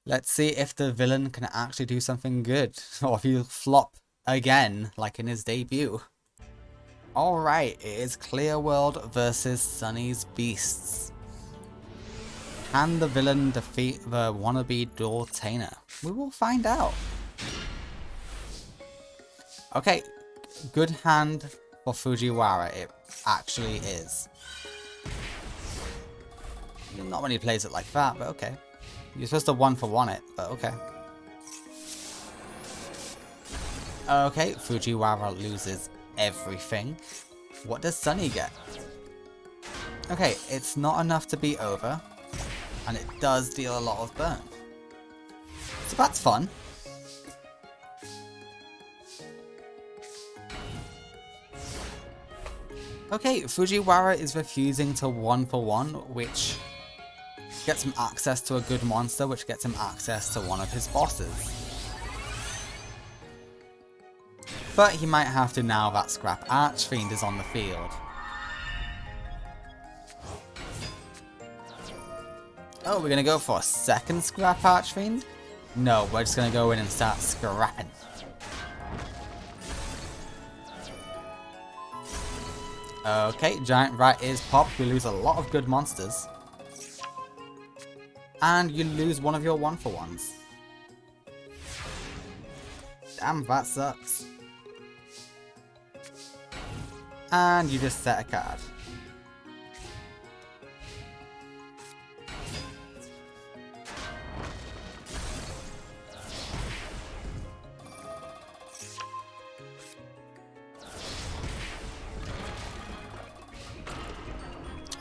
Let's see if the villain can actually do something good, or if he'll flop again, like in his debut. Alright, it is Clear World versus Sunny's Beasts. Can the villain defeat the wannabe Duel Tainer? We will find out. Okay, good hand for Fujiwara, it actually is. Not many plays it like that, but okay. You're supposed to 1-for-1 it, but okay. Okay, Fujiwara loses everything. What does Sunny get? Okay, it's not enough to be over, and it does deal a lot of burn. So that's fun. Okay, Fujiwara is refusing to 1-for-1, which gets him access to a good monster, which gets him access to one of his bosses. But he might have to now that Scrap Archfiend is on the field. Oh, we're gonna go for a second Scrap Archfiend? No, we're just gonna go in and start scrapping. Okay, Giant Rat is popped. We lose a lot of good monsters. And you lose one of your 1-for-1s. Damn, that sucks. And you just set a card.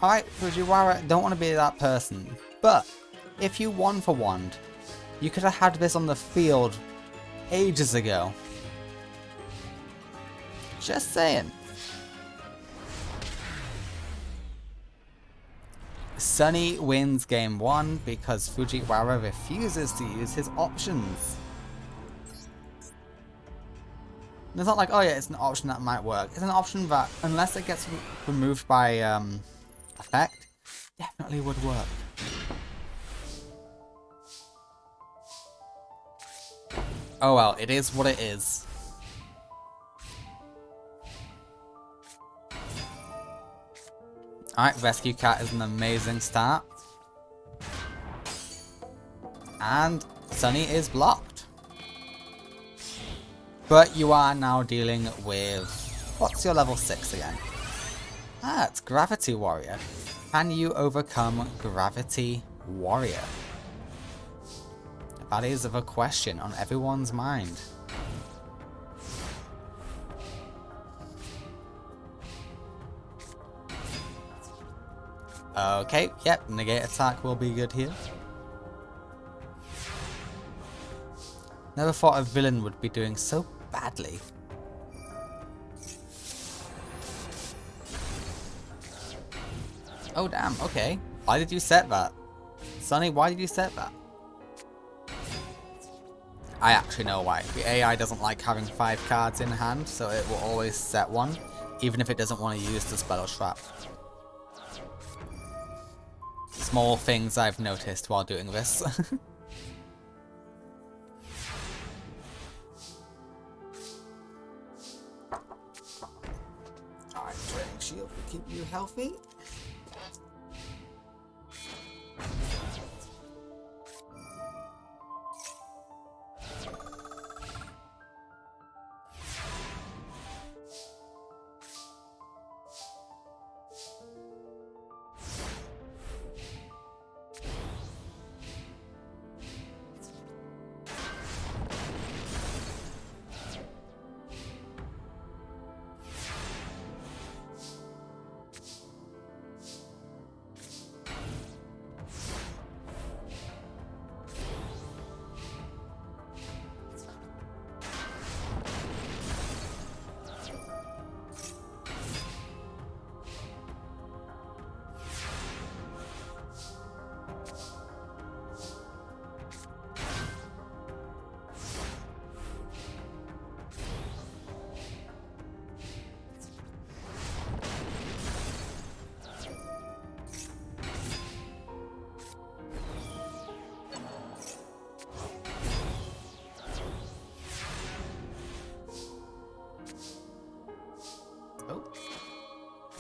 Alright, Fujiwara, don't want to be that person, but if you 1-for-1'd, you could have had this on the field ages ago. Just saying. Sunny wins game 1 because Fujiwara refuses to use his options. And it's not like, oh yeah, it's an option that might work. It's an option that, unless it gets removed by effect, definitely would work. Oh well, it is what it is. Alright, Rescue Cat is an amazing start. And Sunny is blocked. But you are now dealing with... What's your level 6 again? Ah, it's Gravity Warrior. Can you overcome Gravity Warrior? That is the question on everyone's mind. Okay, yep, negate attack will be good here. Never thought a villain would be doing so badly. Oh damn, okay. Why did you set that? Sunny, why did you set that? I actually know why. The AI doesn't like having 5 cards in hand, so it will always set one, even if it doesn't want to use the spell trap. Small things I've noticed while doing this. Alright, training shield will keep you healthy.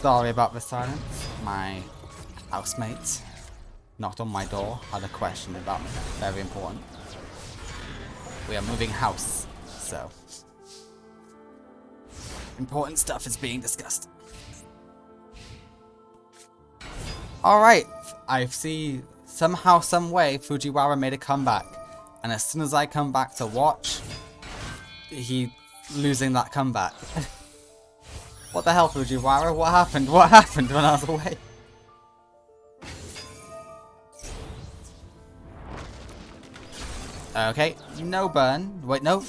Sorry about the silence. My housemate knocked on my door, had a question about me. Very important. We are moving house, so important stuff is being discussed. Alright, I see somehow, some way, Fujiwara made a comeback. And as soon as I come back to watch, he losing that comeback. What the hell, Fujiwara? What happened? What happened when I was away? Okay, no burn. Wait, no.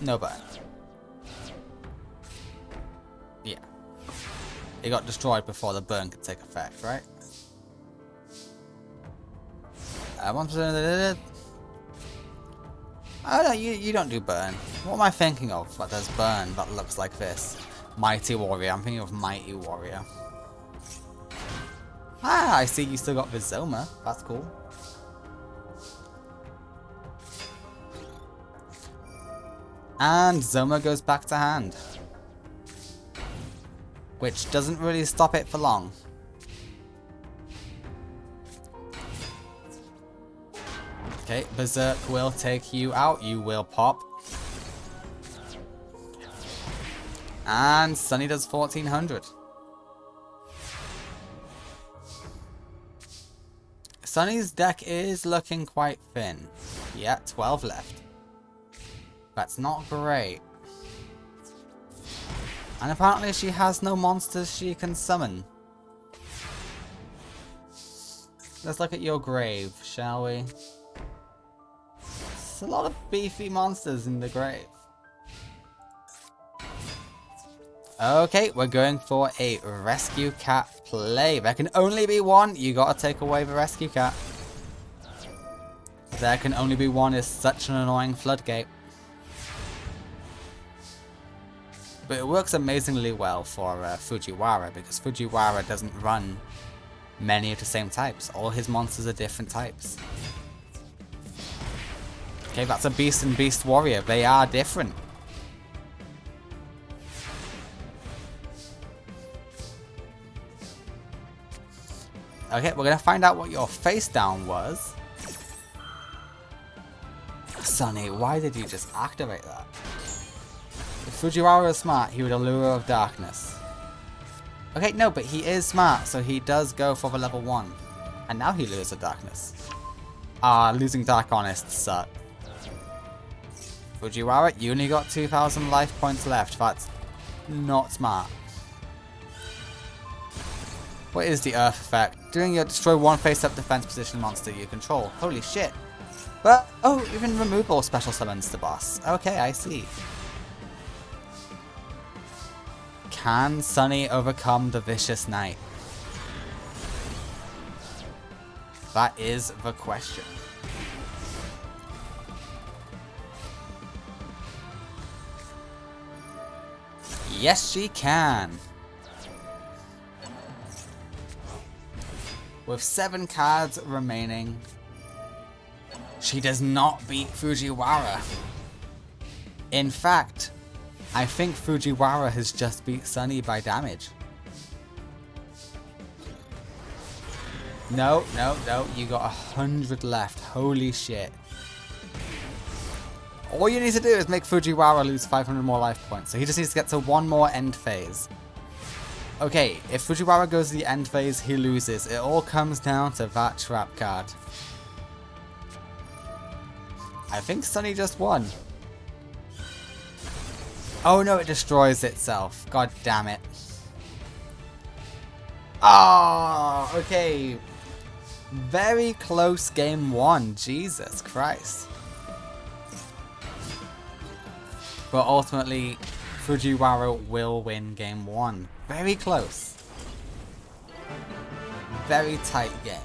No burn. Yeah. It got destroyed before the burn could take effect, right? Oh no, you don't do burn. What am I thinking of that does burn that looks like this? Mighty Warrior. I'm thinking of Mighty Warrior. Ah, I see you still got the Zoma. That's cool. And Zoma goes back to hand. Which doesn't really stop it for long. Okay, Berserk will take you out. You will pop. And Sunny does 1400. Sunny's deck is looking quite thin. Yeah, 12 left. That's not great. And apparently she has no monsters she can summon. Let's look at your grave, shall we? There's a lot of beefy monsters in the grave. Okay, we're going for a rescue cat play. There can only be one. You gotta take away the rescue cat. There can only be one is such an annoying floodgate. But it works amazingly well for Fujiwara, because Fujiwara doesn't run many of the same types. All his monsters are different types. Okay, that's a Beast and Beast Warrior. They are different. Okay, we're gonna find out what your face down was. Sunny, why did you just activate that? If Fujiwara was smart, he would Allure of Darkness. Okay, no, but he is smart, so he does go for the level 1. And now he loses Darkness. Ah, losing Dark Honest sucks. Fujiwara, you only got 2000 life points left. That's not smart. What is the Earth effect? Doing your destroy one face-up defense position monster you control. Holy shit. But, oh, even removal special summons the boss. Okay, I see. Can Sunny overcome the Vicious Knight? That is the question. Yes, she can. With 7 cards remaining, she does not beat Fujiwara. In fact, I think Fujiwara has just beat Sunny by damage. No, no, no, you got 100 left. Holy shit. All you need to do is make Fujiwara lose 500 more life points. So he just needs to get to one more end phase. Okay, if Fujiwara goes to the end phase, he loses. It all comes down to that trap card. I think Sunny just won. Oh no, it destroys itself. God damn it. Oh, okay. Very close game 1. Jesus Christ. But ultimately, Fujiwara will win game 1. Very close. Very tight game.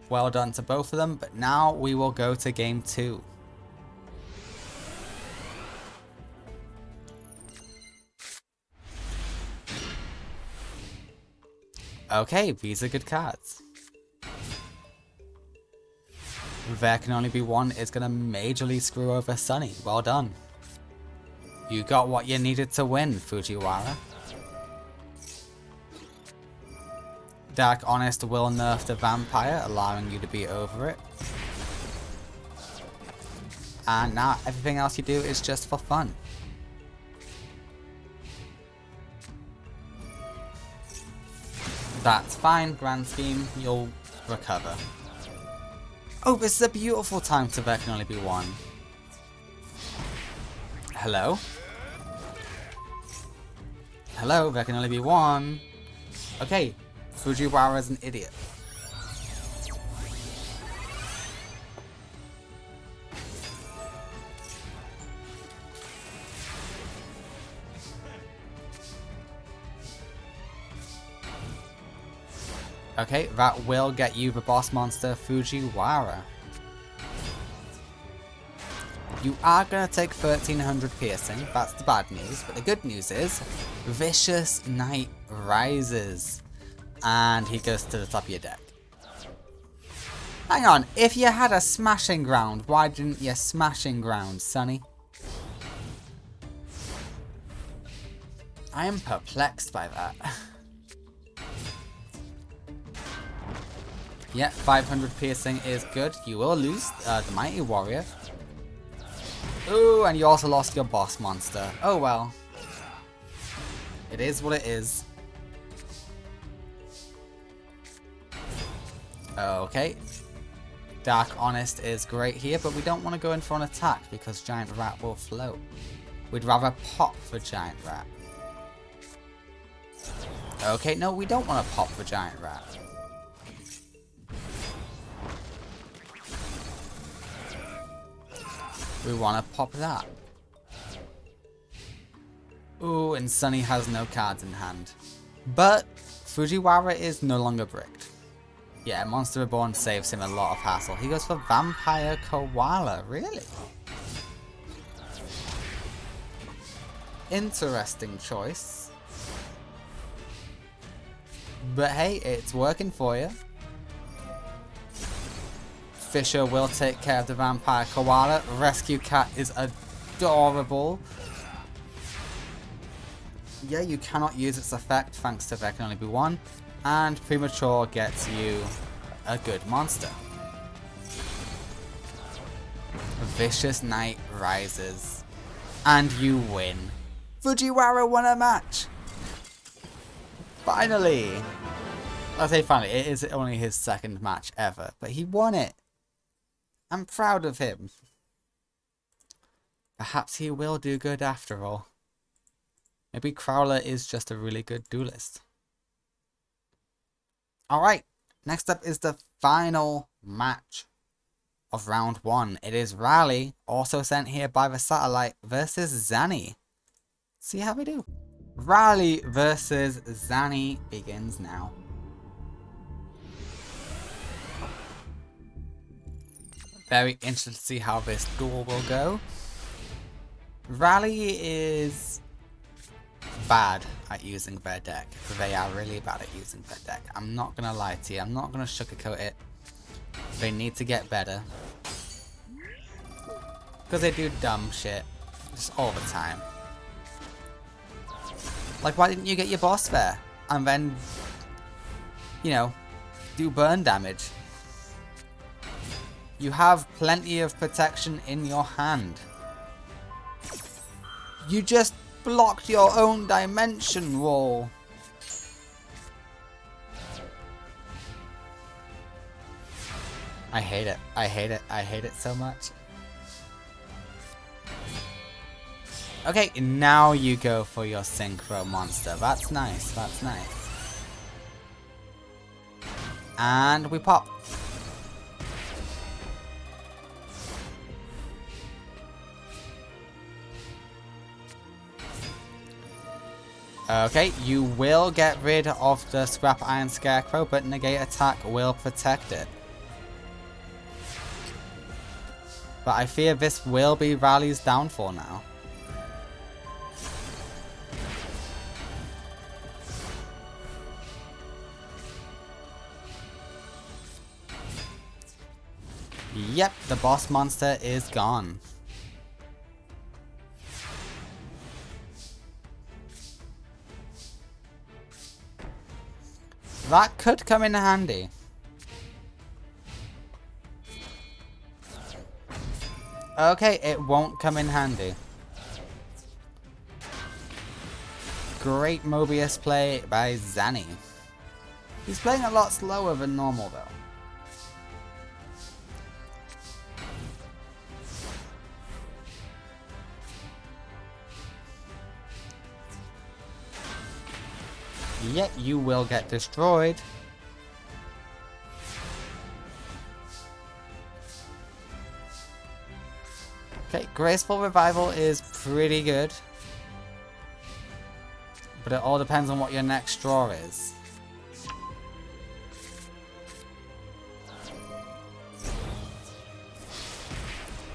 Well done to both of them, but now we will go to game 2. Okay, these are good cards. There can only be one is going to majorly screw over Sunny. Well done. You got what you needed to win, Fujiwara. Dark Honest will nerf the vampire, allowing you to be over it. And now everything else you do is just for fun. That's fine, grand scheme, you'll recover. Oh, this is a beautiful time to there can only be one. Hello? Hello, there can only be one. Okay, Fujiwara is an idiot. Okay, that will get you the boss monster, Fujiwara. You are going to take 1300 piercing, that's the bad news, but the good news is, Vicious Knight rises, and he goes to the top of your deck. Hang on, if you had a smashing ground, why didn't you smashing ground, Sonny? I am perplexed by that. Yeah, 500 piercing is good. You will lose the Mighty Warrior. Ooh, and you also lost your boss monster. Oh well. It is what it is. Okay. Dark Honest is great here, but we don't want to go in for an attack because Giant Rat will float. We'd rather pop for Giant Rat. Okay, no, we don't want to pop for Giant Rat. We want to pop that. Ooh, and Sunny has no cards in hand. But Fujiwara is no longer bricked. Yeah, Monster Reborn saves him a lot of hassle. He goes for Vampire Koala, really? Interesting choice. But hey, it's working for you. Fisher will take care of the Vampire Koala. Rescue Cat is adorable. Yeah, you cannot use its effect thanks to there can only be one. And Premature gets you a good monster. Vicious Knight rises. And you win. Fujiwara won a match! Finally! I say finally, it is only his second match ever, but he won it. I'm proud of him. Perhaps he will do good after all. Maybe Crowler is just a really good duelist. Alright, next up is the final match of round 1. It is Raleigh, also sent here by the satellite, versus Zanny. See how we do. Raleigh versus Zanny begins now. Very interested to see how this duel will go. Raleigh is bad at using their deck. They are really bad at using their deck. I'm not going to lie to you. I'm not going to sugarcoat it. They need to get better. Because they do dumb shit. Just all the time. Like, why didn't you get your boss there? And then, you know, do burn damage. You have plenty of protection in your hand. You just blocked your own dimension wall. I hate it. I hate it. I hate it so much. Okay, now you go for your synchro monster. That's nice. That's nice. And we pop. Okay, you will get rid of the Scrap Iron Scarecrow, but Negate Attack will protect it. But I fear this will be Raleigh's downfall now. Yep, the boss monster is gone. That could come in handy. Okay, it won't come in handy. Great Mobius play by Zanny. He's playing a lot slower than normal though. Yet you will get destroyed. Okay, Graceful Revival is pretty good. But it all depends on what your next draw is.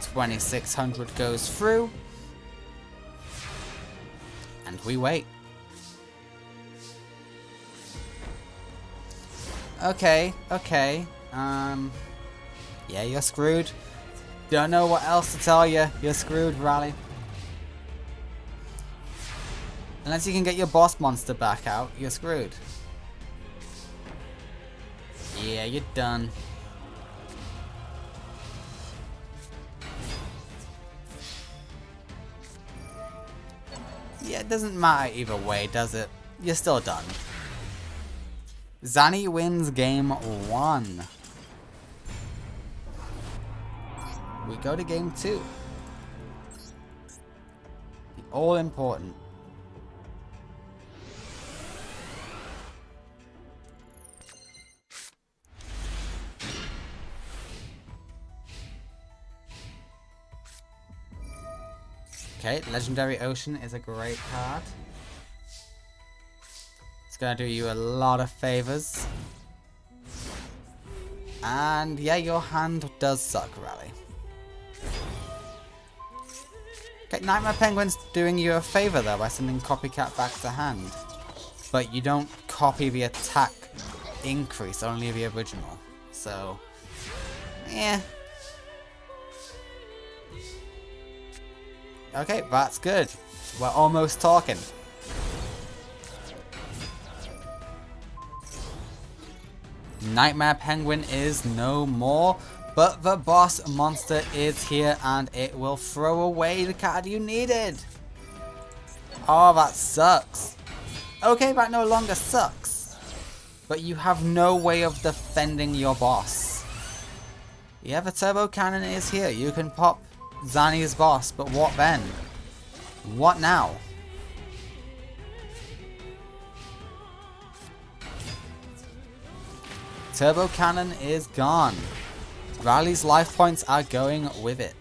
$2,600 goes through. And we wait. Okay. Yeah, you're screwed. Don't know what else to tell you. You're screwed, Rally. Unless you can get your boss monster back out, you're screwed. Yeah, you're done. Yeah, it doesn't matter either way, does it? You're still done. Zanny wins game 1. We go to game 2. The all important. Okay, Legendary Ocean is a great card. It's gonna do you a lot of favors. And yeah, your hand does suck, Rally. Okay, Nightmare Penguin's doing you a favor though by sending Copycat back to hand. But you don't copy the attack increase, only the original. So, yeah. Okay, that's good. We're almost talking. Nightmare Penguin is no more, but the boss monster is here and it will throw away the card you needed. Oh, that sucks. Okay, that no longer sucks. But you have no way of defending your boss. Yeah, the Turbo Cannon is here. You can pop Zanny's boss, but what then? What now? Turbo Cannon is gone. Rally's life points are going with it.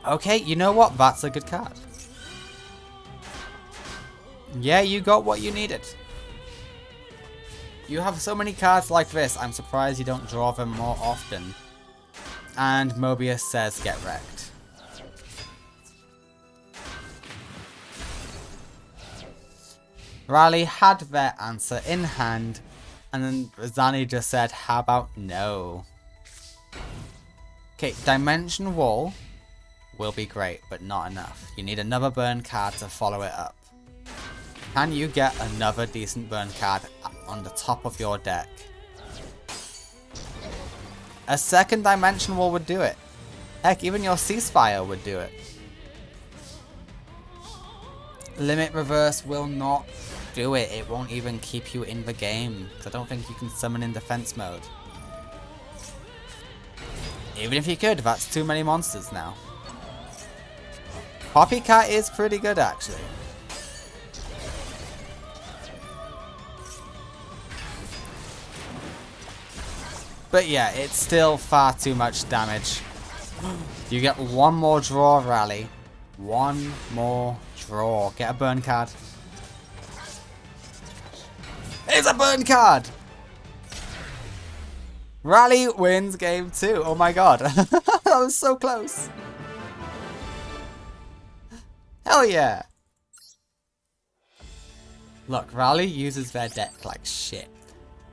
Okay, you know what? That's a good card. Yeah, you got what you needed. You have so many cards like this, I'm surprised you don't draw them more often. And Mobius says get wrecked. Rally had their answer in hand, and then Zanny just said, how about no? Okay, Dimension Wall will be great, but not enough. You need another burn card to follow it up. Can you get another decent burn card on the top of your deck? A second Dimension Wall would do it. Heck, even your Ceasefire would do it. Limit Reverse will not do it. It won't even keep you in the game. I don't think you can summon in defense mode. Even if you could, that's too many monsters now. Copycat is pretty good actually. But yeah, it's still far too much damage. You get one more draw, Rally. One more draw. Get a burn card. It's a burn card! Rally wins game 2. Oh my god. That was so close. Hell yeah. Look, Rally uses their deck like shit.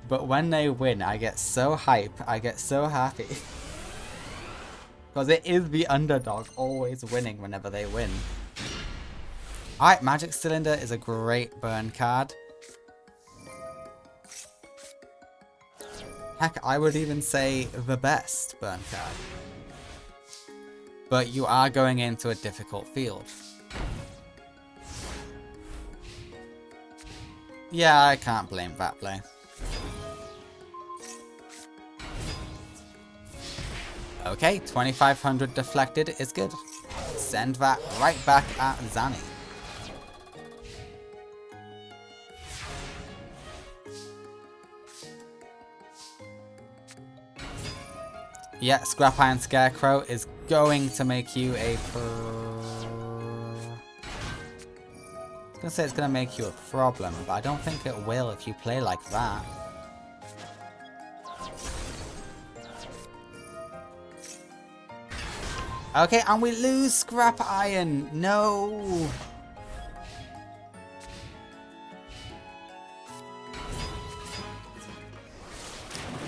But when they win, I get so hype. I get so happy. Because it is the underdog always winning whenever they win. Alright, Magic Cylinder is a great burn card. Heck, I would even say the best burn card. But you are going into a difficult field. Yeah, I can't blame that play. Okay, 2500 deflected is good. Send that right back at Zanny. Yeah, Scrap Iron Scarecrow is going to make you a I was gonna say it's gonna make you a problem, but I don't think it will if you play like that. Okay, and we lose Scrap Iron. No.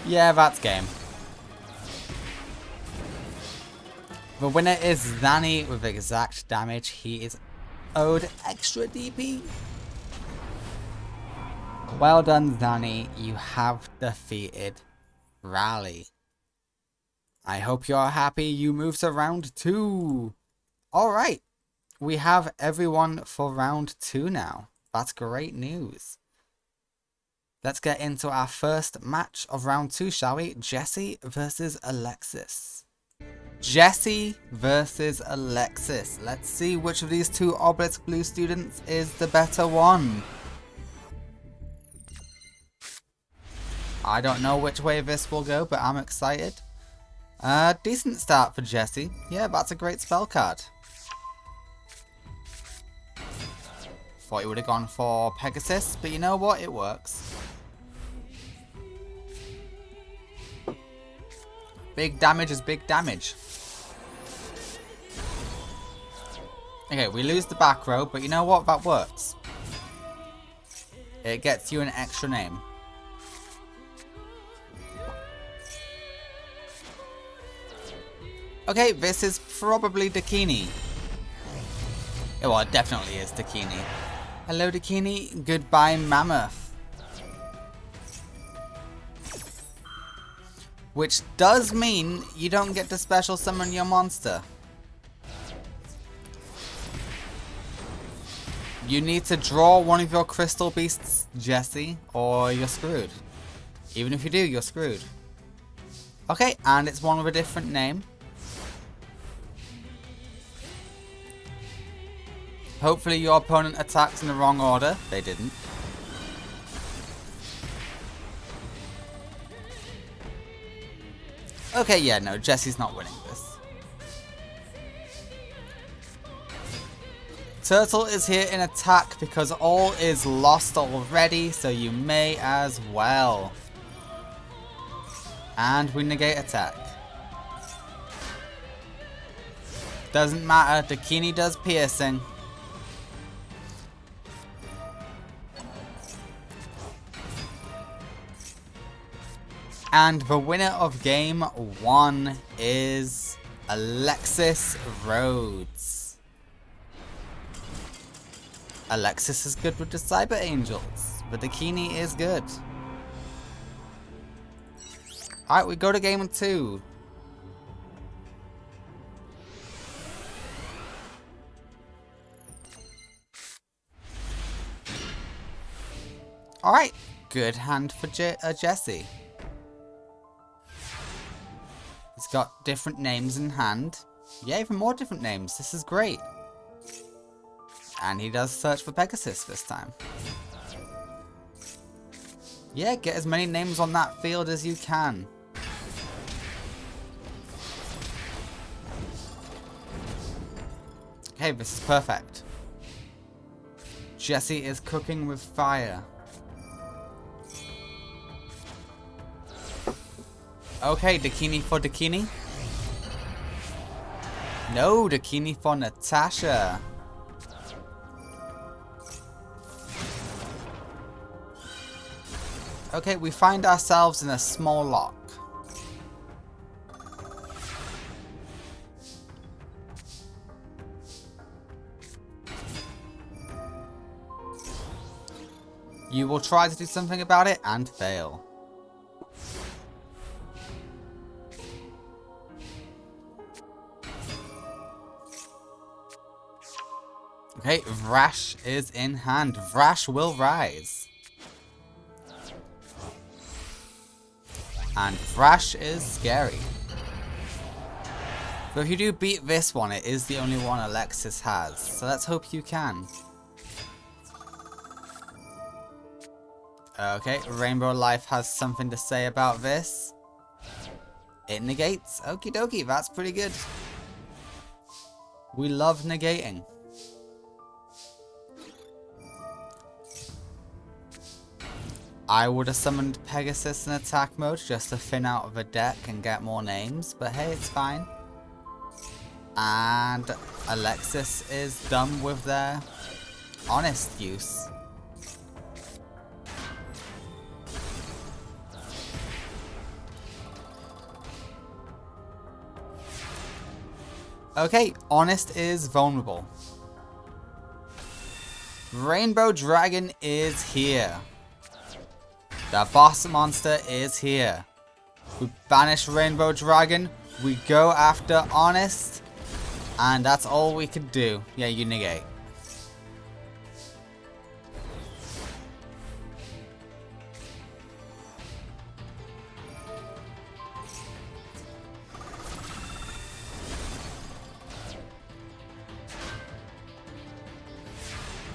Yeah, that's game. The winner is Zanny with exact damage. He is owed extra DP. Well done, Zanny. You have defeated Rally. I hope you're happy you moved to round 2. Alright. We have everyone for round 2 now. That's great news. Let's get into our first match of round 2, shall we? Jesse versus Alexis. Jesse versus Alexis. Let's see which of these two Obelisk Blue students is the better one. I don't know which way this will go, but I'm excited. Decent start for Jesse. Yeah, that's a great spell card. Thought he would have gone for Pegasus, but you know what? It works. Big damage is big damage. Okay, we lose the back row, but you know what? That works. It gets you an extra name. Okay, this is probably Dakini. Well, it definitely is Dakini. Hello, Dakini. Goodbye, Mammoth. Which does mean you don't get to special summon your monster. You need to draw one of your crystal beasts, Jesse, or you're screwed. Even if you do, you're screwed. Okay, and it's one with a different name. Hopefully your opponent attacks in the wrong order. They didn't. Okay, yeah, no, Jesse's not winning this. Turtle is here in attack because all is lost already, so you may as well. And we negate attack. Doesn't matter, Dakini does piercing. And the winner of game 1 is Alexis Rhodes. Alexis is good with the Cyber Angels, but Dakini is good. Alright, we go to game 2. Alright, good hand for Jesse. He's got different names in hand. Yeah, even more different names. This is great. And he does search for Pegasus this time. Yeah, get as many names on that field as you can. Okay, this is perfect. Jesse is cooking with fire. Okay, Dakini for Dakini. No, Dakini for Natasha. Okay, we find ourselves in a small lock. You will try to do something about it and fail. Okay, Vrash is in hand. Vrash will rise. And Vrash is scary. But if you do beat this one, it is the only one Alexis has. So let's hope you can. Okay, Rainbow Life has something to say about this. It negates. Okie dokie, that's pretty good. We love negating. I would have summoned Pegasus in attack mode just to thin out of a deck and get more names, but hey, it's fine. And Alexis is done with their honest use. Okay, honest is vulnerable. Rainbow Dragon is here. The boss monster is here. We banish Rainbow Dragon. We go after Honest. And that's all we could do. Yeah, you negate.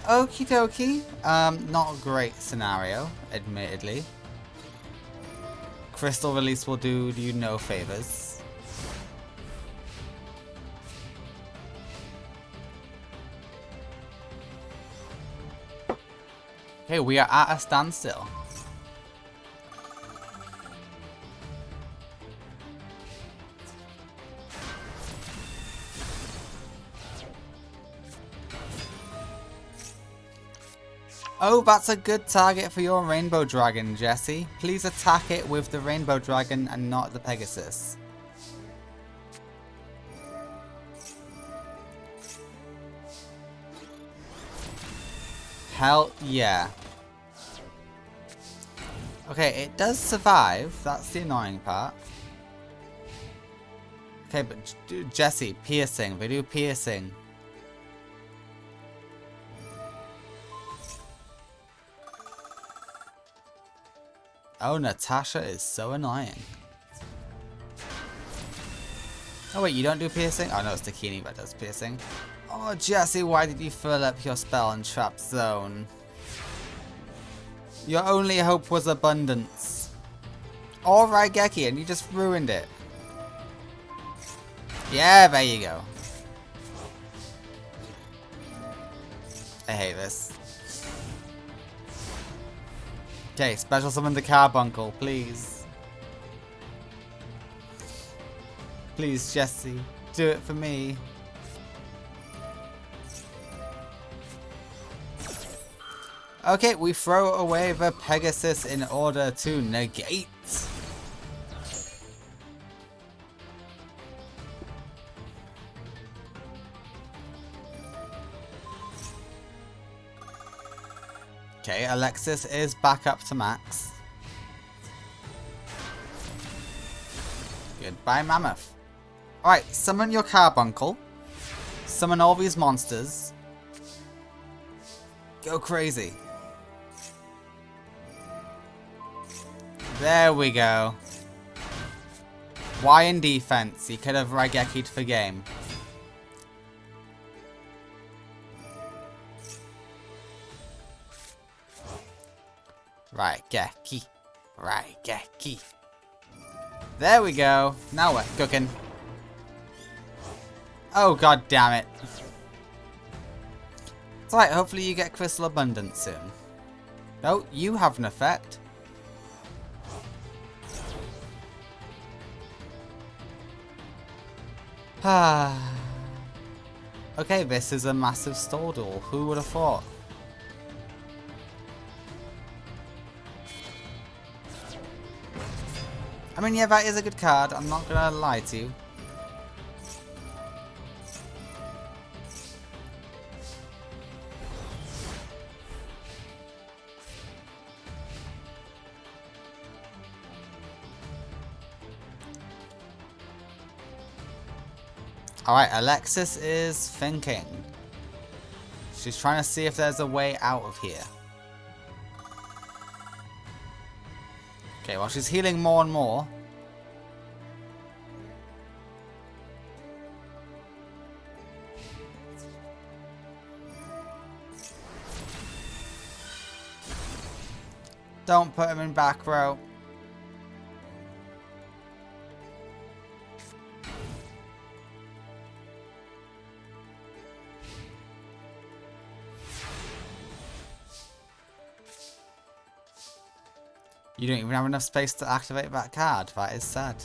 Okie dokie. Not a great scenario, admittedly. Crystal Release will do you no favors. Okay, we are at a standstill. Oh, that's a good target for your Rainbow Dragon, Jesse. Please attack it with the Rainbow Dragon and not the Pegasus. Hell yeah. Okay, it does survive. That's the annoying part. Okay, but Jesse, piercing. They do piercing. Oh, Natasha is so annoying. Oh wait, you don't do piercing? Oh no, it's Takini that does piercing. Oh Jesse, why did you fill up your spell and trap zone? Your only hope was abundance. Or Raigeki, and you just ruined it. Yeah, there you go. I hate this. Okay, special summon the Carbuncle, please. Please, Jesse, do it for me. Okay, we throw away the Pegasus in order to negate. Okay, Alexis is back up to max. Goodbye, Mammoth. Alright, summon your Carbuncle. Summon all these monsters. Go crazy. There we go. Y in defense. He could have Raigeki'd for game. Raigeki. Raigeki. There we go. Now we're cooking. Oh god damn it. It's alright, hopefully you get Crystal Abundance soon. No, you have an effect. Okay, this is a massive stall duel. Who would have thought? I mean, yeah, that is a good card. I'm not gonna lie to you. Alright, Alexis is thinking. She's trying to see if there's a way out of here. Okay, well she's healing more and more. Don't put him in back row. You don't even have enough space to activate that card. That is sad.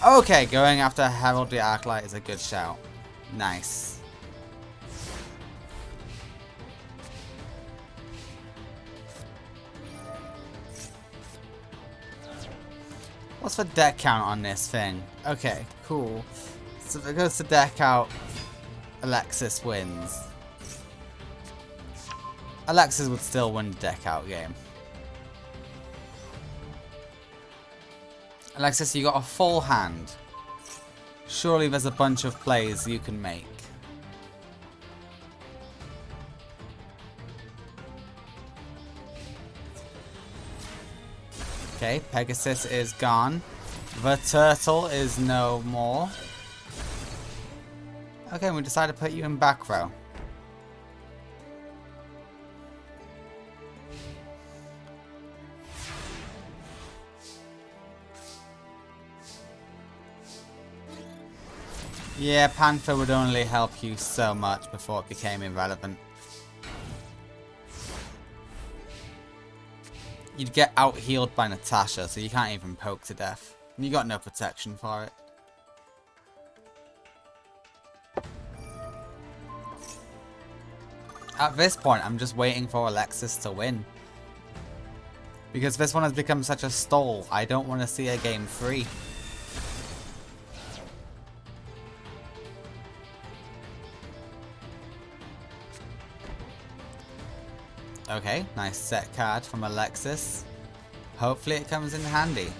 Okay, going after Herald the Arclight is a good shout. Nice. What's the deck count on this thing? Okay, cool. So if it goes to deck out, Alexis wins. Alexis would still win the deck out game. Alexis, you got a full hand. Surely there's a bunch of plays you can make. Okay, Pegasus is gone. The turtle is no more. Okay, we decided to put you in back row. Yeah, Panther would only help you so much before it became irrelevant. You'd get out-healed by Natasha, so you can't even poke to death. And you got no protection for it. At this point, I'm just waiting for Alexis to win. Because this one has become such a stall, I don't want to see a game free. Okay, nice set card from Alexis. Hopefully it comes in handy.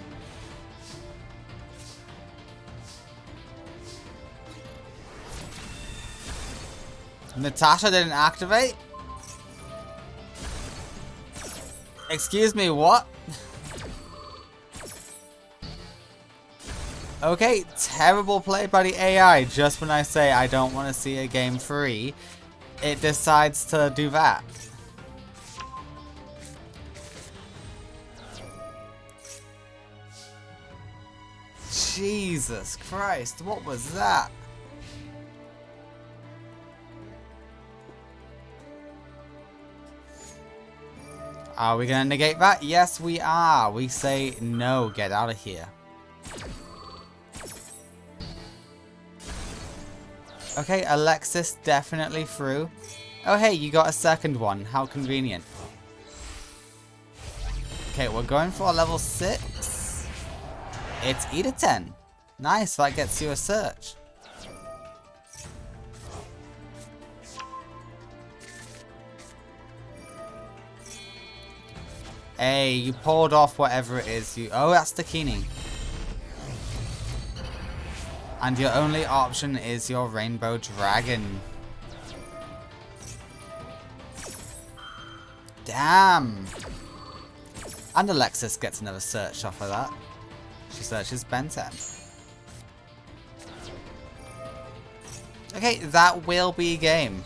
Natasha didn't activate? Excuse me, what? Okay, terrible play by the AI. Just when I say I don't want to see a game free, it decides to do that. Jesus Christ, what was that? Are we gonna negate that? Yes, we are. We say no, get out of here. Okay, Alexis definitely through. Oh hey, you got a second one. How convenient. Okay, we're going for a level 6. It's E to 10. Nice, that gets you a search. Hey, you pulled off whatever it is you... Oh, that's the Keening. And your only option is your Rainbow Dragon. Damn. And Alexis gets another search off of that. She searches Ben 10. Okay, that will be game.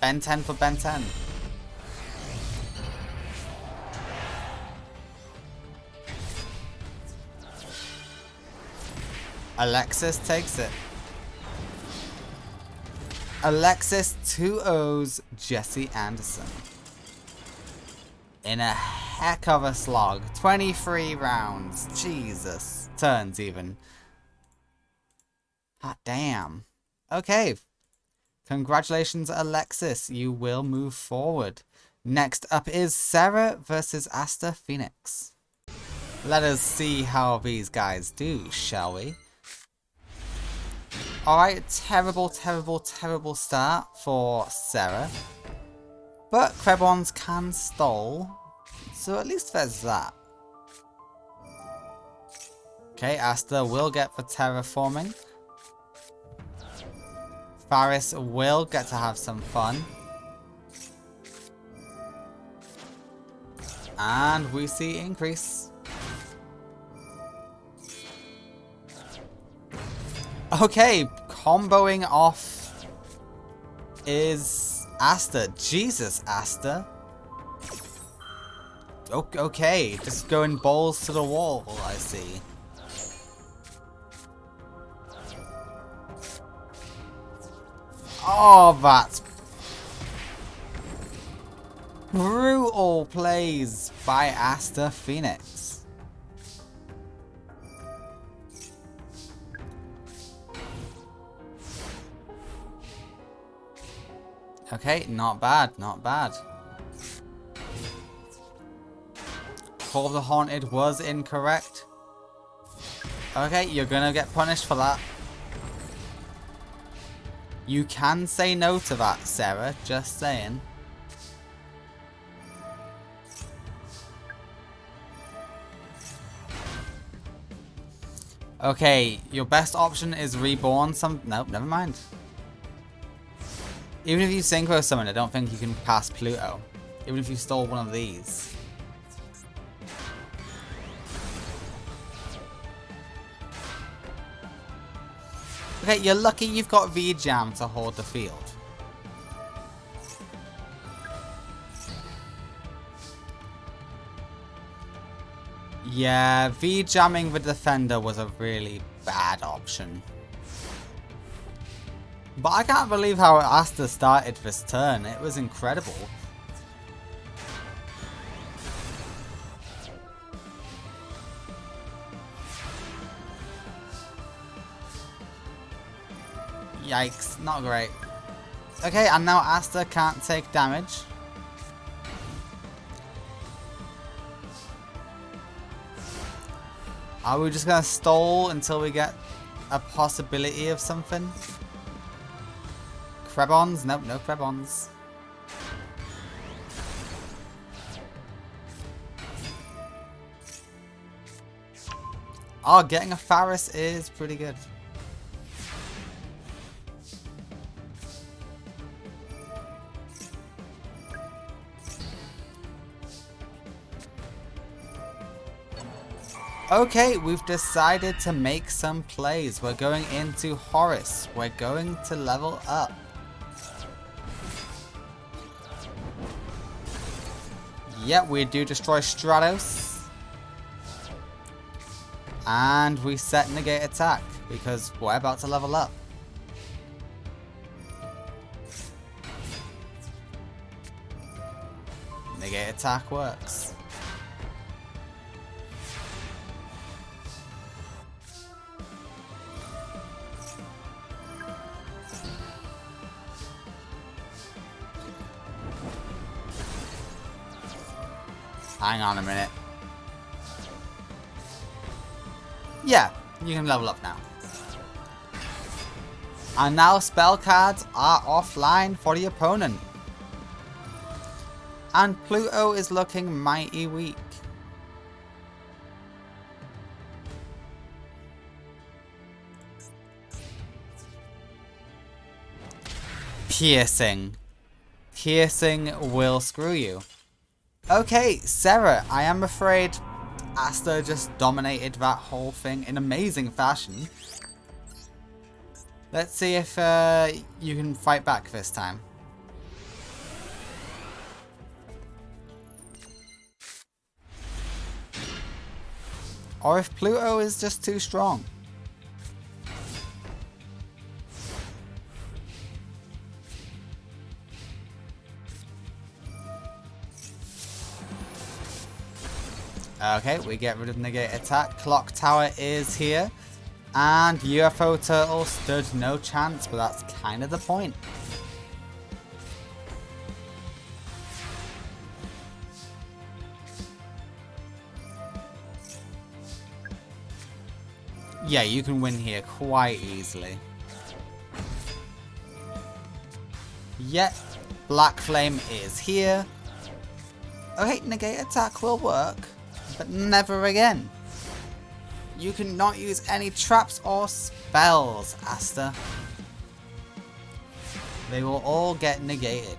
Ben 10 for Ben 10. Alexis takes it. Alexis 2-0's Jesse Anderson. In a heck of a slog. 23 rounds. Jesus. Turns even. Hot damn. Okay. Congratulations, Alexis. You will move forward. Next up is Sarah versus Asta Phoenix. Let us see how these guys do, shall we? Alright, terrible, terrible, terrible start for Sarah. But Krebons can stall, so at least there's that. Okay, Asta will get the terraforming. Faris will get to have some fun. And we see increase. Okay, comboing off is Asta. Jesus, Asta. Okay, just going balls to the wall, I see. Oh, that's brutal plays by Asta Phoenix. Okay, not bad, not bad. Call of the Haunted was incorrect. Okay, you're gonna get punished for that. You can say no to that, Sarah, just saying. Okay, your best option is reborn Nope, never mind. Even if you synchro summon, I don't think you can pass Pluto. Even if you stole one of these. Okay, you're lucky you've got V-Jam to hold the field. Yeah, V-Jamming the defender was a really bad option. But I can't believe how Asta started this turn. It was incredible. Yikes, not great. Okay, and now Asta can't take damage. Are we just gonna stall until we get a possibility of something? Krebons? Nope, no Krebons. Oh, getting a Faris is pretty good. Okay, we've decided to make some plays. We're going into Horus. We're going to level up. Yep, we do destroy Stratos. And we set negate attack because we're about to level up. Negate attack works. Hang on a minute. Yeah, you can level up now. And now spell cards are offline for the opponent. And Pluto is looking mighty weak. Piercing. Piercing will screw you. Okay, Sarah, I am afraid Asta just dominated that whole thing in amazing fashion. Let's see if you can fight back this time. Or if Pluto is just too strong. Okay, we get rid of negate attack. Clock Tower is here. And UFO Turtle stood no chance, but that's kind of the point. Yeah, you can win here quite easily. Yet, Black Flame is here. Okay, negate attack will work, but never again. You cannot use any traps or spells, Asta. They will all get negated.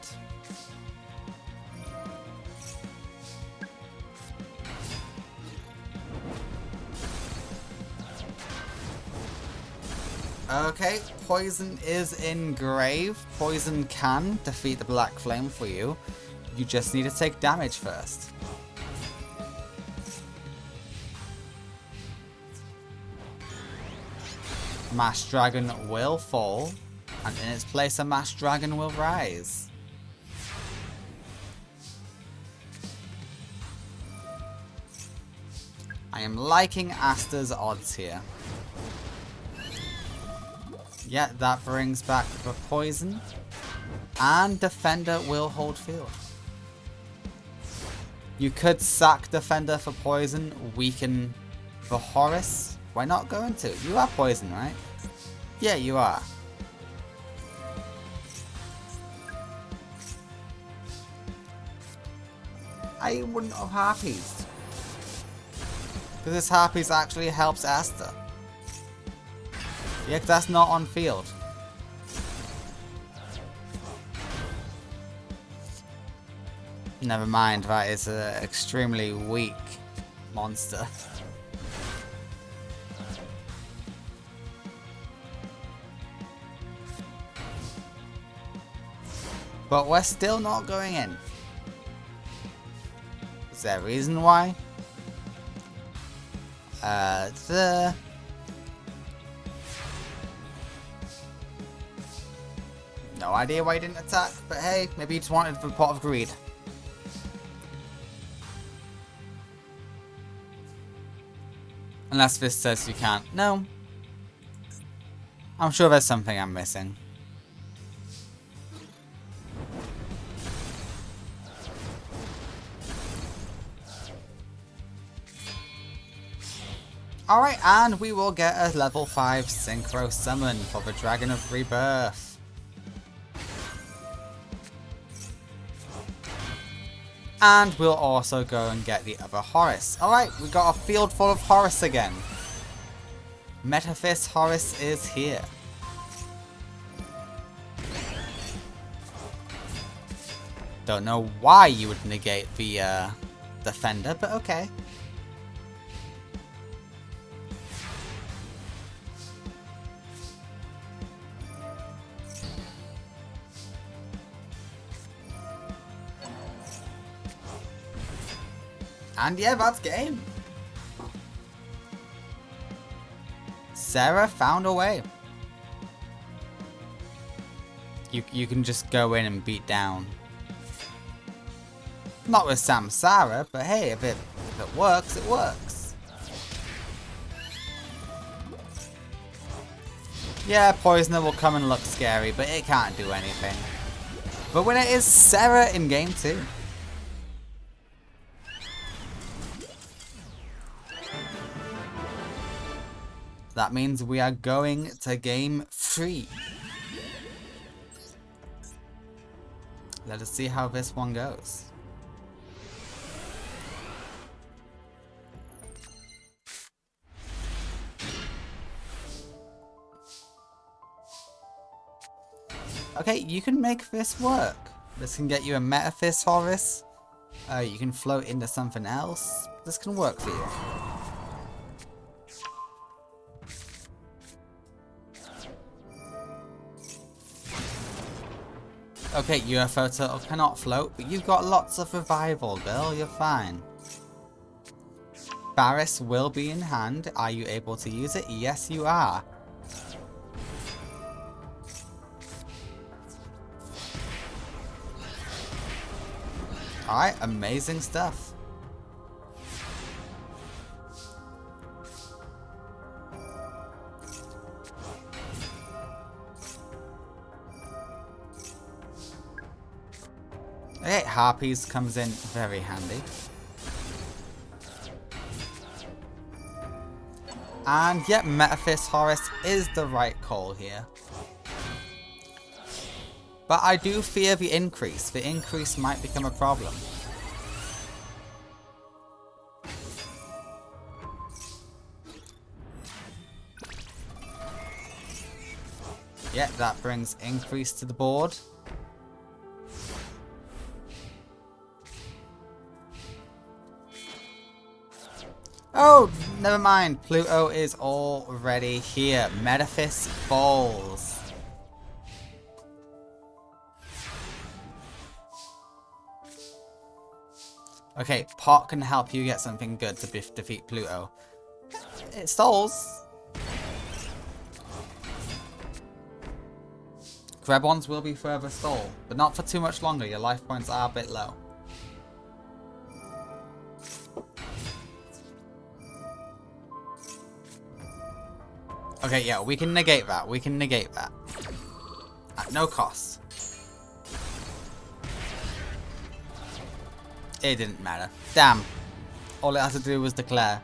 Okay, poison is in grave. Poison can defeat the Black Flame for you. You just need to take damage first. Mass Dragon will fall, and in its place a Mass Dragon will rise. I am liking Asta's odds here. Yeah, that brings back the poison. And Defender will hold field. You could sack Defender for poison, weaken the Horus. Why not going to? You are poison, right? Yeah, you are. I wouldn't have Harpies. Because this Harpies actually helps Asta. Yeah, 'cause that's not on field. Never mind, that is an extremely weak monster. But we're still not going in. Is there a reason why? No idea why he didn't attack, but hey, maybe he just wanted the pot of greed. Unless this says you can't. No. I'm sure there's something I'm missing. Alright, and we will get a level 5 Synchro Summon for the Dragon of Rebirth. And we'll also go and get the other Horus. Alright, we got a field full of Horus again. Metaphys Horus is here. Don't know why you would negate the Defender, but okay. And yeah, that's game. Sarah found a way. You can just go in and beat down. Not with Samsara, but hey, if it works, it works. Yeah, Poisoner will come and look scary, but it can't do anything. But when it is Sarah in game 2. That means we are going to game 3. Let us see how this one goes. Okay, you can make this work. This can get you a Metaphys Horus. You can float into something else. This can work for you. Okay, UFO Turtle cannot float, but you've got lots of revival, girl. You're fine. Barris will be in hand. Are you able to use it? Yes, you are. Alright, amazing stuff. Okay, Harpies comes in very handy. And yet, Metaphys Horus is the right call here. But I do fear the increase. The increase might become a problem. Yeah, that brings increase to the board. Oh, never mind. Pluto is already here. Metaphys falls. Okay, Pot can help you get something good to defeat Pluto. It stalls. Grebons will be further stalled, but not for too much longer. Your life points are a bit low. Okay, yeah, we can negate that. We can negate that. At no cost. It didn't matter. Damn. All it had to do was declare.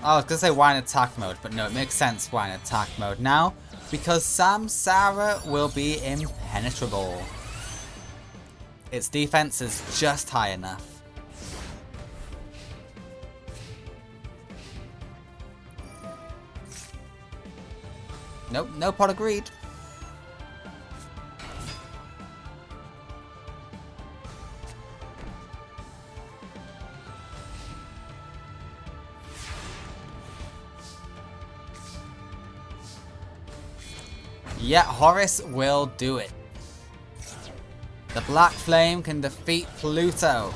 I was going to say why in attack mode, but no, it makes sense why in attack mode now. Because Samsara will be impenetrable. Its defense is just high enough. Nope, no Pot agreed. Yeah, Horus will do it. The Black Flame can defeat Pluto.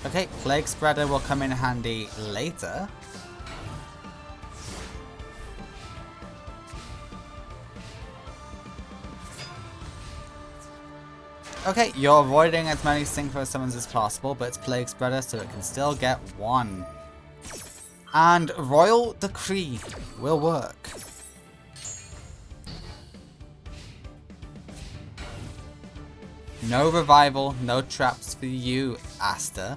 Okay, Plague Spreader will come in handy later. Okay, you're avoiding as many Synchro Summons as possible, but it's Plague Spreader, so it can still get one. And Royal Decree will work. No revival, no traps for you, Asta.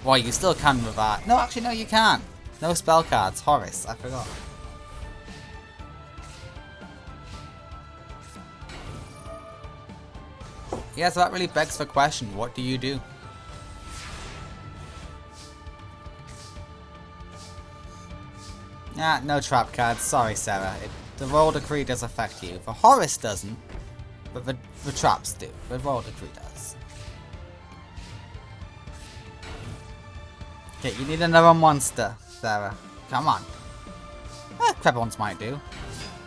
Well, you still can revive. No, actually, no, you can't. No spell cards. Horus, I forgot. Yeah, so that really begs the question, what do you do? Yeah, no trap cards. Sorry, Sarah. The Royal Decree does affect you. The Horus doesn't, but the traps do. The Royal Decree does. Okay, you need another monster, Sarah. Come on. Crebons might do.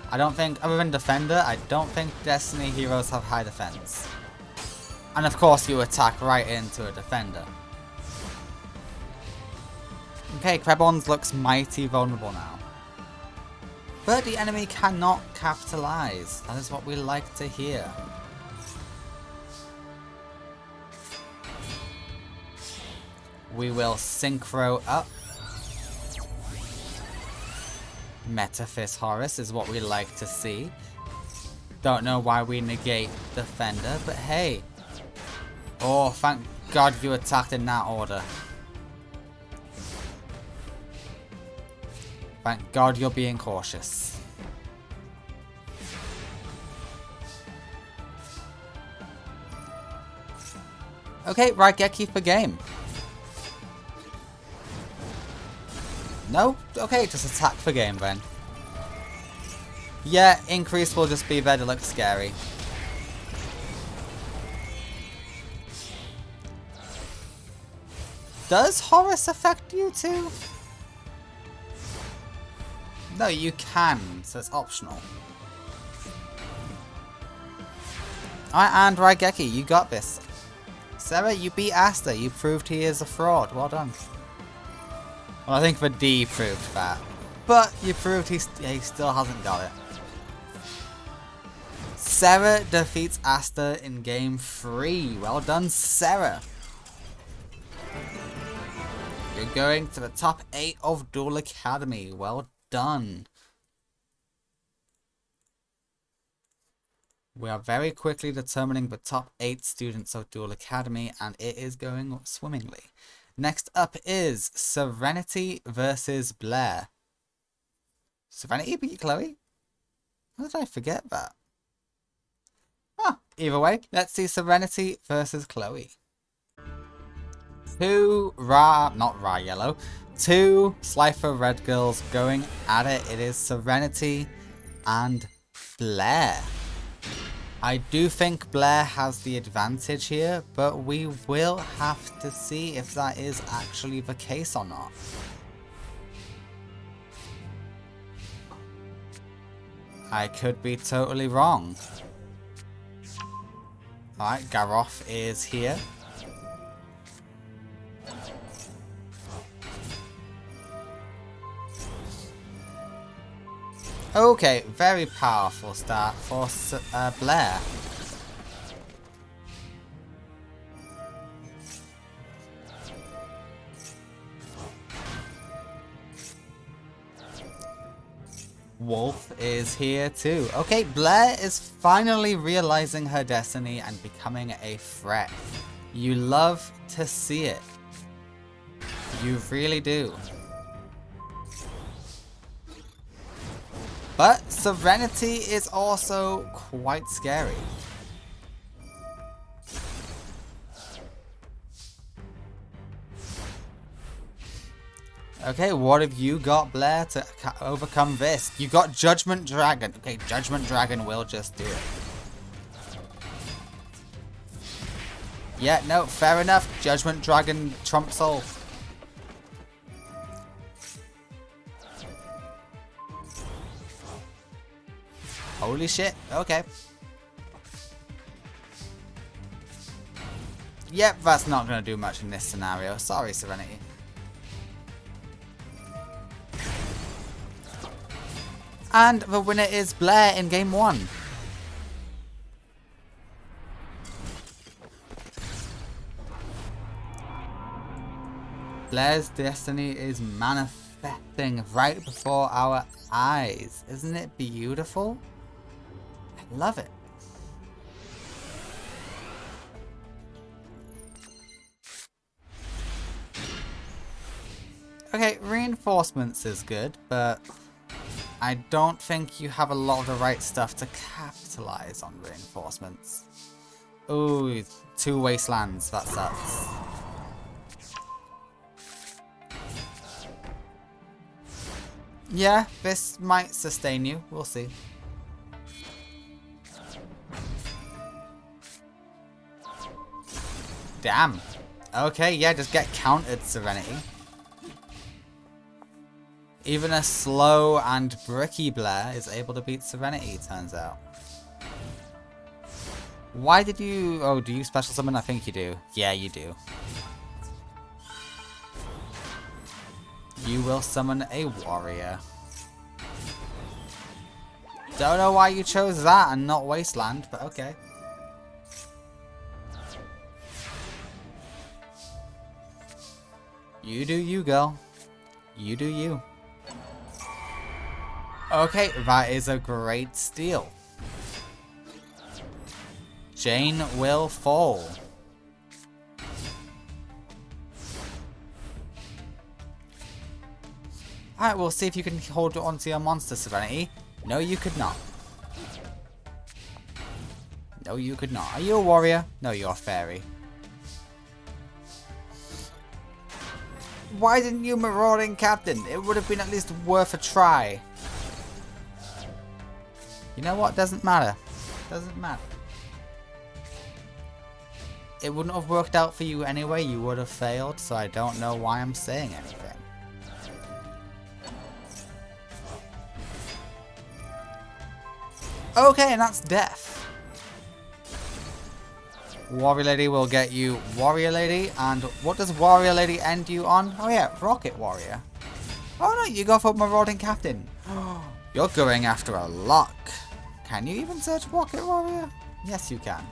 I don't think, other than Defender, I don't think Destiny heroes have high defense. And of course you attack right into a Defender. Okay, Crebons looks mighty vulnerable now. But the enemy cannot capitalize. That is what we like to hear. We will synchro up. Metaphys Horus is what we like to see. Don't know why we negate Defender, but hey. Oh, thank God you attacked in that order. Thank God you're being cautious. Okay, Raigeki for game. No? Okay, just attack for game then. Yeah, increase will just be there to look scary. Does Horus affect you too? No, you can, so it's optional. Alright, and Raigeki, you got this. Sarah, you beat Asta. You proved he is a fraud. Well done. Well, I think the D proved that. But you proved he still hasn't got it. Sarah defeats Asta in game 3. Well done, Sarah. You're going to the top 8 of Duel Academy. Well done. We are very quickly determining the top 8 students of Duel Academy, and it is going swimmingly. Next up is Serenity versus Blair. Serenity beat Chloe? How did I forget that? Ah, either way, let's see Serenity versus Chloe. Two Slifer Red girls going at it. It is Serenity and Blair. I do think Blair has the advantage here, but we will have to see if that is actually the case or not. I could be totally wrong. Alright, Garoth is here. Okay, very powerful start for Blair. Wolf is here too. Okay, Blair is finally realizing her destiny and becoming a threat. You love to see it. You really do. But Serenity is also quite scary. Okay, what have you got, Blair, to overcome this? You got Judgment Dragon. Okay, Judgment Dragon will just do it. Yeah, no, fair enough. Judgment Dragon trumps all. Holy shit, okay. Yep, that's not going to do much in this scenario. Sorry, Serenity. And the winner is Blair in game 1. Blair's destiny is manifesting right before our eyes. Isn't it beautiful? I love it. Okay, reinforcements is good, but I don't think you have a lot of the right stuff to capitalize on reinforcements. Ooh, 2 wastelands, that sucks. Yeah, this might sustain you, we'll see. Damn. Okay, yeah, just get countered, Serenity. Even a slow and bricky Blair is able to beat Serenity, turns out. Why did you... Oh, do you special summon? I think you do. Yeah, you do. You will summon a warrior. Don't know why you chose that and not Wasteland, but okay. You do you, girl. You do you. Okay, that is a great steal. Jane will fall. Alright, we'll see if you can hold on to your monster, Serenity. No, you could not. No, you could not. Are you a warrior? No, you're a fairy. Why didn't you Marauding Captain? It would have been at least worth a try. You know what? Doesn't matter. Doesn't matter. It wouldn't have worked out for you anyway. You would have failed, so I don't know why I'm saying anything. Okay, and that's death. Warrior Lady will get you Warrior Lady, and what does Warrior Lady end you on? Oh yeah, Rocket Warrior. Oh no, you go for Marauding Captain. You're going after a lock. Can you even search Rocket Warrior? Yes, you can.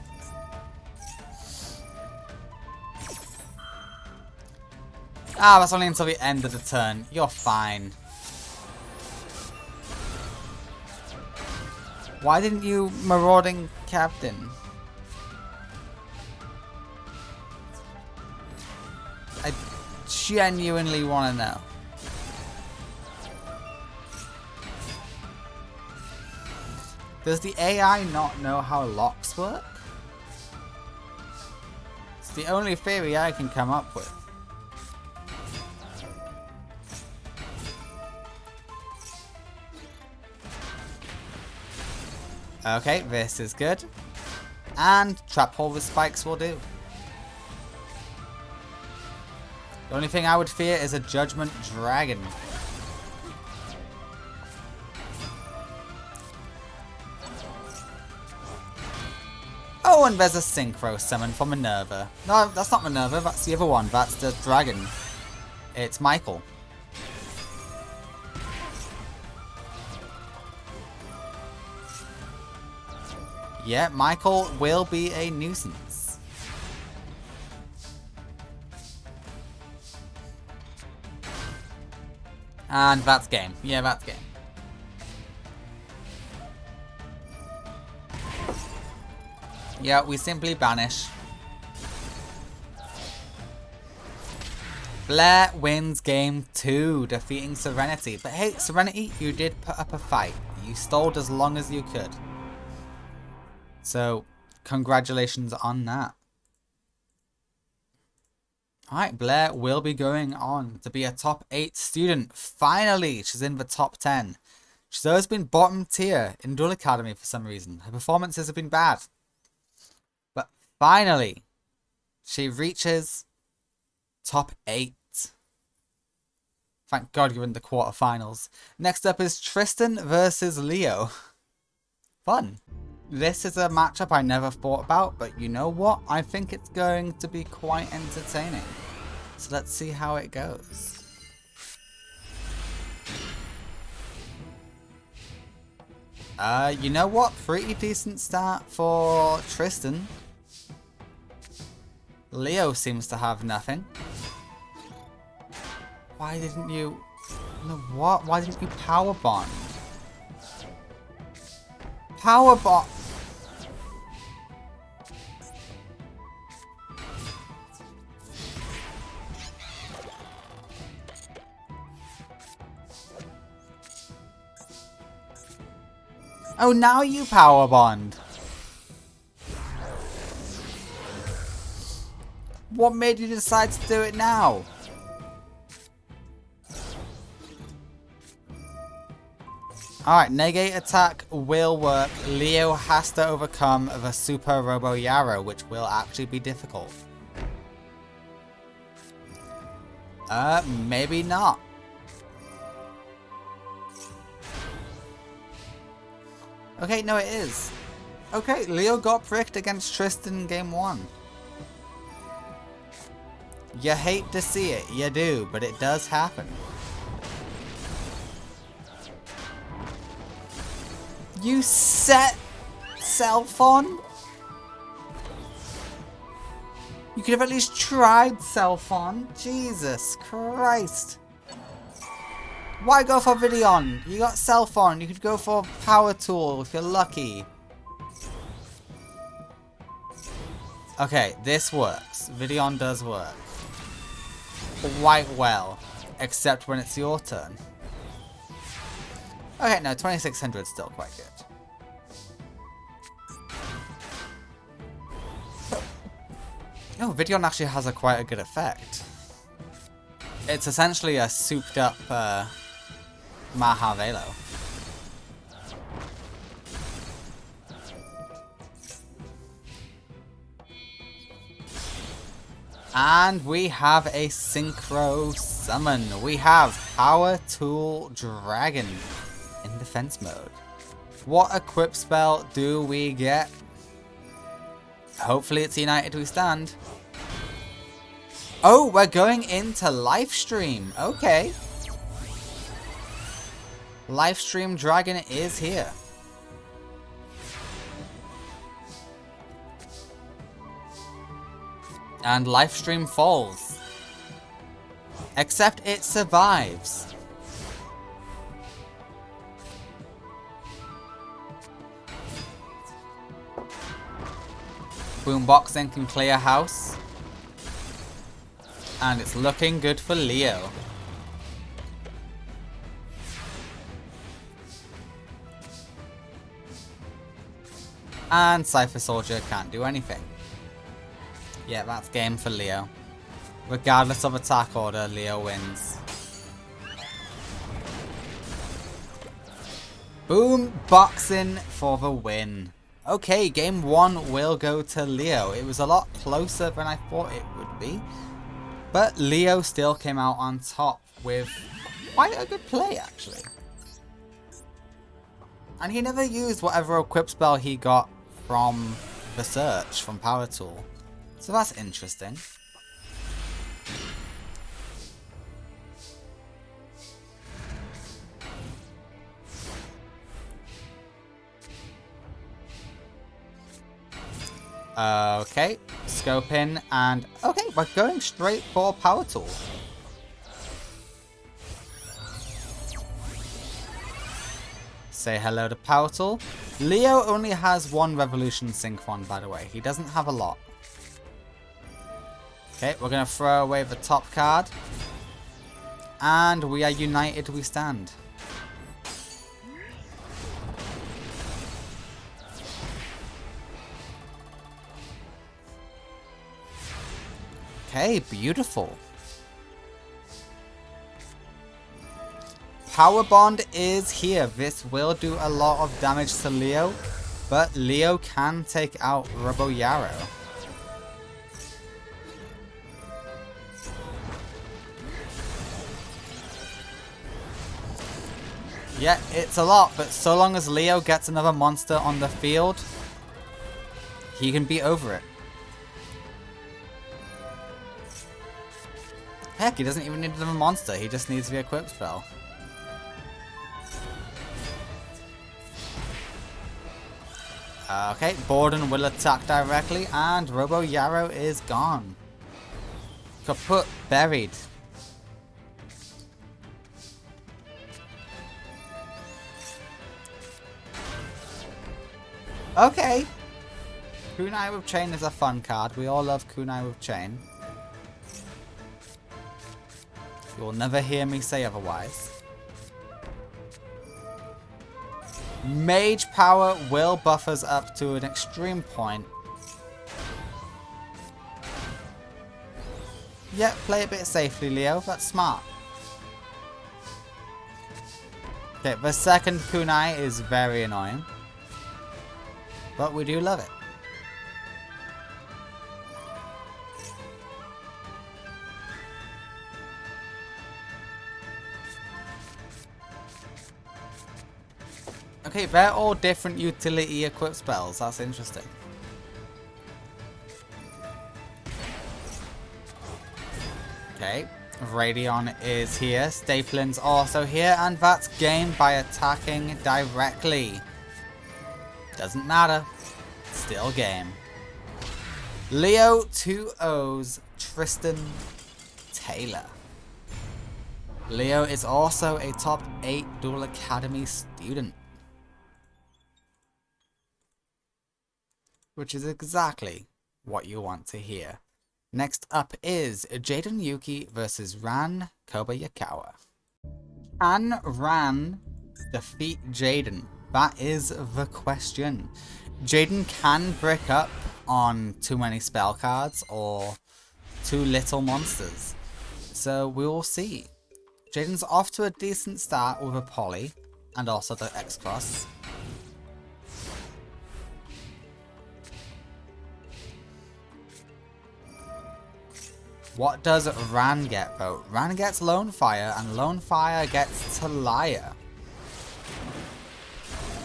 Ah, that's only until the end of the turn. You're fine. Why didn't you marauding captain? I genuinely want to know. Does the AI not know how locks work? It's the only theory I can come up with. Okay, this is good. And trap hole with spikes will do. The only thing I would fear is a judgment dragon. Oh, and there's a synchro summon for Minerva. No, that's not Minerva, that's the other one. That's the dragon. It's Michael. Yeah, Michael will be a nuisance. And that's game. Yeah, that's game. Yeah, we simply banish. Blair wins game 2, defeating Serenity. But hey, Serenity, you did put up a fight. You stalled as long as you could. So, congratulations on that. Alright, Blair will be going on to be a top 8 student. Finally, she's in the top 10. She's always been bottom tier in Duel Academy for some reason. Her performances have been bad. But finally, she reaches top 8. Thank God you're in the quarterfinals. Next up is Tristan versus Leo. Fun. This is a matchup I never thought about, but you know what? I think it's going to be quite entertaining. So let's see how it goes. You know what? Pretty decent start for Tristan. Leo seems to have nothing. Why didn't you... No, what? Why didn't you power bond? Power bond... Oh, now you power bond. What made you decide to do it now? Alright, negate attack will work. Leo has to overcome the Super Robo Yarrow, which will actually be difficult. Maybe not. Okay, no it is. Okay, Leo got pricked against Tristan in game 1. You hate to see it, you do, but it does happen. You set self on? You could have at least tried self on. Jesus Christ. Why go for Videon? You got self on. You could go for Power Tool if you're lucky. Okay, this works. Videon does work. Quite well. Except when it's your turn. Okay, no, 2600 is still quite good. Oh, Videon actually has quite a good effect. It's essentially a souped up Mahavelo. And we have a synchro summon. We have Power Tool Dragon in defense mode. What equip spell do we get? Hopefully it's United We Stand. Oh, we're going into Livestream. Okay. Livestream Dragon is here. And Livestream falls. Except it survives. Boomboxing can clear house. And it's looking good for Leo. And Cypher Soldier can't do anything. Yeah, that's game for Leo. Regardless of attack order, Leo wins. Boom boxing for the win. Okay, game 1 will go to Leo. It was a lot closer than I thought it would be. But Leo still came out on top with quite a good play, actually. And he never used whatever equip spell he got from the search, from Power Tool. So that's interesting. Okay, scope in, and okay, we're going straight for Power Tool. Say hello to Power Tool. Leo only has 1 Revolution Synchron, by the way. He doesn't have a lot. Okay, we're going to throw away the top card. And we are united we stand. Okay, beautiful. Power Bond is here. This will do a lot of damage to Leo, but Leo can take out Robo Yarrow. Yeah, it's a lot, but so long as Leo gets another monster on the field, he can be over it. Heck, he doesn't even need another monster, he just needs the equip spell. Okay, Borden will attack directly, and Robo Yarrow is gone. Kaput, buried. Okay. Kunai with Chain is a fun card. We all love Kunai with Chain. You'll never hear me say otherwise. Mage Power will buff us up to an extreme point. Yeah, play a bit safely, Leo. That's smart. Okay, the second Kunai is very annoying. But we do love it. Okay, they're all different utility equip spells. That's interesting. Okay, Radion is here. Staplin's also here. And that's game by attacking directly. Doesn't matter. Still game. Leo 2-0's Tristan Taylor. Leo is also a top 8 Duel Academy student. Which is exactly what you want to hear. Next up is Jaden Yuki versus Ran Kobayakawa. Can Ran defeat Jaden? That is the question. Jaden can brick up on too many spell cards or too little monsters. So we will see. Jaden's off to a decent start with a Poly and also the X-Cross. What does Ran get though? Ran gets Lone Fire and Lone Fire gets Talia.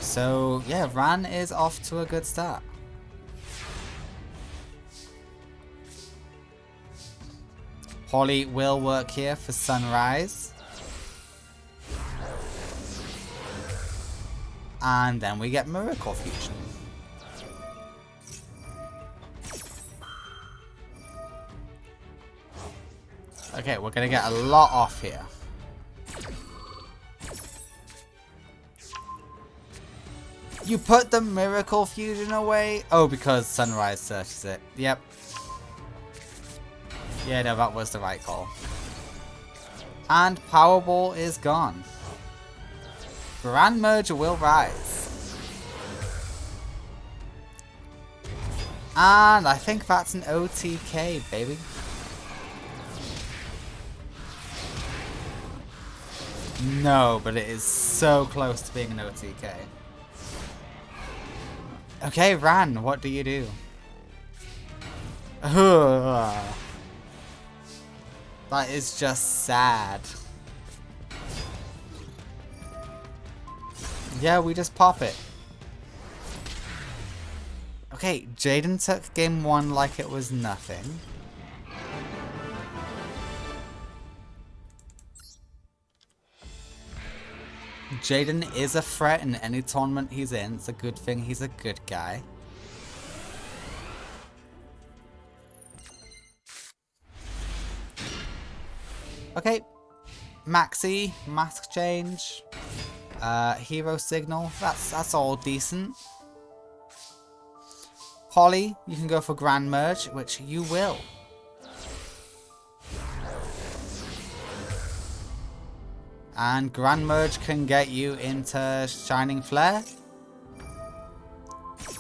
So yeah, Ran is off to a good start. Polly will work here for Sunrise. And then we get Miracle Fusion. Okay, we're gonna get a lot off here. You put the Miracle Fusion away? Oh, because Sunrise searches it. Yep. Yeah, no, that was the right call. And Powerball is gone. Grand Merge will rise. And I think that's an OTK, baby. No, but it is so close to being an OTK. Okay, Ran, what do you do? That is just sad. Yeah, we just pop it. Okay, Jaden took game 1 like it was nothing. Jaden is a threat in any tournament he's in. It's a good thing he's a good guy. Okay. Maxi, mask change. Hero signal. That's all decent. Polly, you can go for Grand Merge, which you will. And Grand Merge can get you into Shining Flare.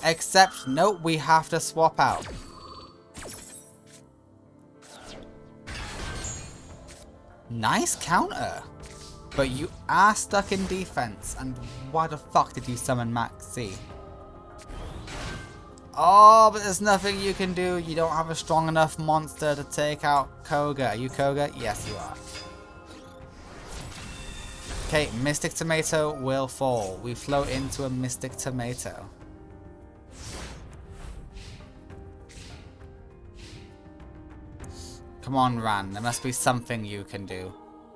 Except, nope, we have to swap out. Nice counter. But you are stuck in defense. And why the fuck did you summon Maxi? Oh, but there's nothing you can do. You don't have a strong enough monster to take out Koga. Are you Koga? Yes, you are. Okay, Mystic Tomato will fall. We float into a Mystic Tomato. Come on, Ran. There must be something you can do.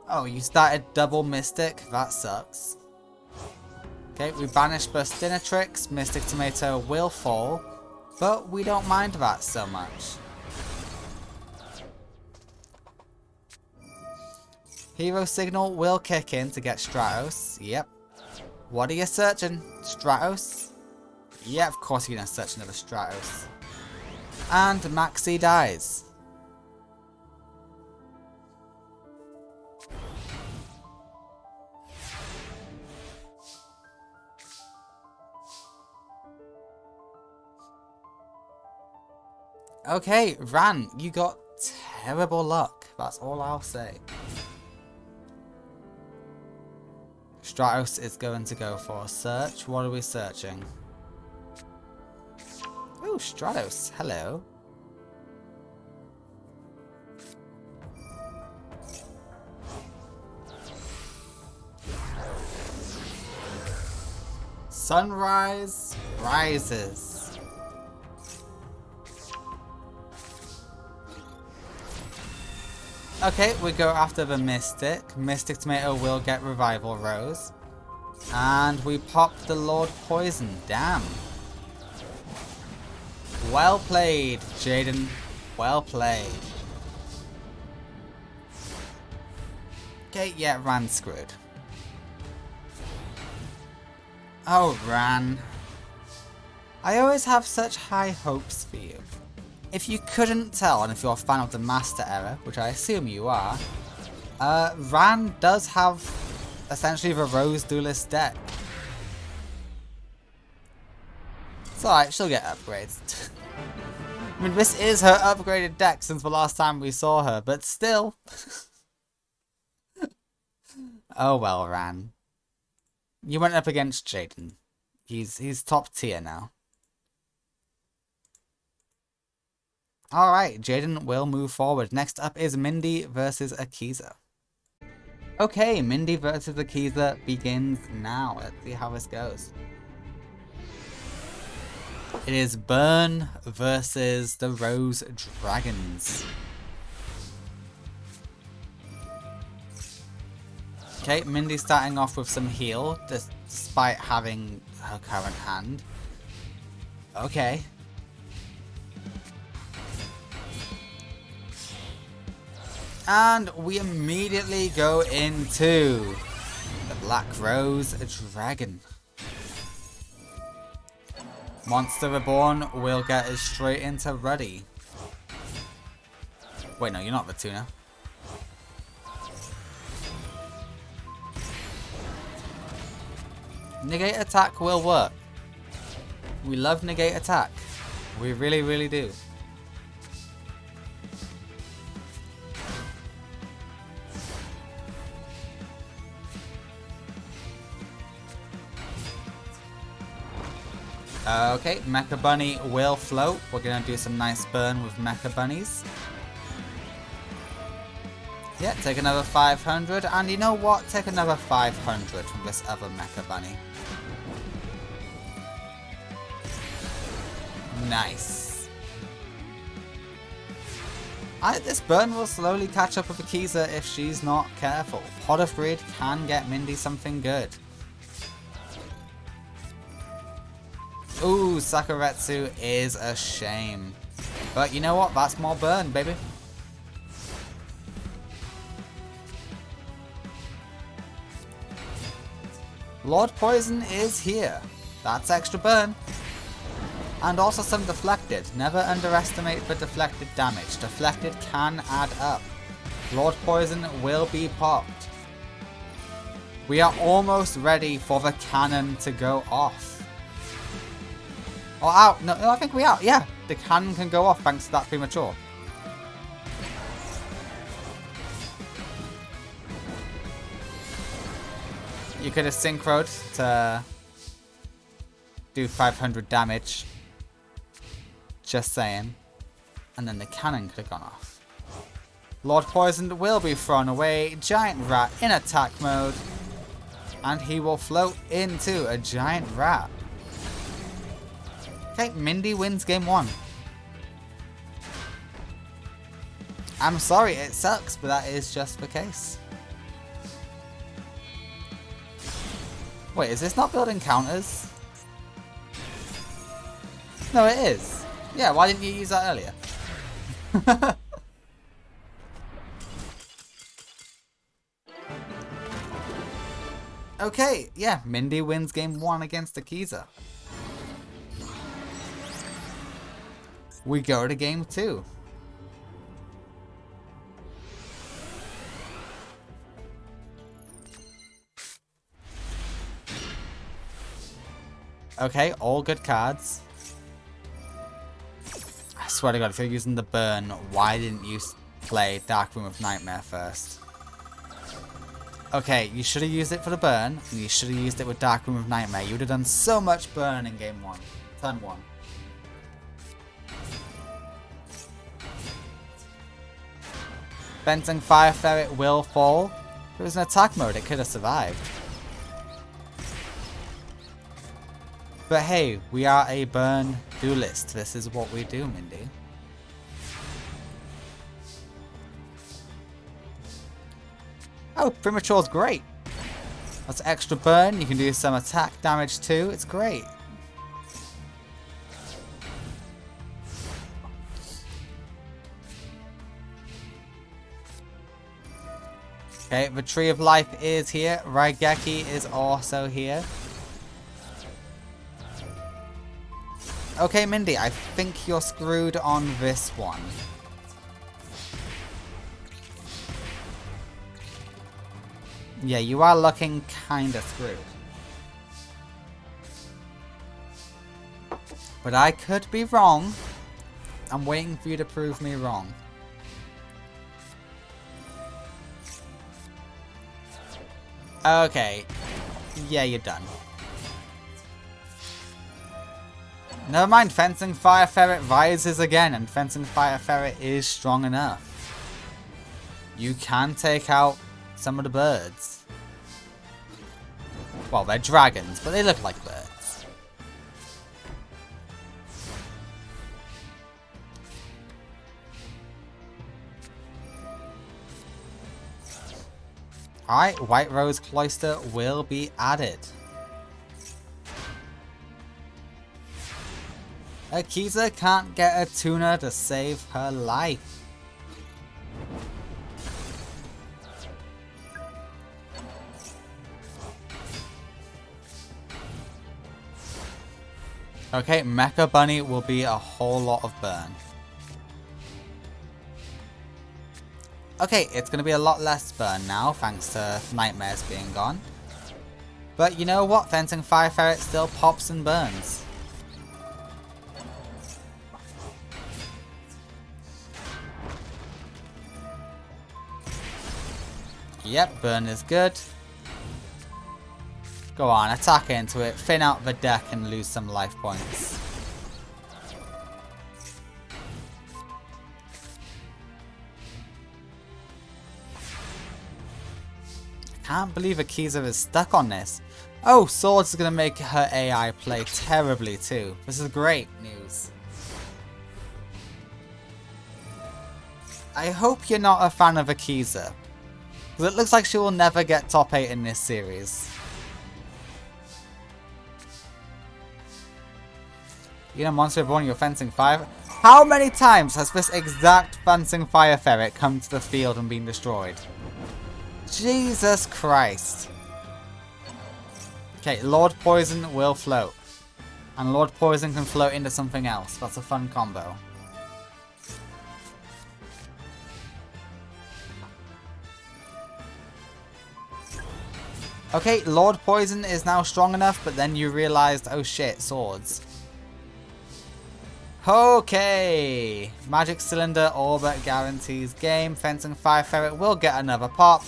Oh, you started double Mystic? That sucks. Okay, we banish Burstinatrix. Mystic Tomato will fall. But we don't mind that so much. Hero Signal will kick in to get Stratos. Yep. What are you searching? Stratos? Yeah, of course you're going to search another Stratos. And Maxi dies. Okay, Ran, you got terrible luck. That's all I'll say. Stratos is going to go for a search. What are we searching? Ooh, Stratos. Hello. Sunrise rises. Okay, we go after the Mystic. Mystic Tomato will get Revival Rose. And we pop the Lord Poison. Damn. Well played, Jaden. Well played. Okay, yeah, Ran screwed. Oh, Ran. I always have such high hopes for you. If you couldn't tell, and if you're a fan of the Master Era, which I assume you are, Ran does have essentially the Rose Duelist deck. It's alright, she'll get upgrades. I mean, this is her upgraded deck since the last time we saw her, but still. Oh well, Ran. You went up against Jaden. He's top tier now. Alright, Jaden will move forward. Next up is Mindy versus Akiza. Okay, Mindy versus Akiza begins now. Let's see how this goes. It is Burn versus the Rose Dragons. Okay, Mindy starting off with some heal, despite having her current hand. Okay. And we immediately go into the Black Rose Dragon. Monster Reborn will get us straight into Ruddy. Wait, no, you're not the tuner. Negate attack will work. We love negate attack. We really, really do. Okay, Mecha Bunny will float. We're going to do some nice burn with Mecha Bunnies. Yeah, take another 500. And you know what? Take another 500 from this other Mecha Bunny. Nice. This burn will slowly catch up with Akiza if she's not careful. Pot of Greed can get Mindy something good. Ooh, Sakuretsu is a shame. But you know what? That's more burn, baby. Lord Poison is here. That's extra burn. And also some deflected. Never underestimate the deflected damage. Deflected can add up. Lord Poison will be popped. We are almost ready for the cannon to go off. Or out. No, I think we are. Yeah, the cannon can go off thanks to that premature. You could have synchroed to do 500 damage. Just saying. And then the cannon could have gone off. Lord Poisoned will be thrown away. Giant Rat in attack mode. And he will float into a Giant Rat. Okay, Mindy wins game 1. I'm sorry, it sucks, but that is just the case. Wait, is this not building counters? No, it is. Yeah, why didn't you use that earlier? Okay, yeah, Mindy wins game 1 against Akiza. We go to game 2. Okay, all good cards. I swear to God, if you're using the burn, why didn't you play Dark Room of Nightmare first? Okay, you should have used it for the burn, and you should have used it with Dark Room of Nightmare. You would have done so much burn in game 1. Turn 1. Fencing Fire Ferret will fall. If it was an attack mode, it could have survived. But hey, we are a burn duelist. This is what we do, Mindy. Oh, Primature's great. That's extra burn. You can do some attack damage too. It's great. Okay, the Tree of Life is here. Raigeki is also here. Okay, Mindy, I think you're screwed on this one. Yeah, you are looking kinda screwed. But I could be wrong. I'm waiting for you to prove me wrong. Okay. Yeah, you're done. Never mind, Fencing Fire Ferret rises again, and Fencing Fire Ferret is strong enough. You can take out some of the birds. Well, they're dragons, but they look like birds. Alright, White Rose Cloister will be added. Akiza can't get a tuner to save her life. Okay, Mecha Bunny will be a whole lot of burn. Okay, it's going to be a lot less burn now, thanks to Nightmares being gone. But you know what? Fencing Fire Ferret still pops and burns. Yep, burn is good. Go on, attack into it, thin out the deck and lose some life points. I can't believe Akiza is stuck on this. Oh, Swords is going to make her AI play terribly too. This is great news. I hope you're not a fan of Akiza, because it looks like she will never get top 8 in this series. You know, Monster Reborn, you're fencing 5. How many times has this exact fencing fire ferret come to the field and been destroyed? Jesus Christ. Okay, Lord Poison will float. And Lord Poison can float into something else. That's a fun combo. Okay, Lord Poison is now strong enough, but then you realized, oh shit, Swords. Okay, Magic Cylinder Orbit guarantees game. Fencing Fire Ferret will get another pop.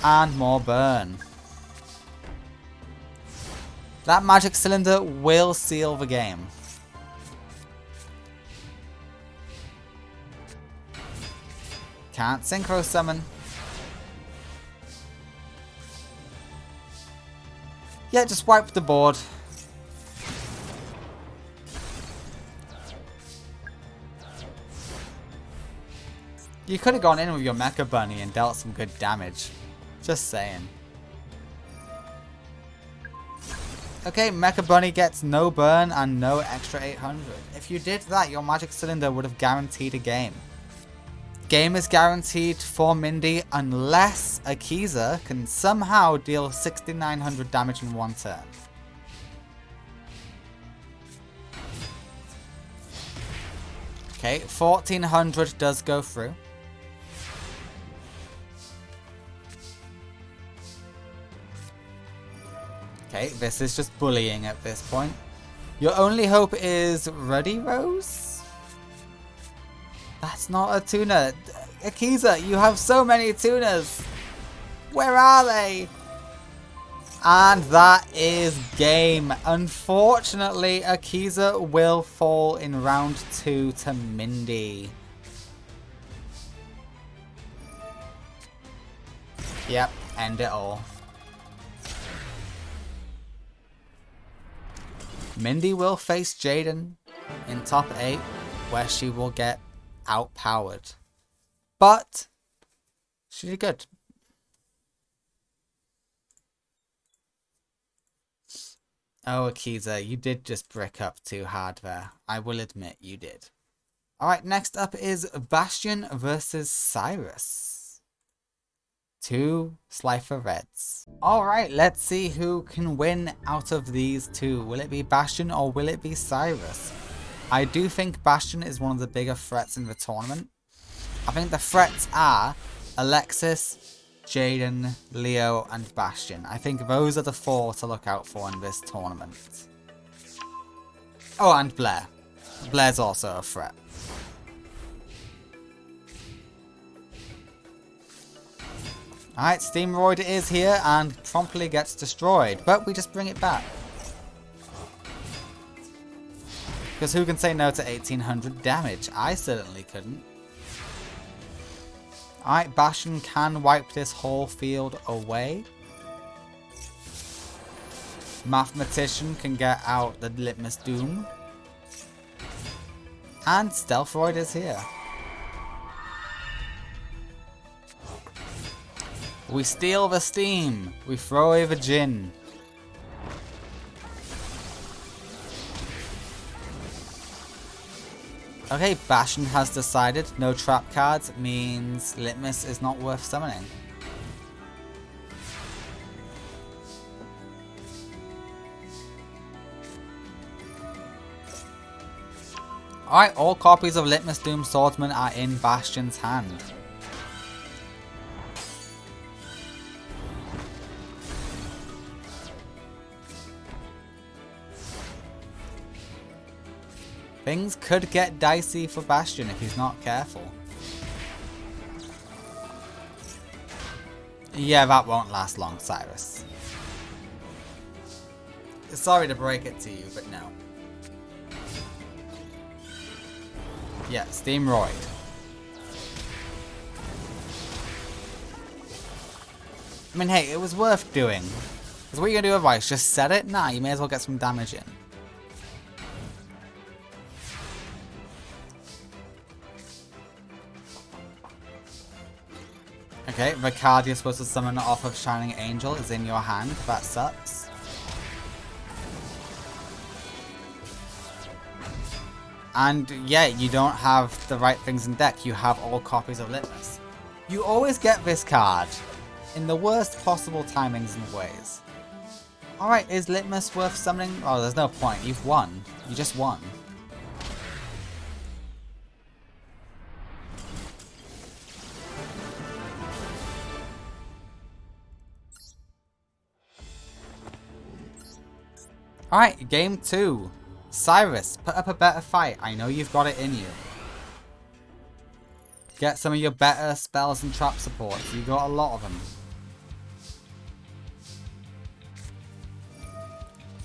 And more burn. That Magic Cylinder will seal the game. Can't Synchro Summon. Yeah, just wipe the board. You could have gone in with your Mecha Bunny and dealt some good damage. Just saying. Okay, Mecha Bunny gets no burn and no extra 800. If you did that, your Magic Cylinder would have guaranteed a game. Game is guaranteed for Mindy unless Akiza can somehow deal 6,900 damage in one turn. Okay, 1,400 does go through. Okay, this is just bullying at this point. Your only hope is Ruddy Rose? That's not a tuna. Akiza, you have so many tunas. Where are they? And that is game. Unfortunately, Akiza will fall in round 2 to Mindy. Yep, end it all. Mindy will face Jaden in top 8, where she will get outpowered. But she did good. Oh, Akiza, you did just brick up too hard there. I will admit you did. Alright, next up is Bastion versus Cyrus. 2 Slifer Reds. Alright, let's see who can win out of these two. Will it be Bastion or will it be Cyrus? I do think Bastion is one of the bigger threats in the tournament. I think the threats are Alexis, Jaden, Leo, and Bastion. I think those are the 4 to look out for in this tournament. Oh, and Blair. Blair's also a threat. Alright, Steamroid is here and promptly gets destroyed, but we just bring it back. Because who can say no to 1,800 damage? I certainly couldn't. Alright, Bastion can wipe this whole field away. Mathematician can get out the Litmus Doom. And Stealthroid is here. We steal the steam. We throw away the gin. Okay, Bastion has decided no trap cards means Litmus is not worth summoning. Alright, all copies of Litmus Doom Swordsman are in Bastion's hand. Things could get dicey for Bastion if he's not careful. Yeah, that won't last long, Cyrus. Sorry to break it to you, but no. Yeah, Steamroid. I mean, hey, it was worth doing. Because what are you going to do otherwise? Just set it? Nah, you may as well get some damage in. Okay, the card you're supposed to summon off of Shining Angel is in your hand. That sucks. And yeah, you don't have the right things in deck. You have all copies of Litmus. You always get this card in the worst possible timings and ways. Alright, is Litmus worth summoning? Oh, there's no point. You've won. You just won. Alright, game 2. Cyrus, put up a better fight. I know you've got it in you. Get some of your better spells and trap supports. You got a lot of them.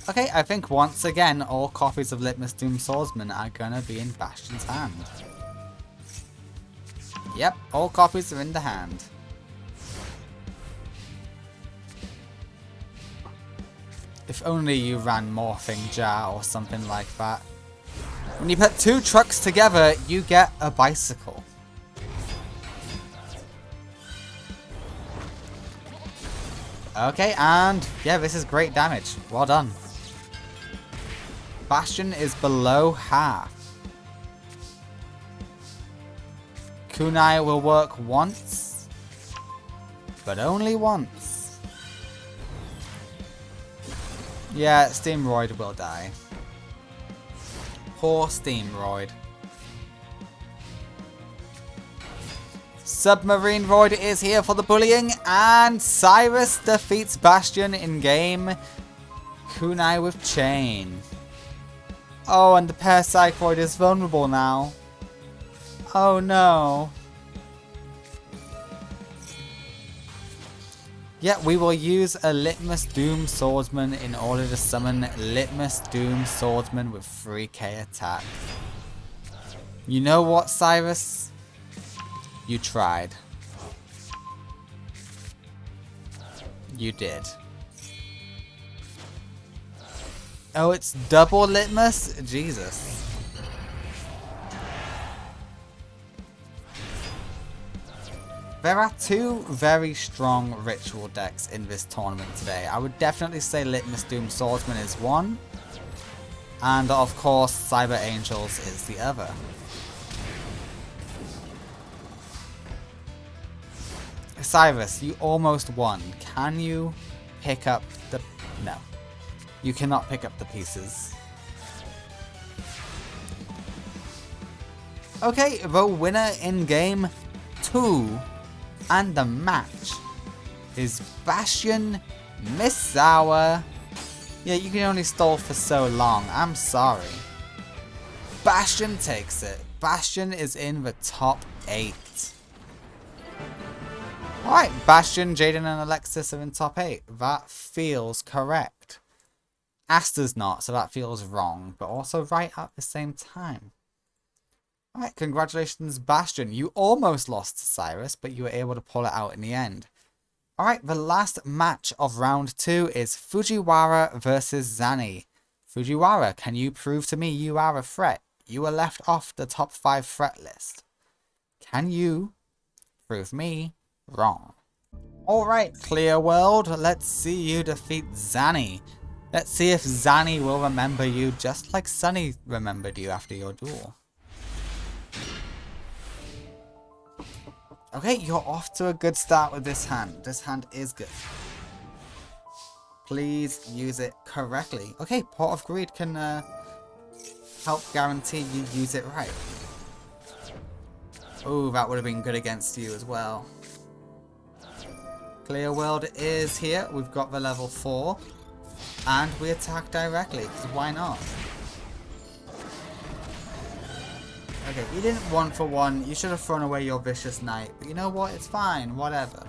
Okay, I think once again all copies of Litmus Doom Swordsman are gonna be in Bastion's hand. Yep, all copies are in the hand. If only you ran Morphing Jar or something like that. When you put two trucks together, you get a bicycle. Okay, and yeah, this is great damage. Well done. Bastion is below half. Kunai will work once, but only once. Yeah, Steamroid will die. Poor Steamroid. Submarine Roid is here for the bullying, and Cyrus defeats Bastion in game. Kunai with Chain. Oh, and the Parapsychoid is vulnerable now. Oh no. Yeah, we will use a Litmus Doom Swordsman in order to summon Litmus Doom Swordsman with 3k attack. You know what, Cyrus? You tried. You did. Oh, it's double Litmus? Jesus. There are two very strong ritual decks in this tournament today. I would definitely say Litmus Doom Swordsman is one. And of course, Cyber Angels is the other. Cyrus, you almost won. Can you pick up the... No. You cannot pick up the pieces. Okay, the winner in game 2 and the match is Bastion Misawa. Yeah, you can only stall for so long. I'm sorry. Bastion takes it. Bastion is in the top 8. Alright, Bastion, Jaden and Alexis are in top 8. That feels correct. Asta's not, so that feels wrong, but also right at the same time. Alright, congratulations Bastion. You almost lost to Cyrus, but you were able to pull it out in the end. Alright, the last match of round 2 is Fujiwara versus Zani. Fujiwara, can you prove to me you are a threat? You were left off the top 5 threat list. Can you prove me wrong? Alright, Clear World, let's see you defeat Zani. Let's see if Zani will remember you just like Sunny remembered you after your duel. Okay, you're off to a good start with this hand. This hand is good. Please use it correctly. Okay, Port of Greed can help guarantee you use it right. Oh, that would have been good against you as well. Clear World is here. We've got the level 4. And we attack directly, because why not? Okay, you didn't 1-for-1. You should have thrown away your Vicious Knight. But you know what? It's fine. Whatever.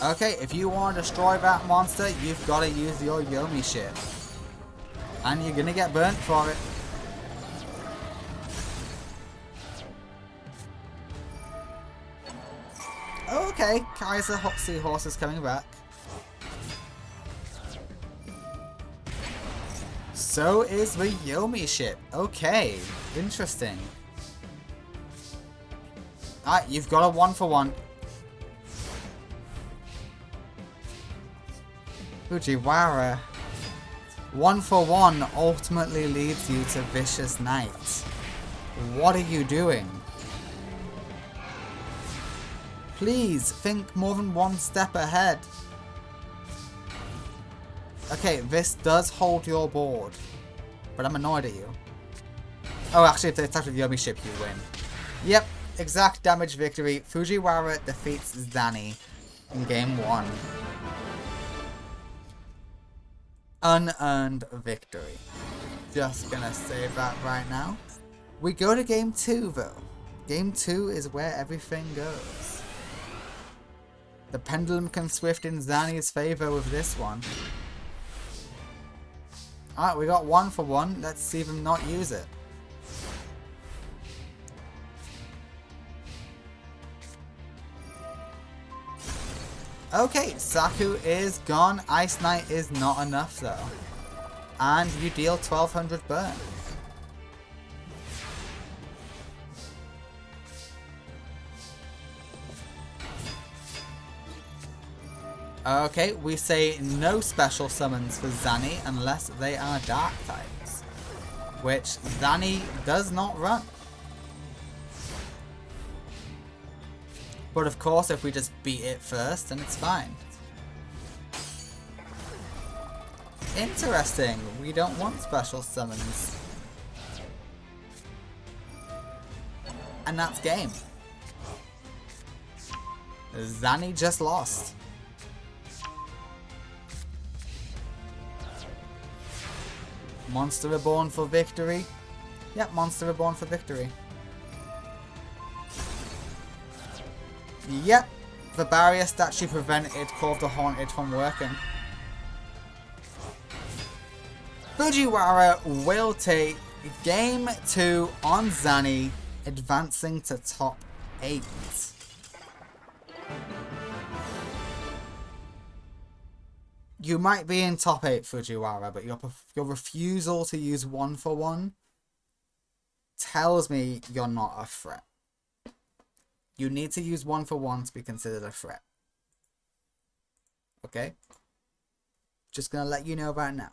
Okay, if you want to destroy that monster, you've got to use your Yomi shit. And you're going to get burnt for it. Okay, Kaiser Seahorse is coming back. So is the Yomi ship. Okay, interesting. Alright, you've got a 1-for-1. Fujiwara. 1-for-1 ultimately leads you to Vicious Knight. What are you doing? Please, think more than one step ahead. Okay, this does hold your board. But I'm annoyed at you. Oh, actually, if they attack with the Yomi ship, you win. Yep, exact damage victory. Fujiwara defeats Zani in game 1. Unearned victory. Just gonna save that right now. We go to game 2, though. Game 2 is where everything goes. The pendulum can swift in Zani's favor with this one. Alright, we got 1-for-1. Let's see them not use it. Okay, Saku is gone. Ice Knight is not enough though. And you deal 1200 burn. Okay, we say no special summons for Zani unless they are dark types, which Zani does not run. But of course, if we just beat it first, then it's fine. Interesting, we don't want special summons. And that's game. Zani just lost. Monster Reborn for victory. Yep, Monster Reborn for victory. Yep, the barrier statue prevented Call of the Haunted from working. Fujiwara will take game 2 on Zani, advancing to top 8. You might be in top 8, Fujiwara, but your refusal to use 1-for-1 tells me you're not a threat. You need to use 1-for-1 to be considered a threat. Okay? Just gonna let you know about now.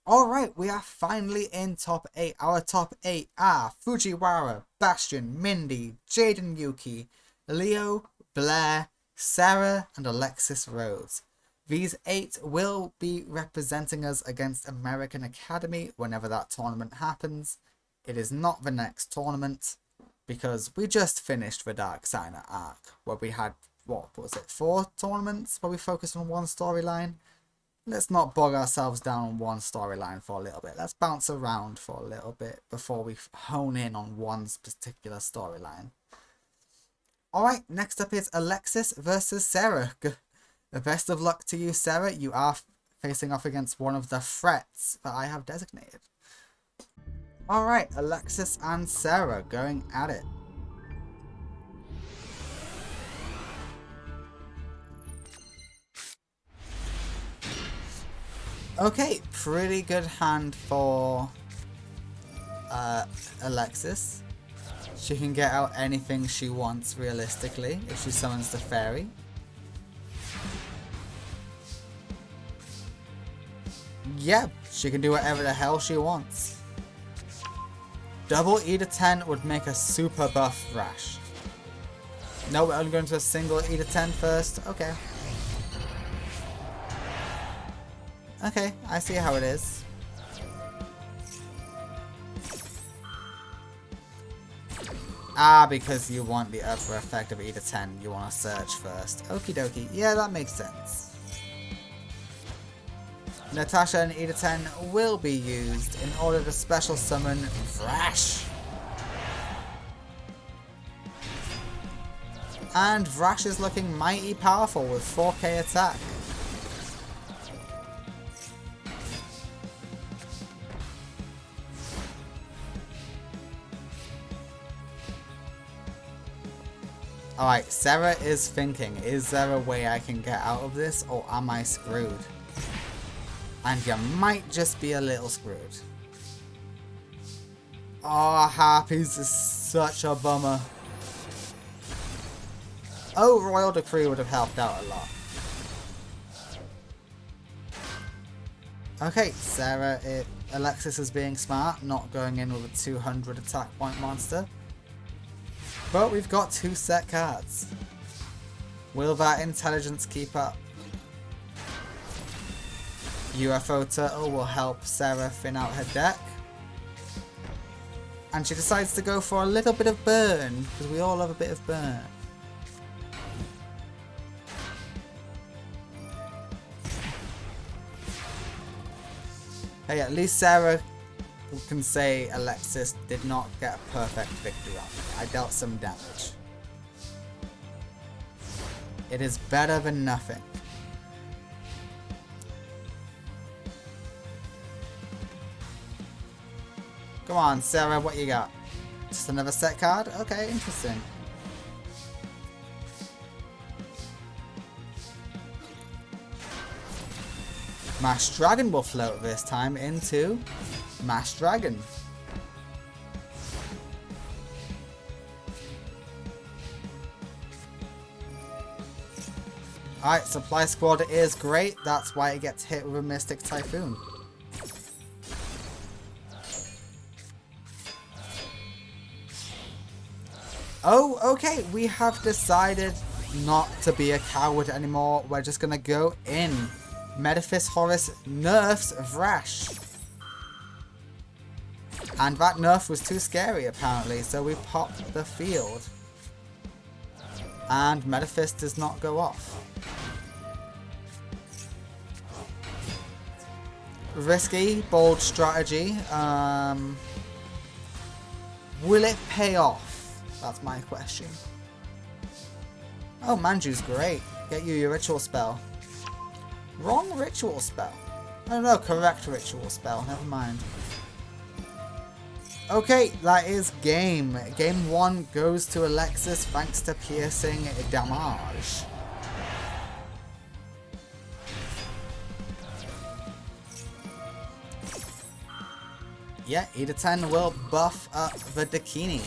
Alright, we are finally in top 8. Our top 8 are Fujiwara, Bastion, Mindy, Jaden Yuki, Leo, Blair, Sarah, and Alexis Rhodes. These 8 will be representing us against American Academy whenever that tournament happens. It is not the next tournament, because we just finished the Dark Signer arc, where we had, what was it, 4 tournaments where we focused on one storyline. Let's not bog ourselves down on one storyline for a little bit. Let's bounce around for a little bit before we hone in on one particular storyline. Alright, next up is Alexis versus Sarah. The best of luck to you, Sarah. You are facing off against one of the threats that I have designated. Alright, Alexis and Sarah going at it. Okay, pretty good hand for Alexis. She can get out anything she wants realistically if she summons the fairy. Yeah, she can do whatever the hell she wants. Double E to 10 would make a super buff Thrash. No, we're only going to a single E to 10 first. Okay. Okay, I see how it is. Ah, because you want the other effect of E to 10. You want to search first. Okie dokie. Yeah, that makes sense. Natasha and E to 10 will be used in order to special summon Vrash. And Vrash is looking mighty powerful with 4k attack. Alright, Sarah is thinking, is there a way I can get out of this, or am I screwed? And you might just be a little screwed. Oh, Harpies is such a bummer. Oh, Royal Decree would have helped out a lot. Okay, Alexis is being smart, not going in with a 200 attack point monster. But we've got 2 set cards. Will that intelligence keep up? UFO Turtle will help Sarah thin out her deck. And she decides to go for a little bit of burn, because we all love a bit of burn. Hey, at least Sarah can say Alexis did not get a perfect victory on me. I dealt some damage. It is better than nothing. Come on, Sarah, what you got? Just another set card? Okay, interesting. Masked Dragon will float this time into Masked Dragon. Alright, Supply Squad is great. That's why it gets hit with a Mystic Typhoon. Oh, okay. We have decided not to be a coward anymore. We're just going to go in. Metaphys Horus nerfs Vrash. And that nerf was too scary apparently, so we popped the field. And Metaphys does not go off. Risky, bold strategy. Will it pay off? That's my question. Oh, Manju's great. Get you your ritual spell. Wrong ritual spell. I don't know, correct ritual spell. Never mind. Okay, that is game. Game 1 goes to Alexis thanks to piercing damage. Yeah, E to 10 will buff up the Dakini.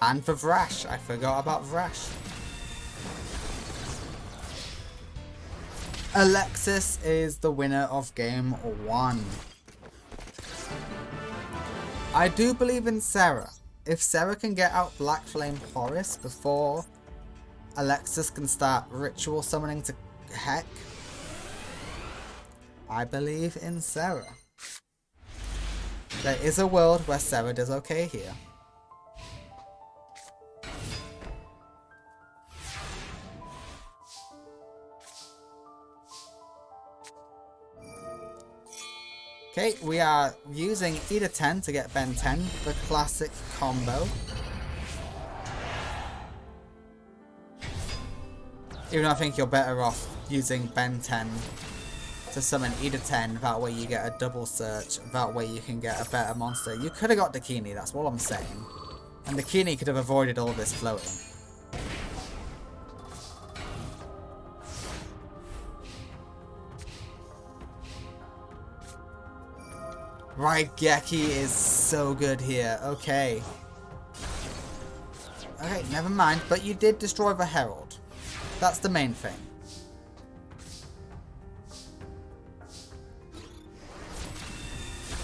And for Vrash. I forgot about Vrash. Alexis is the winner of game 1. I do believe in Sarah. If Sarah can get out Black Flame Horus before Alexis can start ritual summoning to heck, I believe in Sarah. There is a world where Sarah does okay here. Okay, we are using E to 10 to get Ben 10, the classic combo. Even though I think you're better off using Ben 10 to summon E to 10, that way you get a double search, that way you can get a better monster. You could have got Dakini, that's all I'm saying. And Dakini could have avoided all this floating. Raigeki is so good here. Okay. Okay, never mind. But you did destroy the Herald. That's the main thing.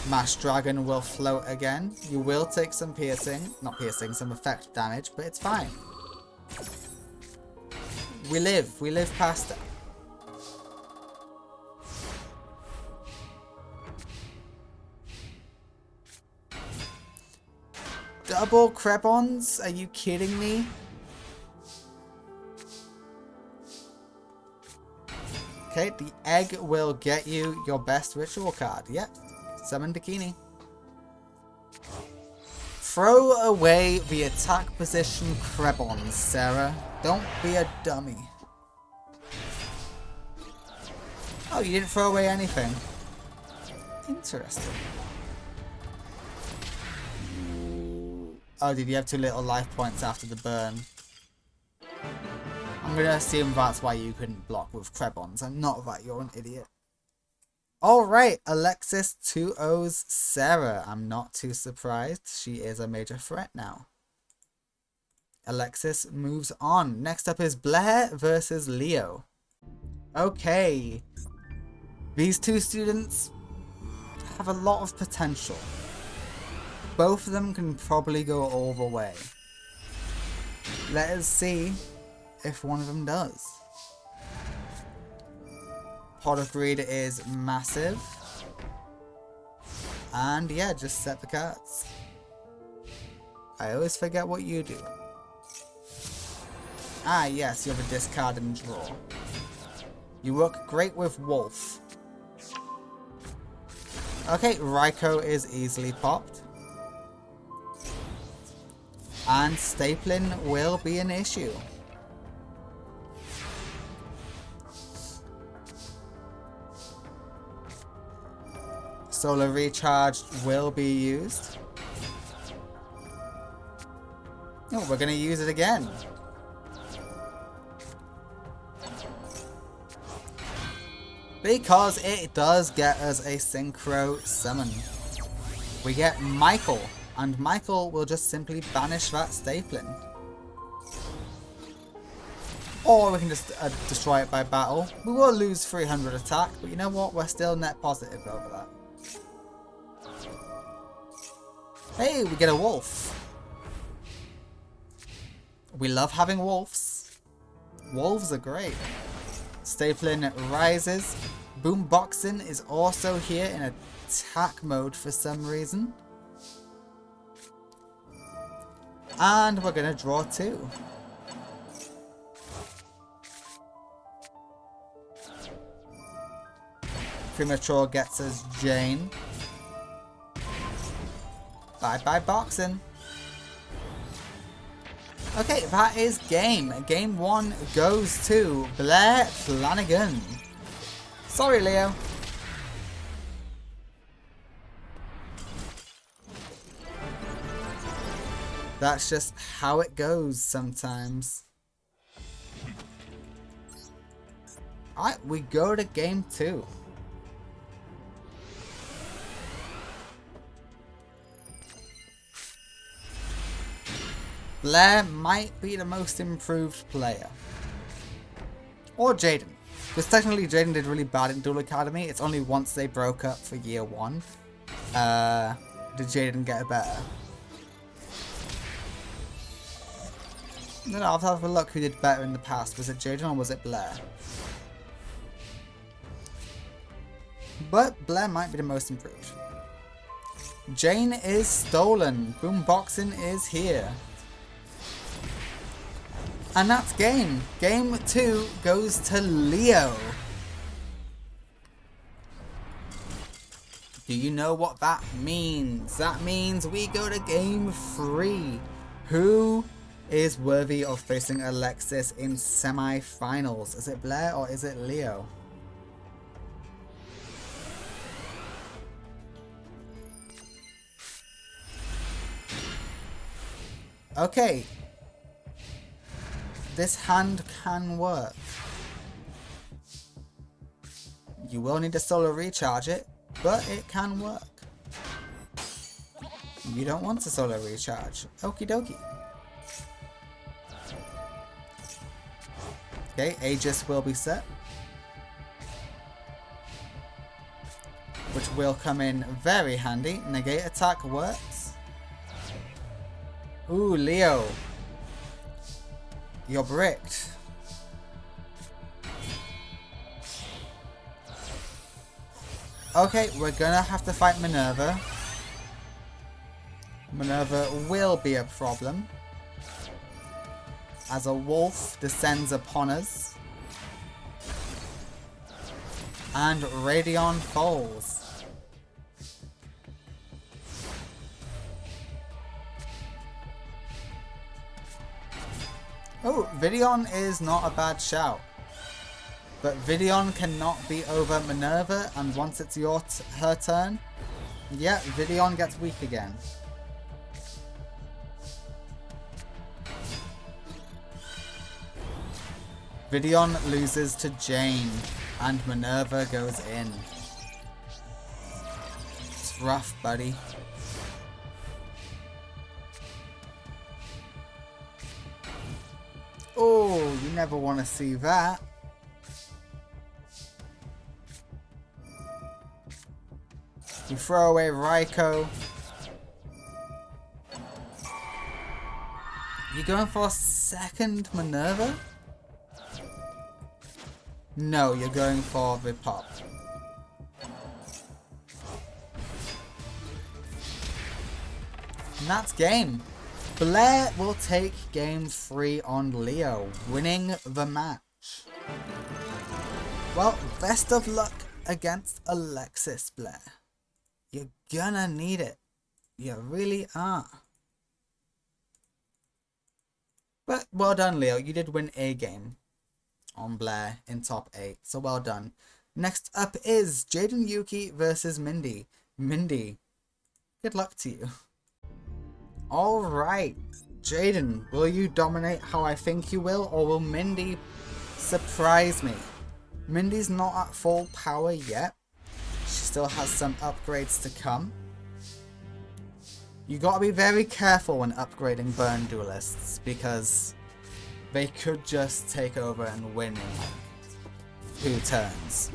Masked Dragon will float again. You will take some piercing. Not piercing, some effect damage, but it's fine. We live past it. Double Crebons? Are you kidding me? Okay, the egg will get you your best ritual card. Yep, summon Bikini. Throw away the attack position Crebons, Sarah. Don't be a dummy. Oh, you didn't throw away anything. Interesting. Oh, did you have 2 little life points after the burn? I'm gonna assume that's why you couldn't block with Crebons, and not that you're an idiot. Alright, Alexis 2-0's Sarah. I'm not too surprised. She is a major threat now. Alexis moves on. Next up is Blair versus Leo. Okay. These two students have a lot of potential. Both of them can probably go all the way. Let us see if one of them does. Pot of Greed is massive. And yeah, just set the cards. I always forget what you do. Ah yes, you have a discard and draw. You work great with Wolf. Okay, Raikou is easily popped. And stapling will be an issue. Solar Recharge will be used. Oh, we're going to use it again. Because it does get us a Synchro Summon. We get Michael, and Michael will just simply banish that stapling. Or we can just destroy it by battle. We will lose 300 attack, but you know what? We're still net positive over that. Hey, we get a wolf. We love having wolves. Wolves are great. Stapling rises. Boomboxing is also here in attack mode for some reason. And we're going to draw 2. Premature gets us Jane. Bye-bye boxing. Okay, that is game. Game 1 goes to Blair Flanagan. Sorry, Leo. That's just how it goes sometimes. Alright, we go to game 2. Blair might be the most improved player. Or Jaden. Because technically Jaden did really bad in Duel Academy. It's only once they broke up for year 1 did Jaden get better. No, I'll have a look who did better in the past. Was it Jaden or was it Blair? But Blair might be the most improved. Jane is stolen. Boomboxing is here. And that's game. Game 2 goes to Leo. Do you know what that means? That means we go to game 3. Who is worthy of facing Alexis in semi-finals? Is it Blair or is it Leo? Okay. This hand can work. You will need to solar recharge it, but it can work. You don't want to solar recharge. Okie dokie. Okay, Aegis will be set. Which will come in very handy. Negate attack works. Ooh, Leo. You're bricked. Okay, we're gonna have to fight Minerva. Minerva will be a problem as a wolf descends upon us. And Radeon falls. Oh, Videon is not a bad shout. But Videon cannot be over Minerva, and once it's her turn, yeah, Videon gets weak again. Videon loses to Jane, and Minerva goes in. It's rough, buddy. Oh, you never want to see that. You throw away Raikou. You going for a second Minerva? No, you're going for the pop. And that's game. Blair will take game 3 on Leo, winning the match. Well, best of luck against Alexis, Blair. You're gonna need it. You really are. But well done, Leo. You did win a game on Blair in top 8. So well done. Next up is Jaden Yuki versus Mindy. Mindy, good luck to you. Alright, Jaden, will you dominate how I think you will, or will Mindy surprise me? Mindy's not at full power yet. She still has some upgrades to come. You gotta be very careful when upgrading burn duelists, because they could just take over and win in like 2 turns.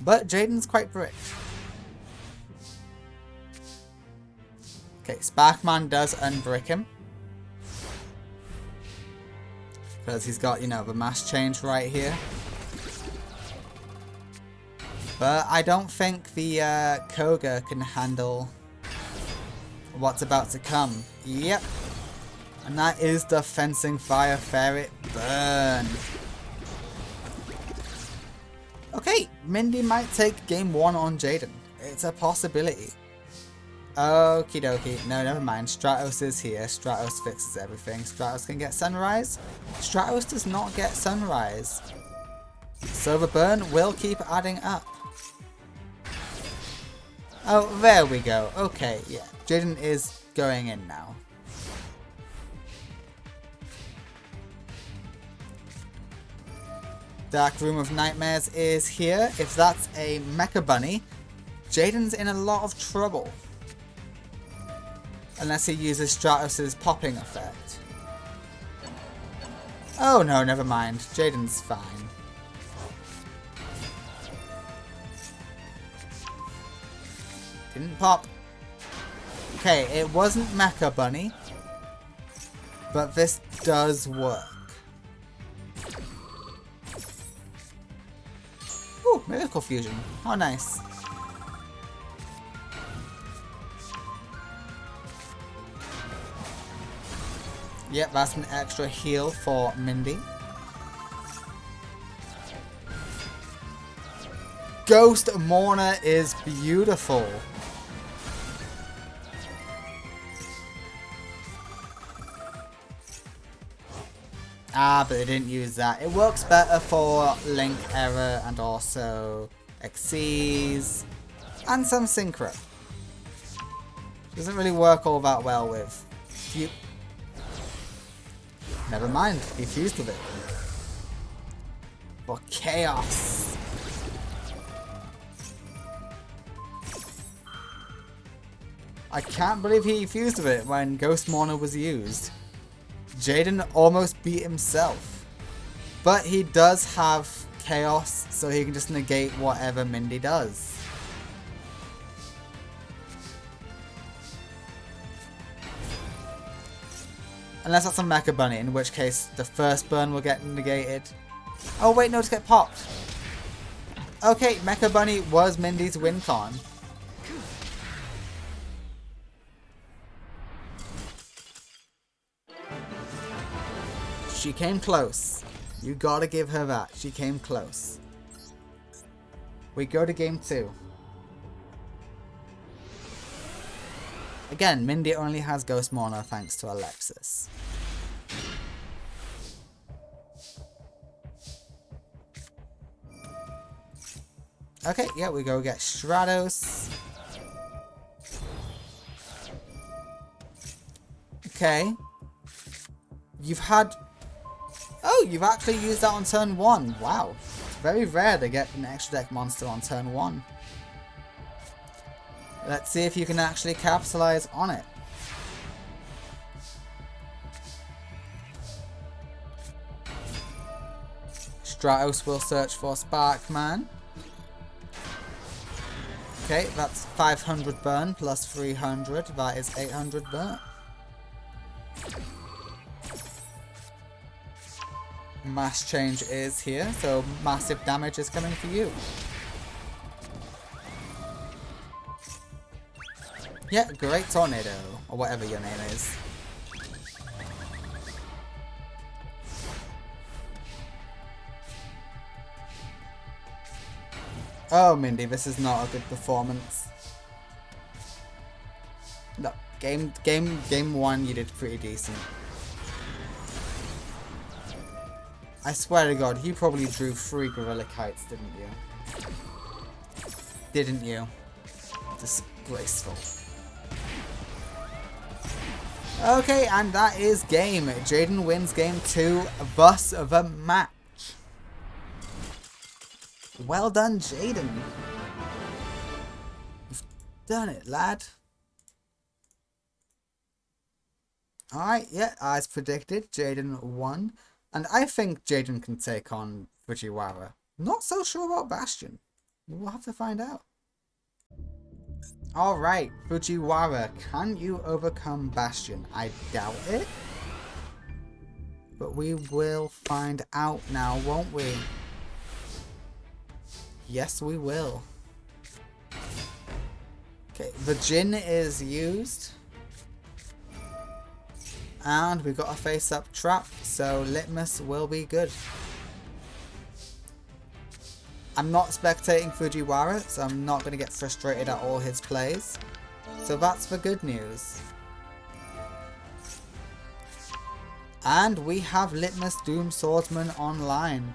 But Jaden's quite brick. Okay, Sparkman does unbrick him. Because he's got, you know, the mass change right here. But I don't think the Koga can handle what's about to come. Yep. And that is the Fencing Fire Ferret burn. Okay, Mindy might take game 1 on Jaden. It's a possibility. Okie dokie. No, never mind. Stratos is here. Stratos fixes everything. Stratos can get Sunrise. Stratos does not get Sunrise. So the burn will keep adding up. Oh, there we go. Okay, yeah. Jaden is going in now. Dark Room of Nightmares is here. If that's a Mecha Bunny, Jaden's in a lot of trouble. Unless he uses Stratos' popping effect. Oh no, never mind. Jaden's fine. Didn't pop. Okay, it wasn't Mecha Bunny. But this does work. Ooh, Miracle Fusion. How nice. Yep, that's an extra heal for Mindy. Ghost Mourner is beautiful. Ah, but they didn't use that. It works better for Link Error and also Xyz and some Synchro. Doesn't really work all that well with Never mind, he fused with it. For chaos. I can't believe he fused with it when Ghost Mourner was used. Jaden almost beat himself. But he does have chaos, so he can just negate whatever Mindy does. Unless that's a Mecha Bunny, in which case the first burn will get negated. Oh wait, no, just get popped. Okay, Mecha Bunny was Mindy's win con. She came close. You gotta give her that. She came close. We go to game 2. Again, Mindy only has Ghost Mono thanks to Alexis. Okay, yeah, we go get Stratos. Okay. You've had... Oh, you've actually used that on turn 1. Wow. It's very rare to get an extra deck monster on turn 1. Let's see if you can actually capitalize on it. Stratos will search for Sparkman. Okay, that's 500 burn plus 300. That is 800 burn. Mass change is here, so massive damage is coming for you. Yeah, great tornado, or whatever your name is. Oh, Mindy, this is not a good performance. No, game 1 you did pretty decent. I swear to God, you probably drew 3 Gorilla Kites, didn't you? Didn't you? Disgraceful. Okay, and that is game. Jaden wins game 2, thus the match. Well done, Jaden. You've done it, lad. Alright, yeah, as predicted, Jaden won. And I think Jaden can take on Fujiwara. Not so sure about Bastion. We'll have to find out. Alright, Fujiwara, can you overcome Bastion? I doubt it. But we will find out now, won't we? Yes, we will. Okay, the Jin is used. And we got a face-up trap, so Litmus will be good. I'm not spectating Fujiwara, so I'm not going to get frustrated at all his plays. So that's the good news. And we have Litmus Doom Swordsman online.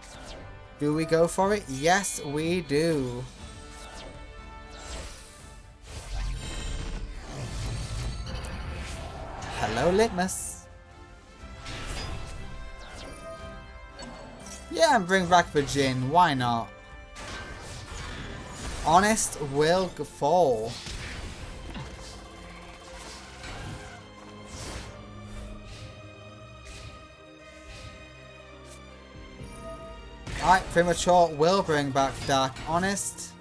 Do we go for it? Yes, we do. Hello, Litmus. Yeah, and bring back the Jin. Why not? Honest will fall. Alright, Premature will bring back Dark Honest.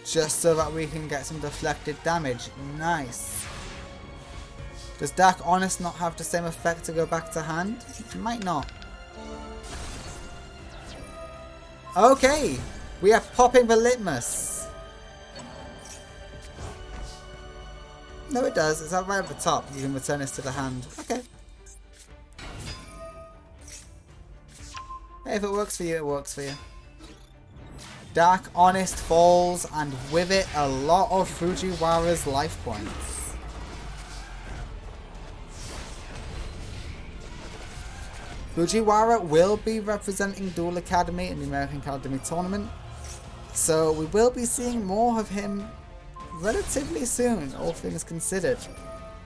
Just so that we can get some deflected damage. Nice. Does Dark Honest not have the same effect to go back to hand? It might not. Okay, we are popping the Litmus. No, it does. It's right at the top. You can return this to the hand. Okay. Hey, if it works for you, it works for you. Dark Honest falls, and with it, a lot of Fujiwara's life points. Fujiwara will be representing Duel Academy in the American Academy Tournament, so we will be seeing more of him relatively soon, all things considered.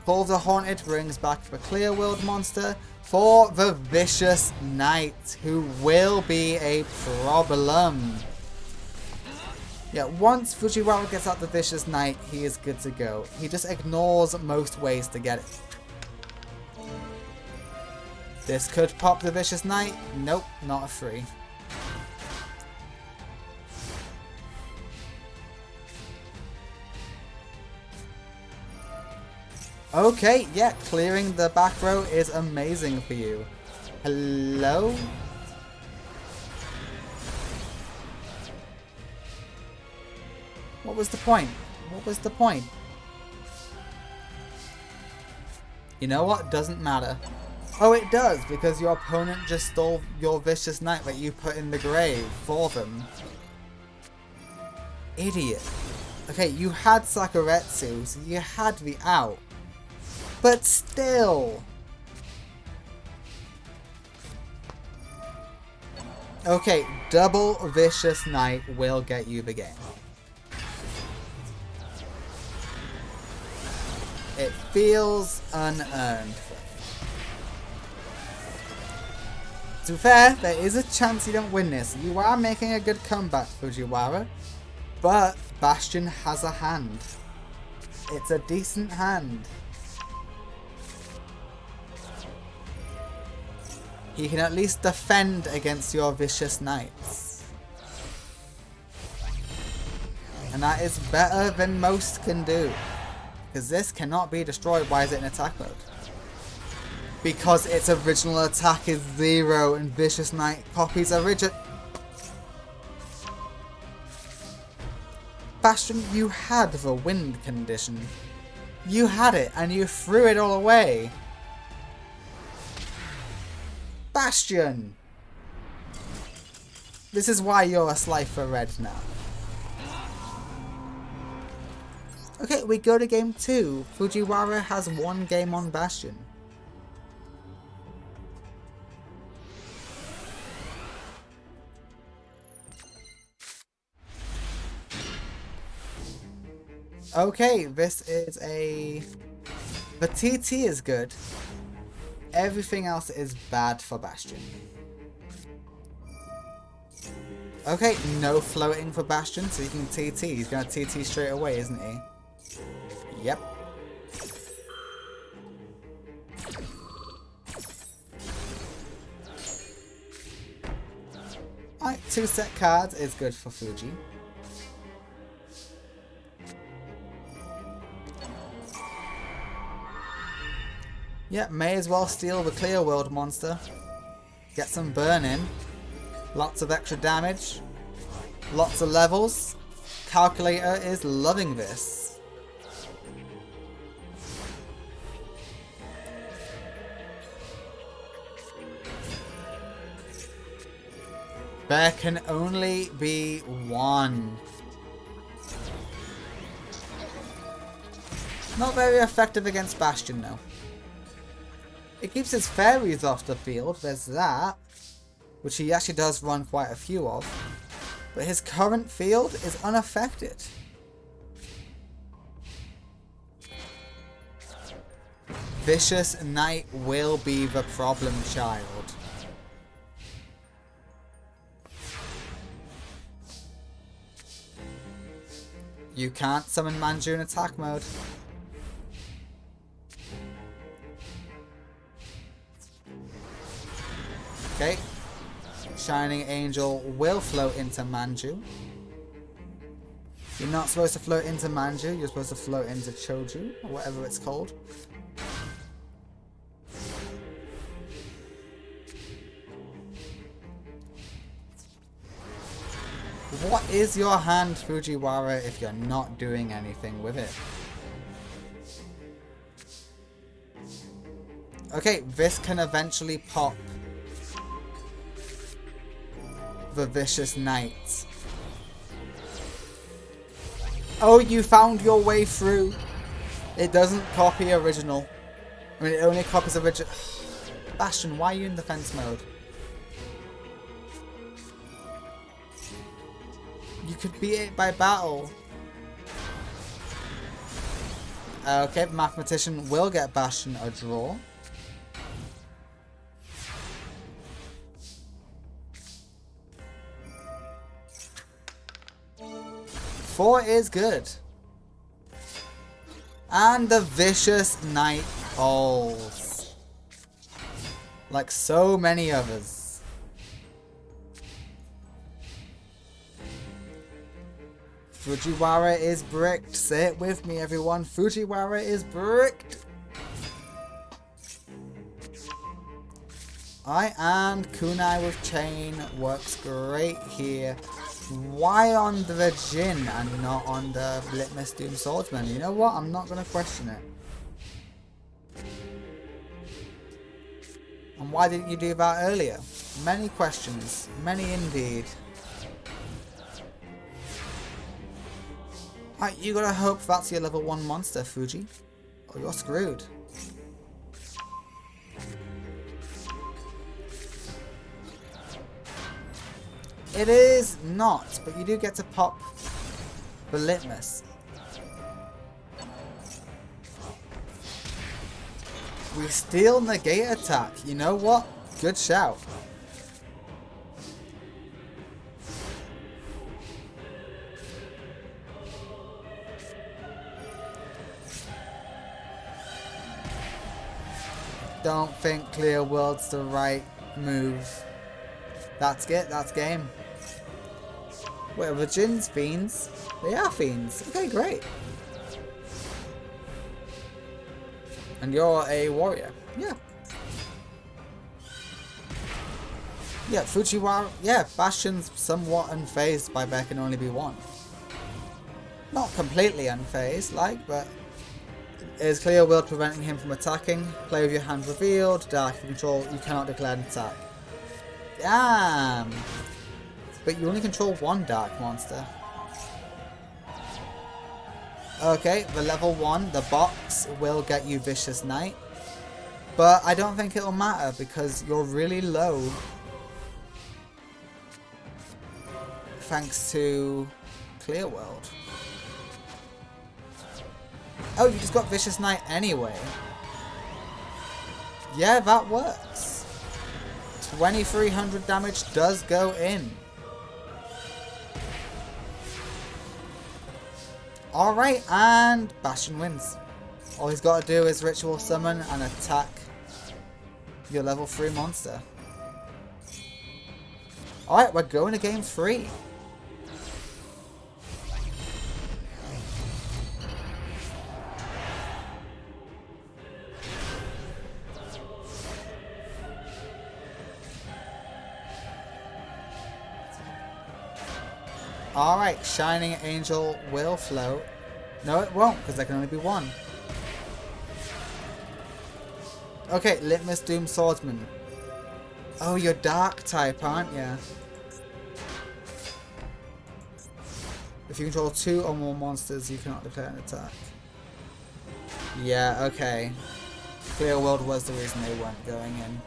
Call of the Haunted brings back the Clear World monster for the Vicious Knight, who will be a problem. Yeah, once Fujiwara gets out the Vicious Knight, he is good to go. He just ignores most ways to get it. This could pop the Vicious Knight. Nope, not a free. Okay, yeah, clearing the back row is amazing for you. Hello? What was the point? What was the point? You know what? Doesn't matter. Oh, it does, because your opponent just stole your Vicious Knight that you put in the grave for them. Idiot. Okay, you had Sakuretsu, so you had the out. But still. Okay, double Vicious Knight will get you the game. It feels unearned. To be fair, there is a chance you don't win this. You are making a good comeback, Fujiwara. But Bastion has a hand. It's a decent hand. He can at least defend against your Vicious Knights. And that is better than most can do. Because this cannot be destroyed. Why is it in attack mode? Because its original attack is 0 and Vicious Knight copies original. Bastion, you had the wind condition. You had it and you threw it all away. Bastion! This is why you're a Slifer Red now. Okay, we go to game 2. Fujiwara has 1 game on Bastion. Okay, this is a... The TT is good. Everything else is bad for Bastion. Okay, no floating for Bastion, so he can TT. He's going to TT straight away, isn't he? Yep. Alright, 2 set cards is good for Fuji. Yep, may as well steal the Clear World monster. Get some burn in. Lots of extra damage. Lots of levels. Calculator is loving this. There can only be one. Not very effective against Bastion though. It keeps his fairies off the field, there's that. Which he actually does run quite a few of. But his current field is unaffected. Vicious Knight will be the problem child. You can't summon Manju in attack mode. Okay. Shining Angel will float into Manju. You're not supposed to float into Manju, you're supposed to float into Choju, or whatever it's called. What is your hand, Fujiwara, if you're not doing anything with it? Okay, this can eventually pop the Vicious Knight. Oh, you found your way through. It doesn't copy original. I mean, it only copies original. Bastion, why are you in defense mode? You could beat it by battle. Okay, Mathematician will get Bastion a draw. Four is good. And the Vicious Knight falls. Like so many others. Fujiwara is bricked. Say it with me, everyone. Fujiwara is bricked. And Kunai with Chain works great here. Why on the Jin and not on the Litmus Doom Swordsman? You know what? I'm not going to question it. And why didn't you do that earlier? Many questions. Many indeed. Right, you gotta hope that's your level 1 monster, Fuji. Or you're screwed. It is not, but you do get to pop the Litmus. We steal negate attack. You know what? Good shout. Don't think clear world's the right move. That's it, that's game. Wait, are the Jin's fiends? They are fiends. Okay, great. And you're a warrior. Yeah. Yeah, Fujiwara. Yeah, Bastion's somewhat unfazed by there can only be one. Not completely unfazed, like, but is clear world preventing him from attacking? Play with your hand revealed. Dark control. You cannot declare an attack. Damn. But you only control one dark monster. Okay, the level 1, the box, will get you Vicious Knight. But I don't think it'll matter because you're really low. Thanks to Clear World. Oh, you just got Vicious Knight anyway. Yeah, that works. 2300 damage does go in. Alright, and Bastion wins. All he's got to do is ritual summon and attack your level 3 monster. Alright, we're going to game 3. Alright, Shining Angel will float. No, it won't, because there can only be one. Okay, Litmus Doom Swordsman. Oh, you're Dark type, aren't you? If you control 2 or more monsters, you cannot declare an attack. Yeah, okay. Clear World was the reason they weren't going in.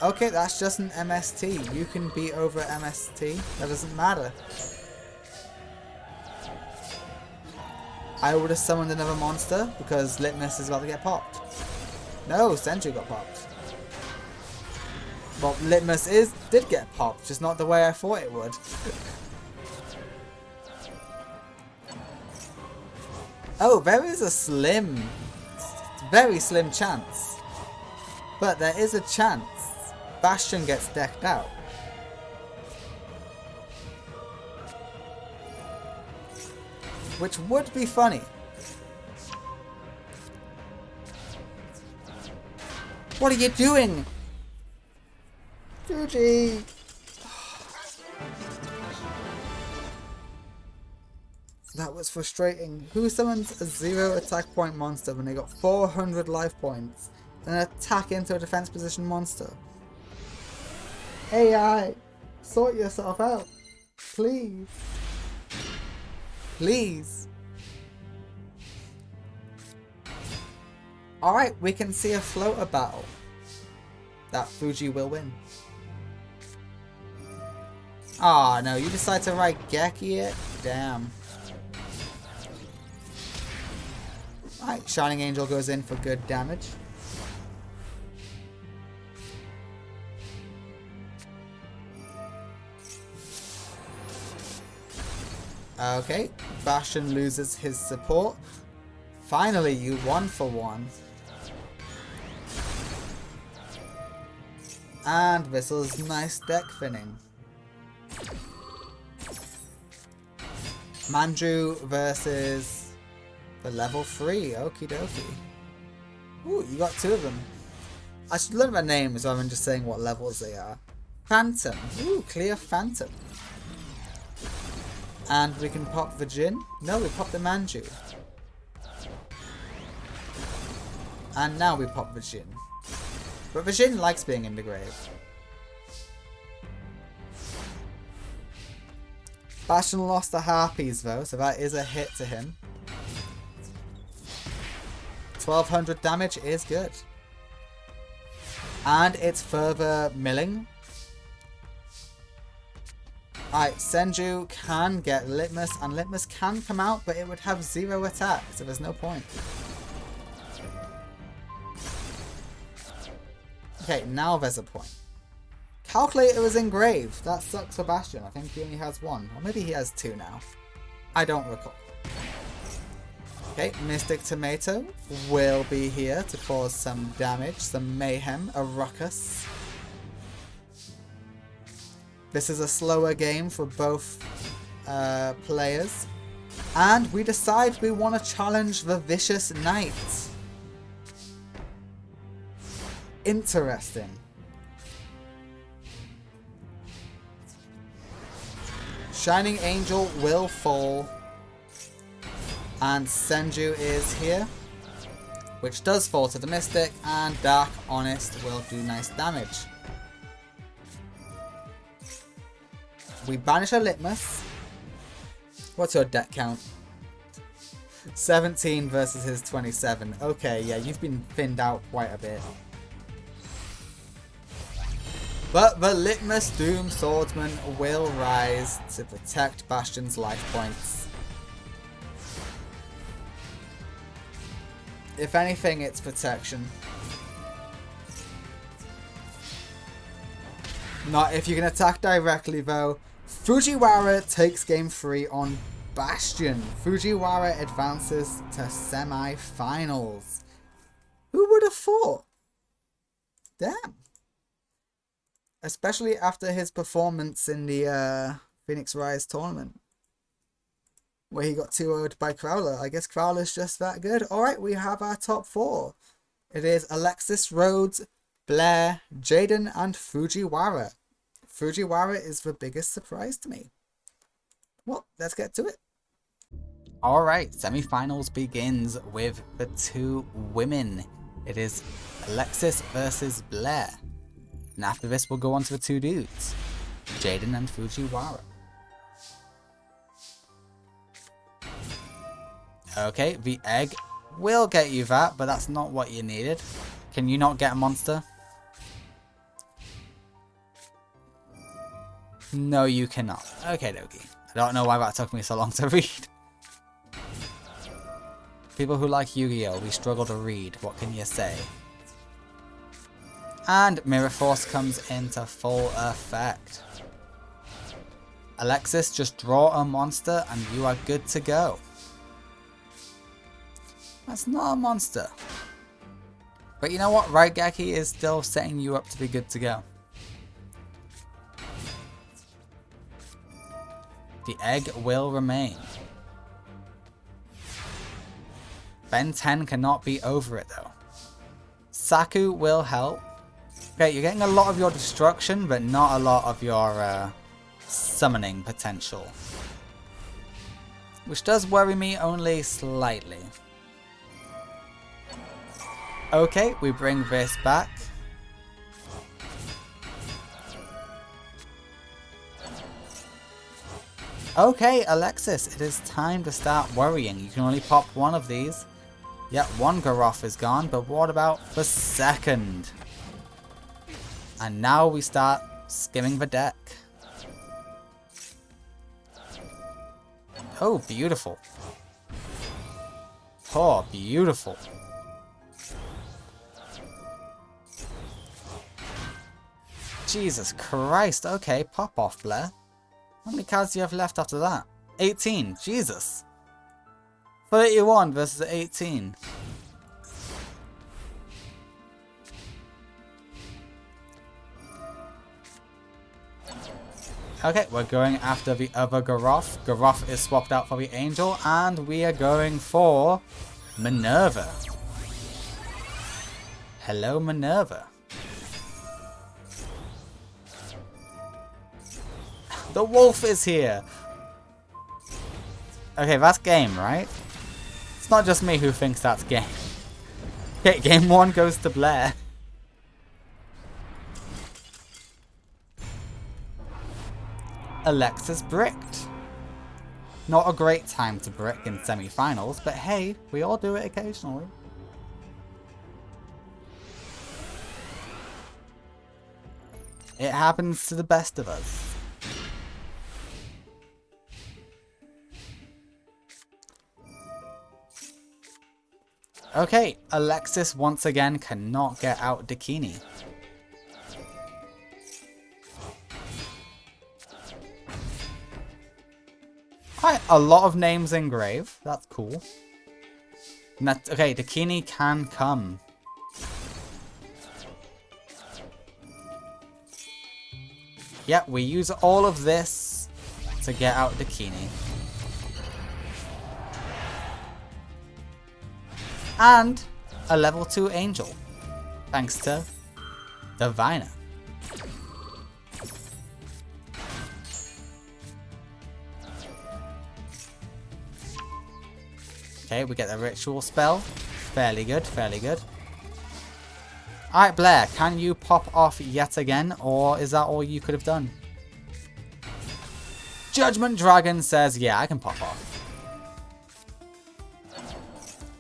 Okay, that's just an MST. You can beat over MST. That doesn't matter. I would have summoned another monster because Litmus is about to get popped. No, Sentry got popped. Well, Litmus did get popped, just not the way I thought it would. Oh, there is a very slim chance. But there is a chance Bastion gets decked out. Which would be funny. What are you doing? Fuji! That was frustrating. Who summons a 0 attack point monster when they got 400 life points and attack into a defense position monster? AI, sort yourself out. Please. Please. Alright, we can see a floater battle. That Fuji will win. Ah, no, you decide to write Geki it? Damn. Alright, Shining Angel goes in for good damage. Okay, Bastion loses his support. Finally, you 1-for-1. And this was nice deck thinning. Mandrew versus the level 3. Okie dokie. Ooh, you got 2 of them. I should learn their names rather than just saying what levels they are. Phantom. Ooh, clear Phantom. And we can pop the Jin. No, we pop the Manju. And now we pop the Jin. But the Jin likes being in the grave. Bastion lost the Harpies though, so that is a hit to him. 1200 damage is good. And it's further milling. Alright, Senju can get Litmus, and Litmus can come out, but it would have 0 attack, so there's no point. Okay, now there's a point. Calculator is engraved. That sucks for Bastion. I think he only has 1. Or maybe he has 2 now. I don't recall. Okay, Mystic Tomato will be here to cause some damage, some mayhem, a ruckus. This is a slower game for both players. And we decide we want to challenge the Vicious Knight. Interesting. Shining Angel will fall. And Senju is here, which does fall to the Mystic, and Dark Honest will do nice damage. We banish a Litmus. What's your deck count? 17 versus his 27. Okay, yeah, you've been thinned out quite a bit. But the Litmus Doom Swordsman will rise to protect Bastion's life points. If anything, it's protection. Not if you can attack directly though. Fujiwara takes game 3 on Bastion. Fujiwara advances to semi-finals. Who would have thought? Damn. Especially after his performance in the Phoenix Rise tournament, where he got 2-0'd by Crowler. I guess Crowler's just that good. Alright, we have our top 4. It is Alexis, Rhodes, Blair, Jaden, and Fujiwara. Fujiwara is the biggest surprise to me. Well, let's get to it. Alright, semi-finals begins with the 2 women. It is Alexis versus Blair. And after this, we'll go on to the 2 dudes, Jaden and Fujiwara. Okay, the egg will get you that, but that's not what you needed. Can you not get a monster? No, you cannot. Okay, dokie. I don't know why that took me so long to read. People who like Yu-Gi-Oh! We struggle to read. What can you say? And Mirror Force comes into full effect. Alexis, just draw a monster and you are good to go. That's not a monster. But you know what? Raigeki is still setting you up to be good to go. The egg will remain. Ben 10 cannot be over it though. Saku will help. Okay, you're getting a lot of your destruction, but not a lot of your summoning potential. Which does worry me only slightly. Okay, we bring this back. Okay, Alexis, it is time to start worrying. You can only pop 1 of these. Yep, 1 Garoth is gone, but what about the second? And now we start skimming the deck. Oh, beautiful. Oh, beautiful. Jesus Christ. Okay, pop off, Blair. How many cards do you have left after that? 18. Jesus. 31 versus 18. Okay, we're going after the other Garoth. Garoth is swapped out for the Angel, and we are going for Minerva. Hello, Minerva. The wolf is here. Okay, that's game, right? It's not just me who thinks that's game. Okay, game 1 goes to Blair. Alexis bricked. Not a great time to brick in semi-finals, but hey, we all do it occasionally. It happens to the best of us. Okay, Alexis once again cannot get out Dakini. Quite a lot of names engraved. That's cool. Okay, Dakini can come. Yep, we use all of this to get out Dakini. And a level 2 angel, thanks to Divina. Okay, we get the ritual spell. Fairly good, fairly good. Alright, Blair, can you pop off yet again, or is that all you could have done? Judgment Dragon says, yeah, I can pop off.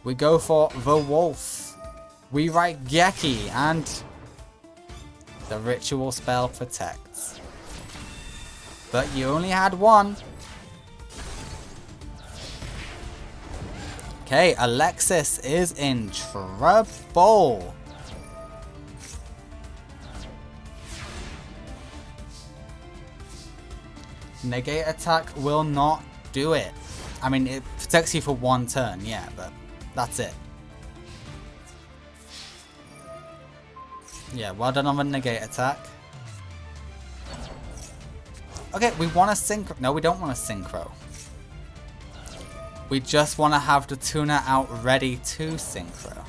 We go for the wolf. We write Geki, and the ritual spell protects. But you only had one. Okay, Alexis is in trouble. Negate attack will not do it. I mean, it protects you for one turn, yeah, but that's it. Yeah, well done on the negate attack. Okay, we want a synchro. No, we don't want a synchro. We just want to have the tuner out ready to synchro.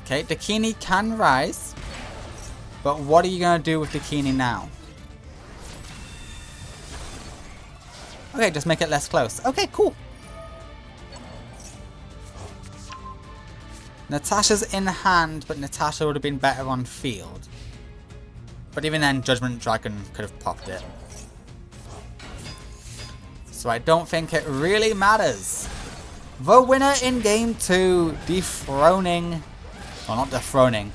Okay, Dakini can rise. But what are you going to do with Dakini now? Okay, just make it less close. Okay, cool. Natasha's in hand, but Natasha would have been better on field. But even then, Judgment Dragon could have popped it. So I don't think it really matters. The winner in game 2, dethroning... Well, not dethroning,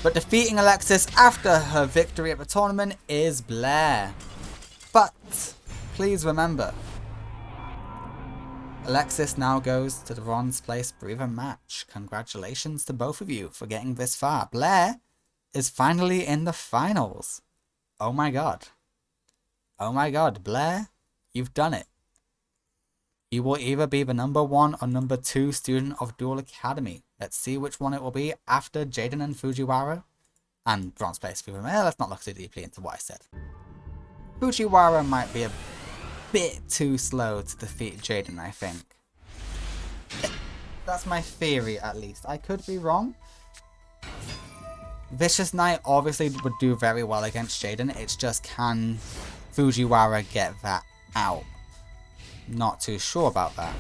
but defeating Alexis after her victory at the tournament is Blair. But please remember, Alexis now goes to the bronze place breather match. Congratulations to both of you for getting this far. Blair is finally in the finals. Oh my god. Oh my god, Blair, you've done it. You will either be the number 1 or number 2 student of Duel Academy. Let's see which one it will be after Jaden and Fujiwara. And bronze place breather. Let's not look too deeply into what I said. Fujiwara might be a bit too slow to defeat Jaden, I think. That's my theory, at least. I could be wrong. Vicious Knight obviously would do very well against Jaden. It's just, can Fujiwara get that out? Not too sure about that.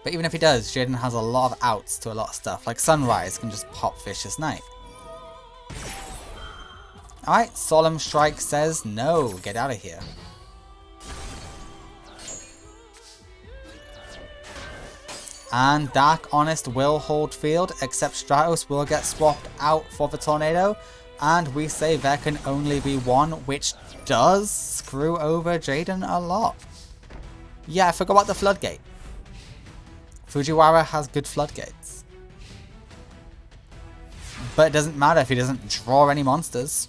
But even if he does, Jaden has a lot of outs to a lot of stuff. Like Sunrise can just pop Vicious Knight. Alright, Solemn Strike says no, get out of here. And Dark Honest will hold field, except Stratos will get swapped out for the Tornado. And we say there can only be one, which does screw over Jaden a lot. Yeah, I forgot about the Floodgate. Fujiwara has good floodgates. But it doesn't matter if he doesn't draw any monsters.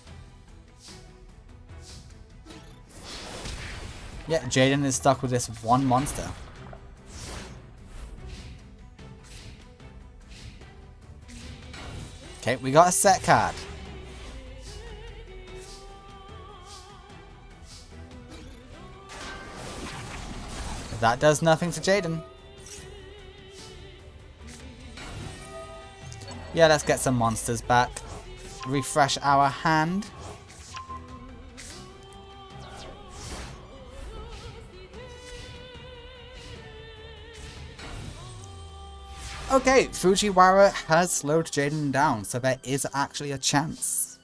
Yeah, Jaden is stuck with this one monster. Okay, we got a set card. That does nothing to Jaden. Yeah, let's get some monsters back. Refresh our hand. Okay, Fujiwara has slowed Jaden down, so there is actually a chance.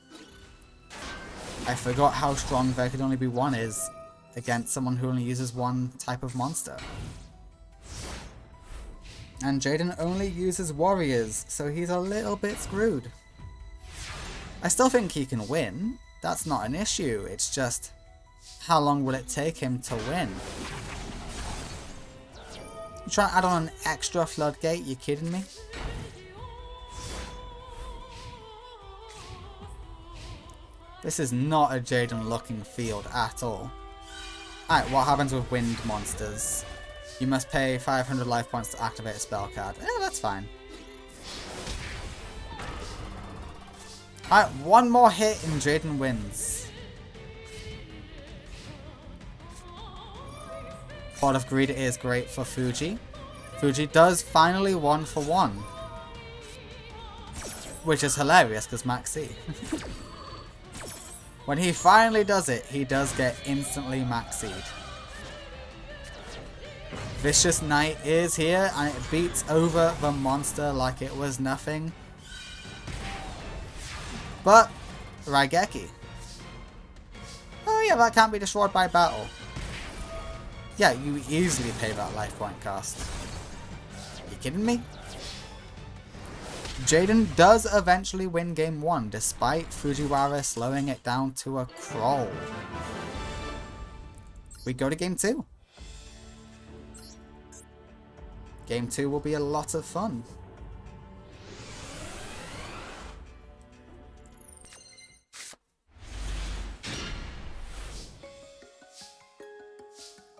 I forgot how strong there could only be one is against someone who only uses one type of monster. And Jaden only uses warriors, so he's a little bit screwed. I still think he can win. That's not an issue. It's just, how long will it take him to win? You trying to add on an extra floodgate? You kidding me? This is not a Jaden looking field at all. Alright, what happens with wind monsters? You must pay 500 life points to activate a spell card. That's fine. Alright, one more hit and Jaden wins. Pot of Greed is great for Fuji. Fuji does finally 1 for 1. Which is hilarious because Max C. When he finally does it, he does get instantly Maxied. Vicious Knight is here and it beats over the monster like it was nothing. But, Raigeki. Oh yeah, that can't be destroyed by battle. Yeah, you easily pay that life point cost. You kidding me? Jaden does eventually win game 1, despite Fujiwara slowing it down to a crawl. We go to game 2. Game 2 will be a lot of fun.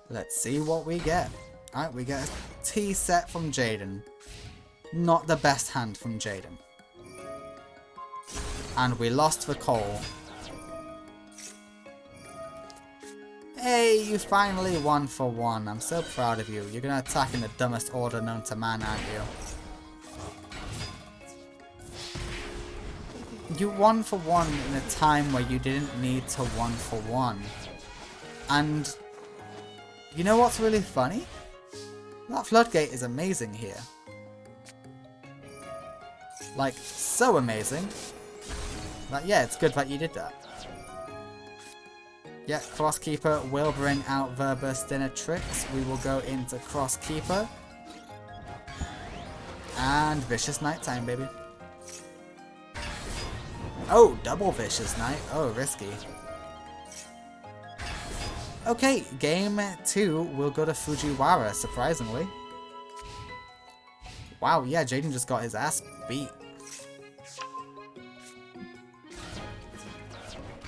Let's see what we get. Alright, we get a T set from Jaden. Not the best hand from Jaden. And we lost the Cole. Hey, you finally 1 for 1. I'm so proud of you. You're going to attack in the dumbest order known to man, aren't you? You 1 for 1 in a time where you didn't need to 1 for 1. And you know what's really funny? That floodgate is amazing here. Like, so amazing. But yeah, it's good that you did that. Yeah, Crosskeeper will bring out the Burstinatrix. We will go into Crosskeeper. And Vicious Nighttime, baby. Oh, double Vicious Night. Oh, risky. Okay, game 2 will go to Fujiwara, surprisingly. Wow, yeah, Jaden just got his ass beat.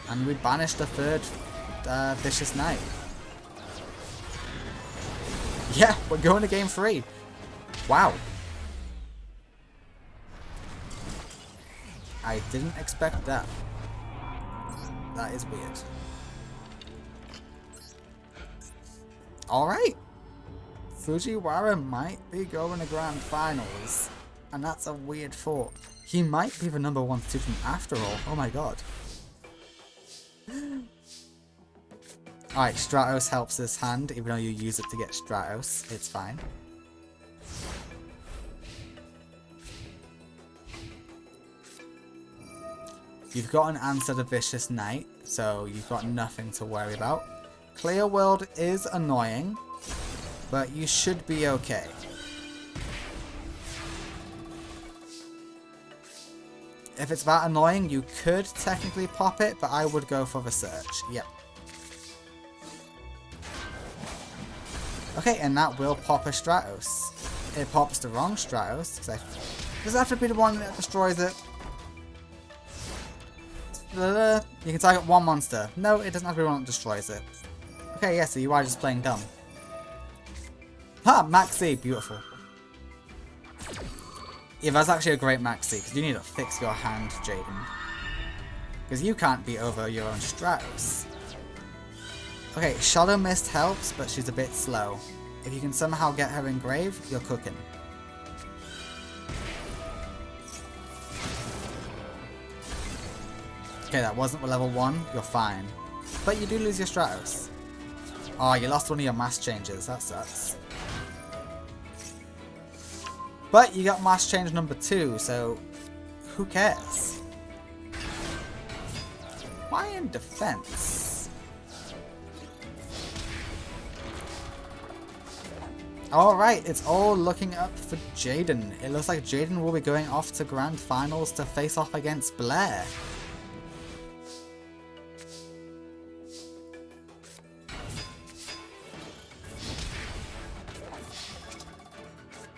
And we banished the third Vicious Knight. Yeah, we're going to game 3. Wow. I didn't expect that. That is weird. Alright. Fujiwara might be going to Grand Finals. And that's a weird thought. He might be the number 1 student after all. Oh my god. Alright, Stratos helps this hand, even though you use it to get Stratos. It's fine. You've got an answer to Vicious Knight, so you've got nothing to worry about. Clear World is annoying, but you should be okay. If it's that annoying, you could technically pop it, but I would go for the search. Yep. Okay, and that will pop a Stratos. It pops the wrong Stratos. Does it have to be the one that destroys it? You can target one monster. No, it doesn't have to be the one that destroys it. Okay, yeah, so you are just playing dumb. Ha! Maxi! Beautiful. Yeah, that's actually a great Maxi, because you need to fix your hand, Jaden. Because you can't be over your own Stratos. Okay, Shadow Mist helps, but she's a bit slow. If you can somehow get her engraved, you're cooking. Okay, that wasn't level 1. You're fine. But you do lose your Stratos. Oh, you lost one of your mass changes. That sucks. But you got mass change number 2, so who cares? Why in defense? Alright, it's all looking up for Jaden. It looks like Jaden will be going off to Grand Finals to face off against Blair.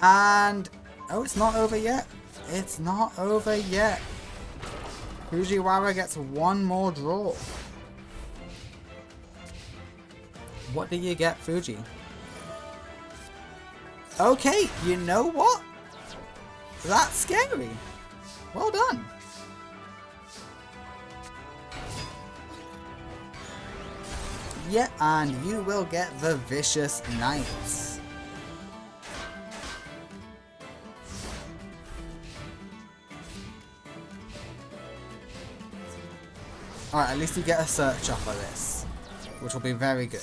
And oh, it's not over yet. It's not over yet. Fujiwara gets one more draw. What do you get, Fuji? Okay, you know what? That's scary. Well done. Yeah, and you will get the Vicious Knight. Alright, at least you get a search off of this, which will be very good.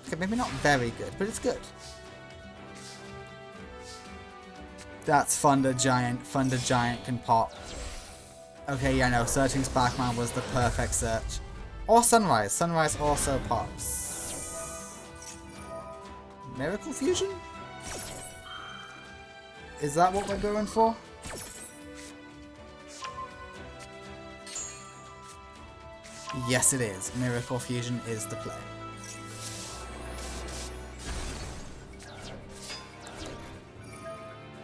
Okay, maybe not very good, but it's good. That's Thunder Giant. Thunder Giant can pop. Okay, yeah, no, searching Sparkman was the perfect search. Or Sunrise. Sunrise also pops. Miracle Fusion? Is that what we're going for? Yes, it is. Miracle Fusion is the play.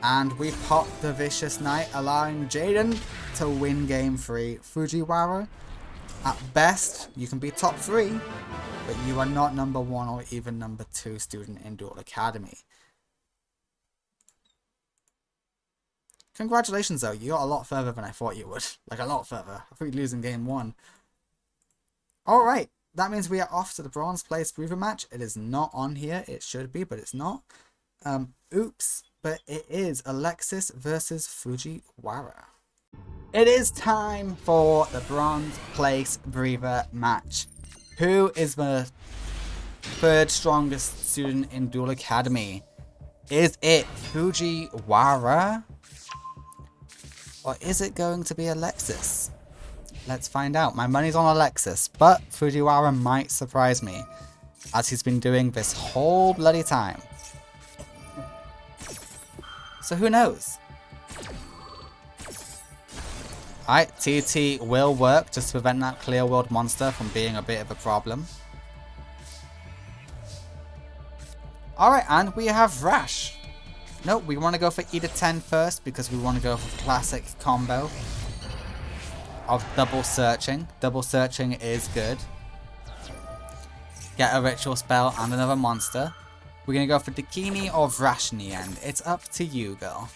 And we pop the Vicious Knight, allowing Jaden to win Game 3. Fujiwara, at best, you can be top 3, but you are not number 1 or even number 2 student in Duel Academy. Congratulations though, you got a lot further than I thought you would. Like a lot further. I thought you'd lose in Game 1. Alright, that means we are off to the Bronze Place Breather match. It is not on here. It should be, but it's not. Oops, but it is Alexis versus Fujiwara. It is time for the Bronze Place Breather match. Who is the third strongest student in Duel Academy? Is it Fujiwara? Or is it going to be Alexis? Let's find out. My money's on Alexis, but Fujiwara might surprise me, as he's been doing this whole bloody time. So who knows? Alright, TT will work just to prevent that clear world monster from being a bit of a problem. Alright, and we have Rash. Nope, we want to go for Eda 10 first because we want to go for the classic combo of double searching. Double searching is good. Get a ritual spell and another monster. We're going to go for Dakini or Vrash in the end. It's up to you, girl.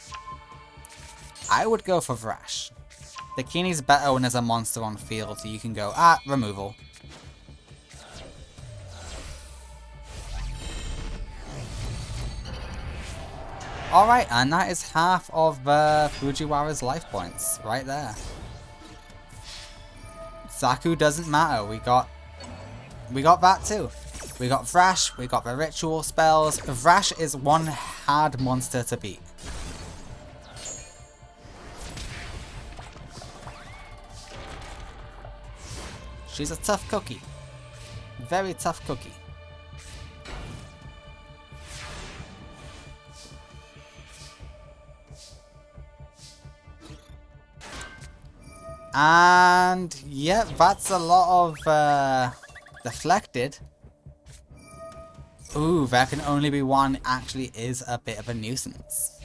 I would go for Vrash. Dakini's better when there's a monster on field, so you can go, removal. Alright, and that is half of Fujiwara's life points, right there. Zaku doesn't matter, we got that too. We got Vrash, we got the ritual spells. Vrash is one hard monster to beat. She's a tough cookie. Very tough cookie. And yeah, that's a lot of deflected. Ooh, there can only be one actually is a bit of a nuisance.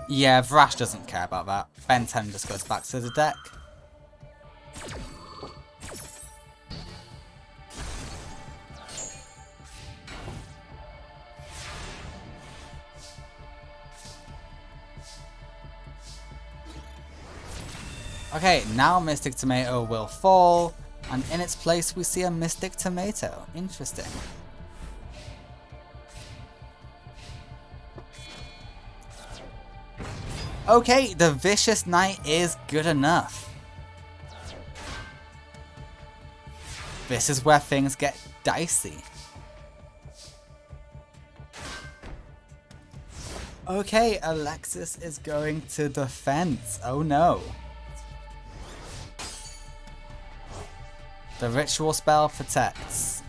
Yeah, Vrash doesn't care about that. Ben 10 just goes back to the deck. Okay, now Mystic Tomato will fall, and in its place we see a Mystic Tomato. Interesting. Okay, the Vicious Knight is good enough. This is where things get dicey. Okay, Alexis is going to defense. Oh no. The ritual spell protects.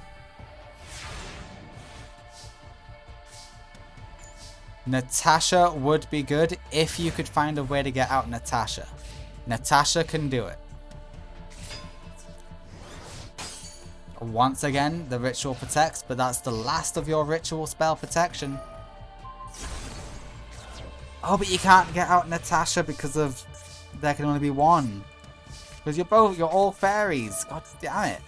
Natasha would be good if you could find a way to get out Natasha. Natasha can do it. Once again, the ritual protects, but that's the last of your ritual spell protection. Oh, but you can't get out Natasha because of there can only be one. Because you're all fairies. God damn it.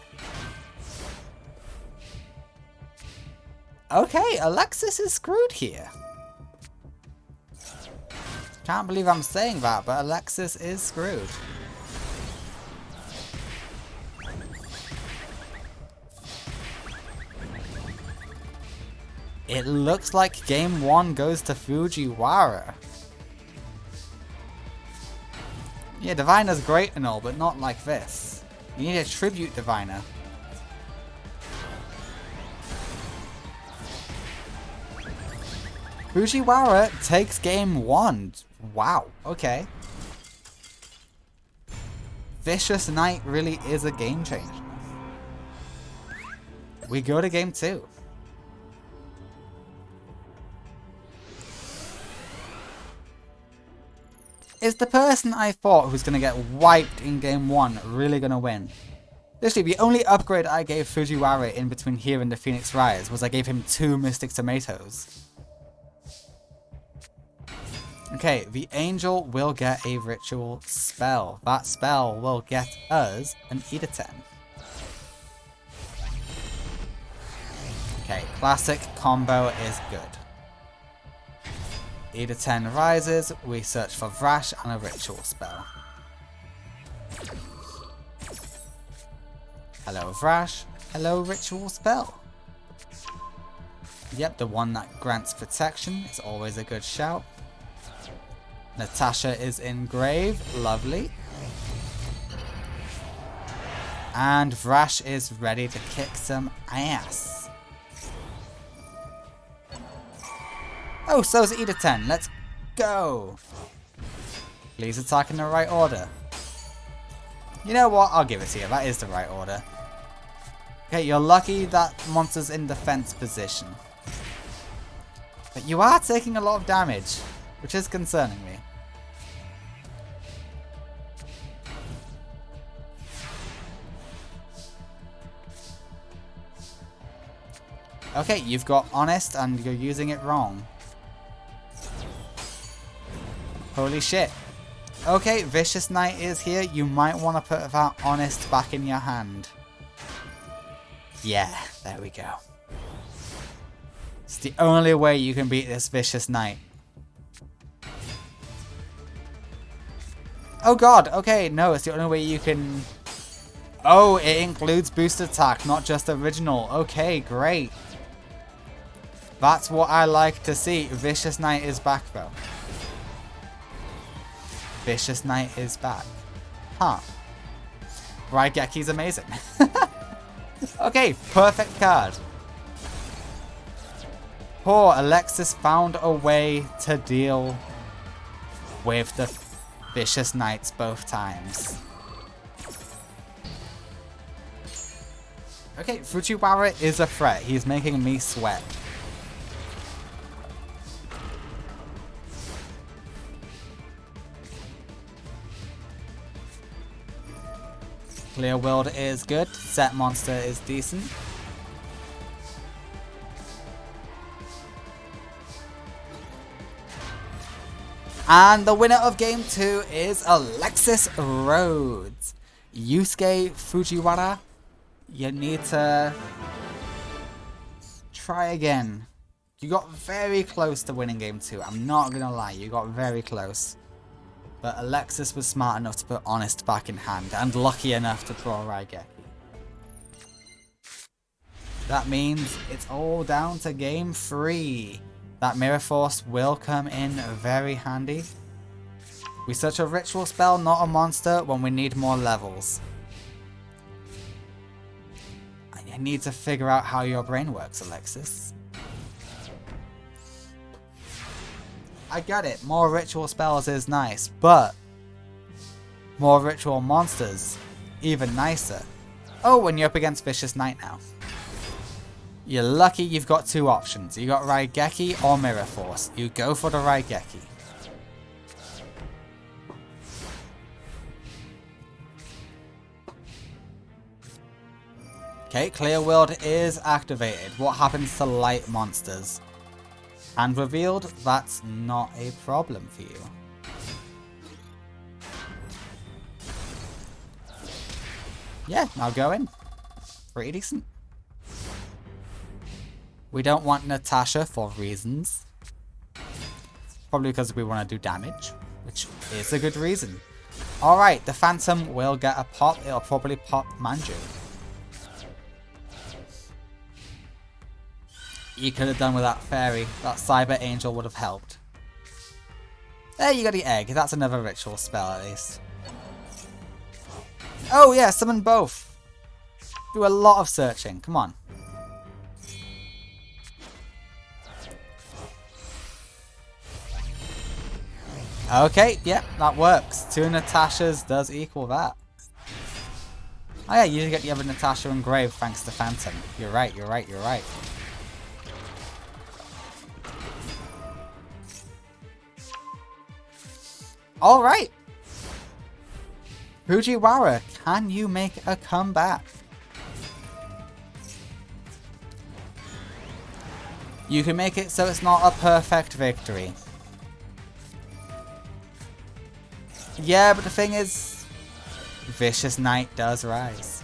Okay, Alexis is screwed here. Can't believe I'm saying that, but Alexis is screwed. It looks like game 1 goes to Fujiwara. Yeah, Divina's great and all, but not like this. You need a tribute Divina. Fujiwara takes game 1. Wow, okay. Vicious Knight really is a game changer. We go to game 2. Is the person I thought who's going to get wiped in game 1 really going to win? Literally, the only upgrade I gave Fujiwara in between here and the Phoenix Rise was I gave him 2 Mystic Tomatoes. Okay, the Angel will get a ritual spell. That spell will get us an Editen. Okay, classic combo is good. Editen rises, we search for Vrash and a ritual spell. Hello Vrash, hello ritual spell. Yep, the one that grants protection is always a good shout. Natasha is in grave, lovely. And Vrash is ready to kick some ass. Oh, so's Editen, let's go. Please attack in the right order. You know what, I'll give it to you, that is the right order. Okay, you're lucky that monster's in defense position. But you are taking a lot of damage, which is concerning me. Okay, you've got Honest and you're using it wrong. Holy shit. Okay, Vicious Knight is here. You might want to put that Honest back in your hand. Yeah, there we go. It's the only way you can beat this Vicious Knight. Oh god, okay, no, it's the only way you can... Oh, it includes boost attack, not just original. Okay, great. That's what I like to see. Vicious Knight is back though. Vicious Knight is back. Huh. Raigeki's amazing. Okay, perfect card. Poor Alexis found a way to deal with the Vicious Knights both times. Okay, Fujiwara is a threat. He's making me sweat. Clear World is good. Set Monster is decent. And the winner of game 2 is Alexis Rhodes. Yusuke Fujiwara, you need to try again. You got very close to winning game 2. I'm not gonna lie, you got very close. But Alexis was smart enough to put Honest back in hand, and lucky enough to draw Raigeki. That means it's all down to game 3. That Mirror Force will come in very handy. We search a ritual spell, not a monster, when we need more levels. I need to figure out how your brain works, Alexis. I get it, more ritual spells is nice, but more ritual monsters, even nicer. Oh, and you're up against Vicious Knight now. You're lucky you've got two options. You got Raigeki or Mirror Force. You go for the Raigeki. Okay, Clear World is activated. What happens to light monsters? And revealed, that's not a problem for you. Yeah, now go in. Pretty decent. We don't want Natasha for reasons. Probably because we want to do damage, which is a good reason. Alright, the Phantom will get a pop. It'll probably pop Manju. You could have done with that fairy. That Cyber Angel would have helped. There you got the egg. That's another ritual spell at least. Oh yeah, summon both. Do a lot of searching. Come on. Okay, yeah, that works. 2 Natashas does equal that. Oh yeah, you get the other Natasha engraved thanks to Phantom. You're right, you're right, you're right. Alright! Fujiwara, can you make a comeback? You can make it so it's not a perfect victory. Yeah, but the thing is, Vicious Knight does rise.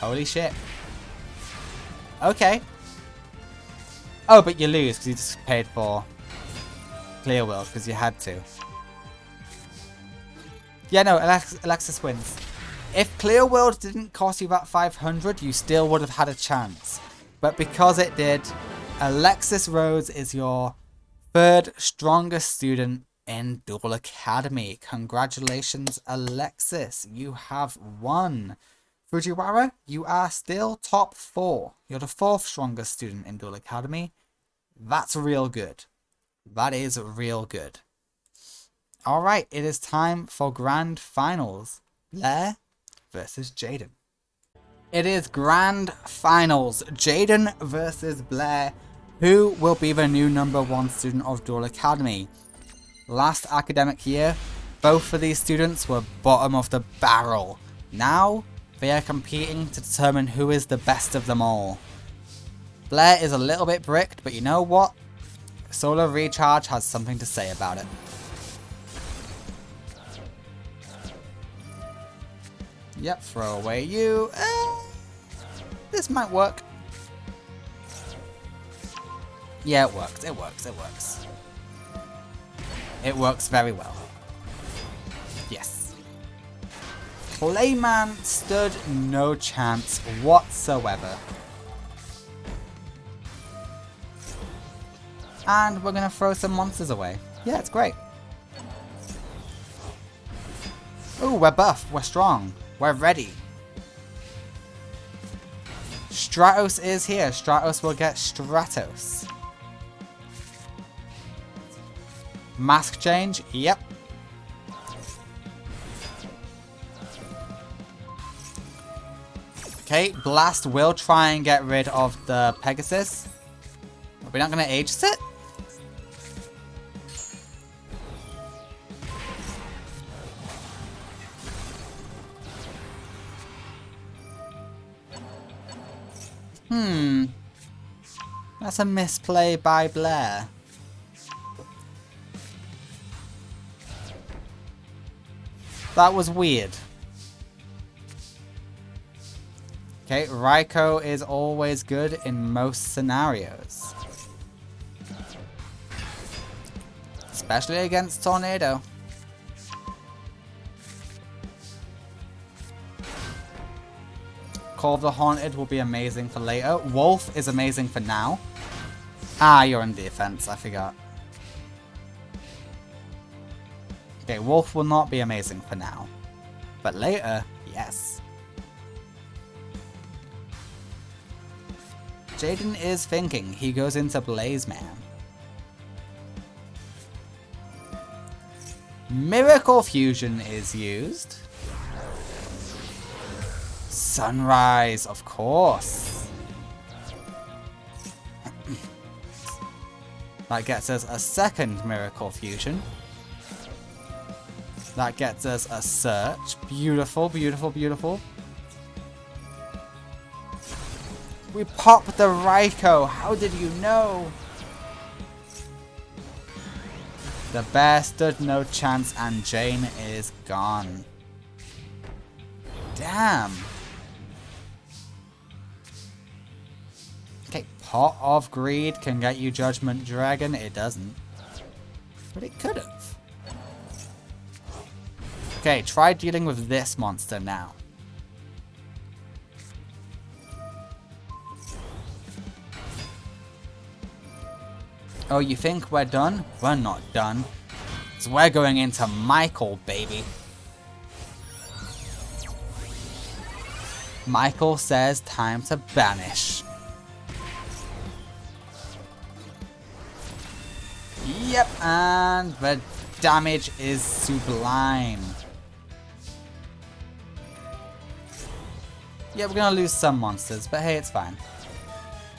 Holy shit. Okay. Oh, but you lose because you just paid for Clear World because you had to. Yeah, no, Alexis wins. If Clear World didn't cost you that 500, you still would have had a chance. But because it did, Alexis Rhodes is your 3rd strongest student in Duel Academy. Congratulations, Alexis. You have won. Fujiwara, you are still top 4. You're the 4th strongest student in Duel Academy. That's real good. That is real good. Alright, it is time for Grand Finals. Blair versus Jaden. It is Grand Finals. Jaden versus Blair. Who will be the new #1 student of Duel Academy? Last academic year, both of these students were bottom of the barrel. Now, they are competing to determine who is the best of them all. Blair is a little bit bricked, but you know what? Solar Recharge has something to say about it. Yep, throw away you. This might work. Yeah, it works, it works, it works. It works very well. Yes. Clayman stood no chance whatsoever. And we're gonna throw some monsters away. Yeah, it's great. Ooh, we're buff, we're strong, we're ready. Stratos is here. Stratos will get Stratos. Mask change? Yep. Okay, Blast will try and get rid of the Pegasus. Are we not going to Aegis it? That's a misplay by Blair. That was weird. Okay, Raiko is always good in most scenarios. Especially against Tornado. Call of the Haunted will be amazing for later. Wolf is amazing for now. Ah, you're in defense, I forgot. Okay, Wolf will not be amazing for now. But later, yes. Jaden is thinking. He goes into Blaze Man. Miracle Fusion is used. Sunrise, of course. That gets us a second Miracle Fusion. That gets us a search. Beautiful, beautiful, beautiful. We popped the Raikou. How did you know? The bear stood no chance and Jane is gone. Damn. Okay, Pot of Greed can get you Judgment Dragon. It doesn't. But it could have. Okay, try dealing with this monster now. Oh, you think we're done? We're not done. So we're going into Michael, baby. Michael says time to banish. Yep, and the damage is sublime. Yeah, we're gonna lose some monsters, but hey, it's fine.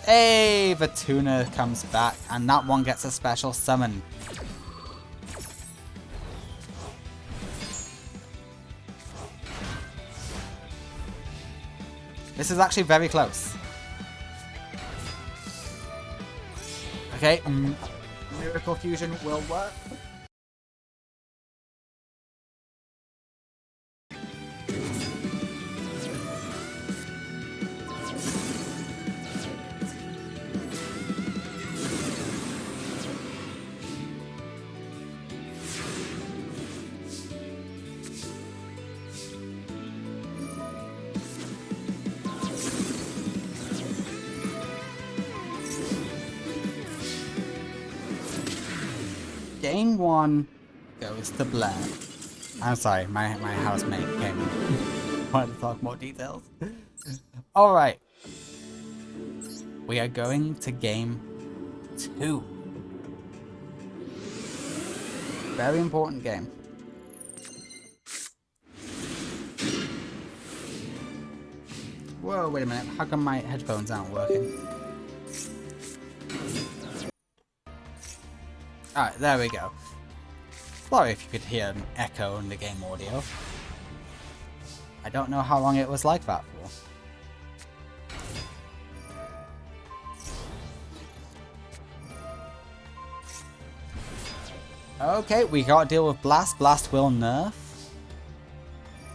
Hey, the tuna comes back, and that one gets a special summon. This is actually very close. Okay, Miracle Fusion will work. Game 1 goes to Blair. I'm sorry, my housemate came in. Wanted to talk more details. Alright. We are going to game 2. Very important game. Whoa, wait a minute. How come my headphones aren't working? Alright, there we go. Sorry if you could hear an echo in the game audio. I don't know how long it was like that for. Okay, we gotta deal with Blast. Blast will nerf.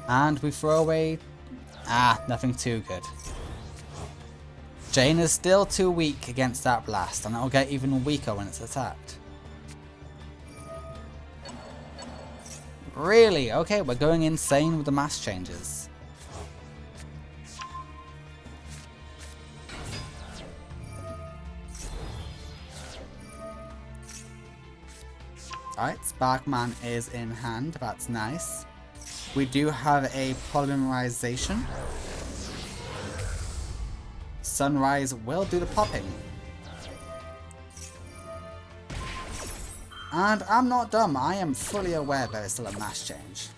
And we throw away... nothing too good. Jane is still too weak against that Blast, and it'll get even weaker when it's attacked. Really? Okay, we're going insane with the mass changes. Alright, Sparkman is in hand. That's nice. We do have a polymerization. Sunrise will do the popping. And I'm not dumb, I am fully aware there is still a mass change.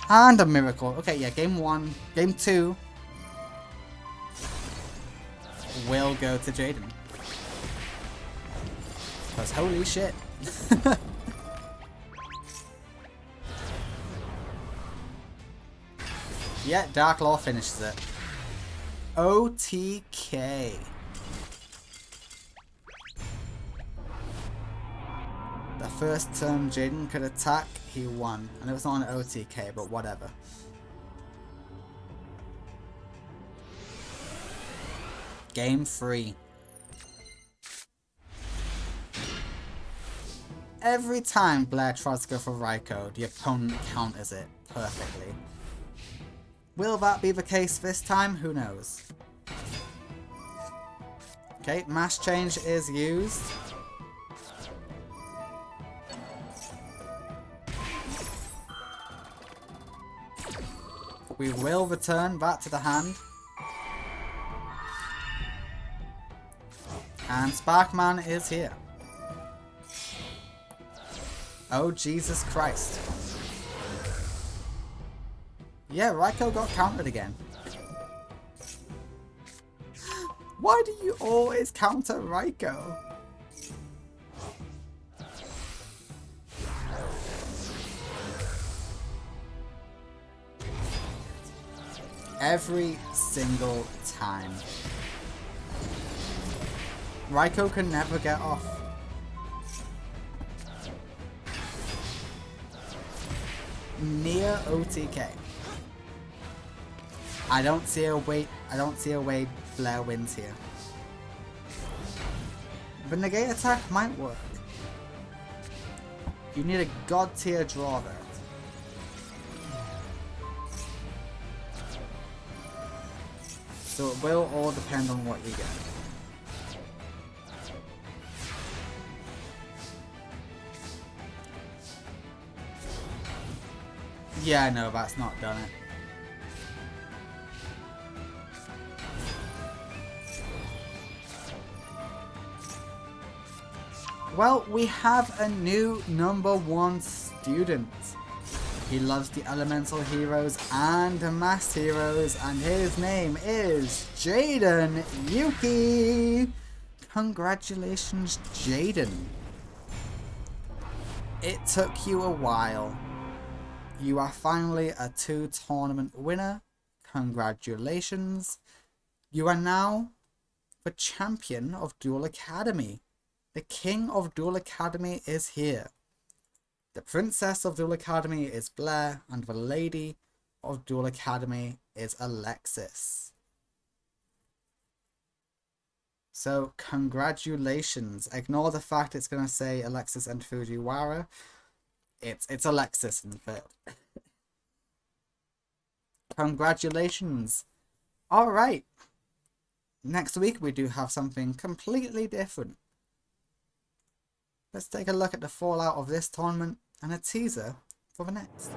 And a miracle. Okay, yeah, game 1. Game 2 will go to Jaden. Because holy shit. Yeah, Dark Law finishes it. OTK. The first turn Jaden could attack, he won. And it was not an OTK, but whatever. Game 3. Every time Blair tries to go for Raikou, the opponent counters it perfectly. Will that be the case this time? Who knows? Okay, mass change is used. We will return back to the hand. And Sparkman is here. Oh, Jesus Christ. Yeah, Raikou got countered again. Why do you always counter Raikou? Every single time. Raikou can never get off. Near OTK. I don't see a way Blair wins here. The negate attack might work. You need a god tier draw there. So it will all depend on what you get. Yeah, no, that's not done it. Well, we have a new #1 student. He loves the elemental heroes and the masked heroes, and his name is Jaden Yuki. Congratulations, Jaden. It took you a while. You are finally a 2-tournament winner. Congratulations. You are now the champion of Duel Academy. The king of Duel Academy is here. The princess of Duel Academy is Blair, and the lady of Duel Academy is Alexis. So, congratulations. Ignore the fact it's going to say Alexis and Fujiwara. It's Alexis in fact. Congratulations. Alright. Next week we do have something completely different. Let's take a look at the fallout of this tournament and a teaser for the next.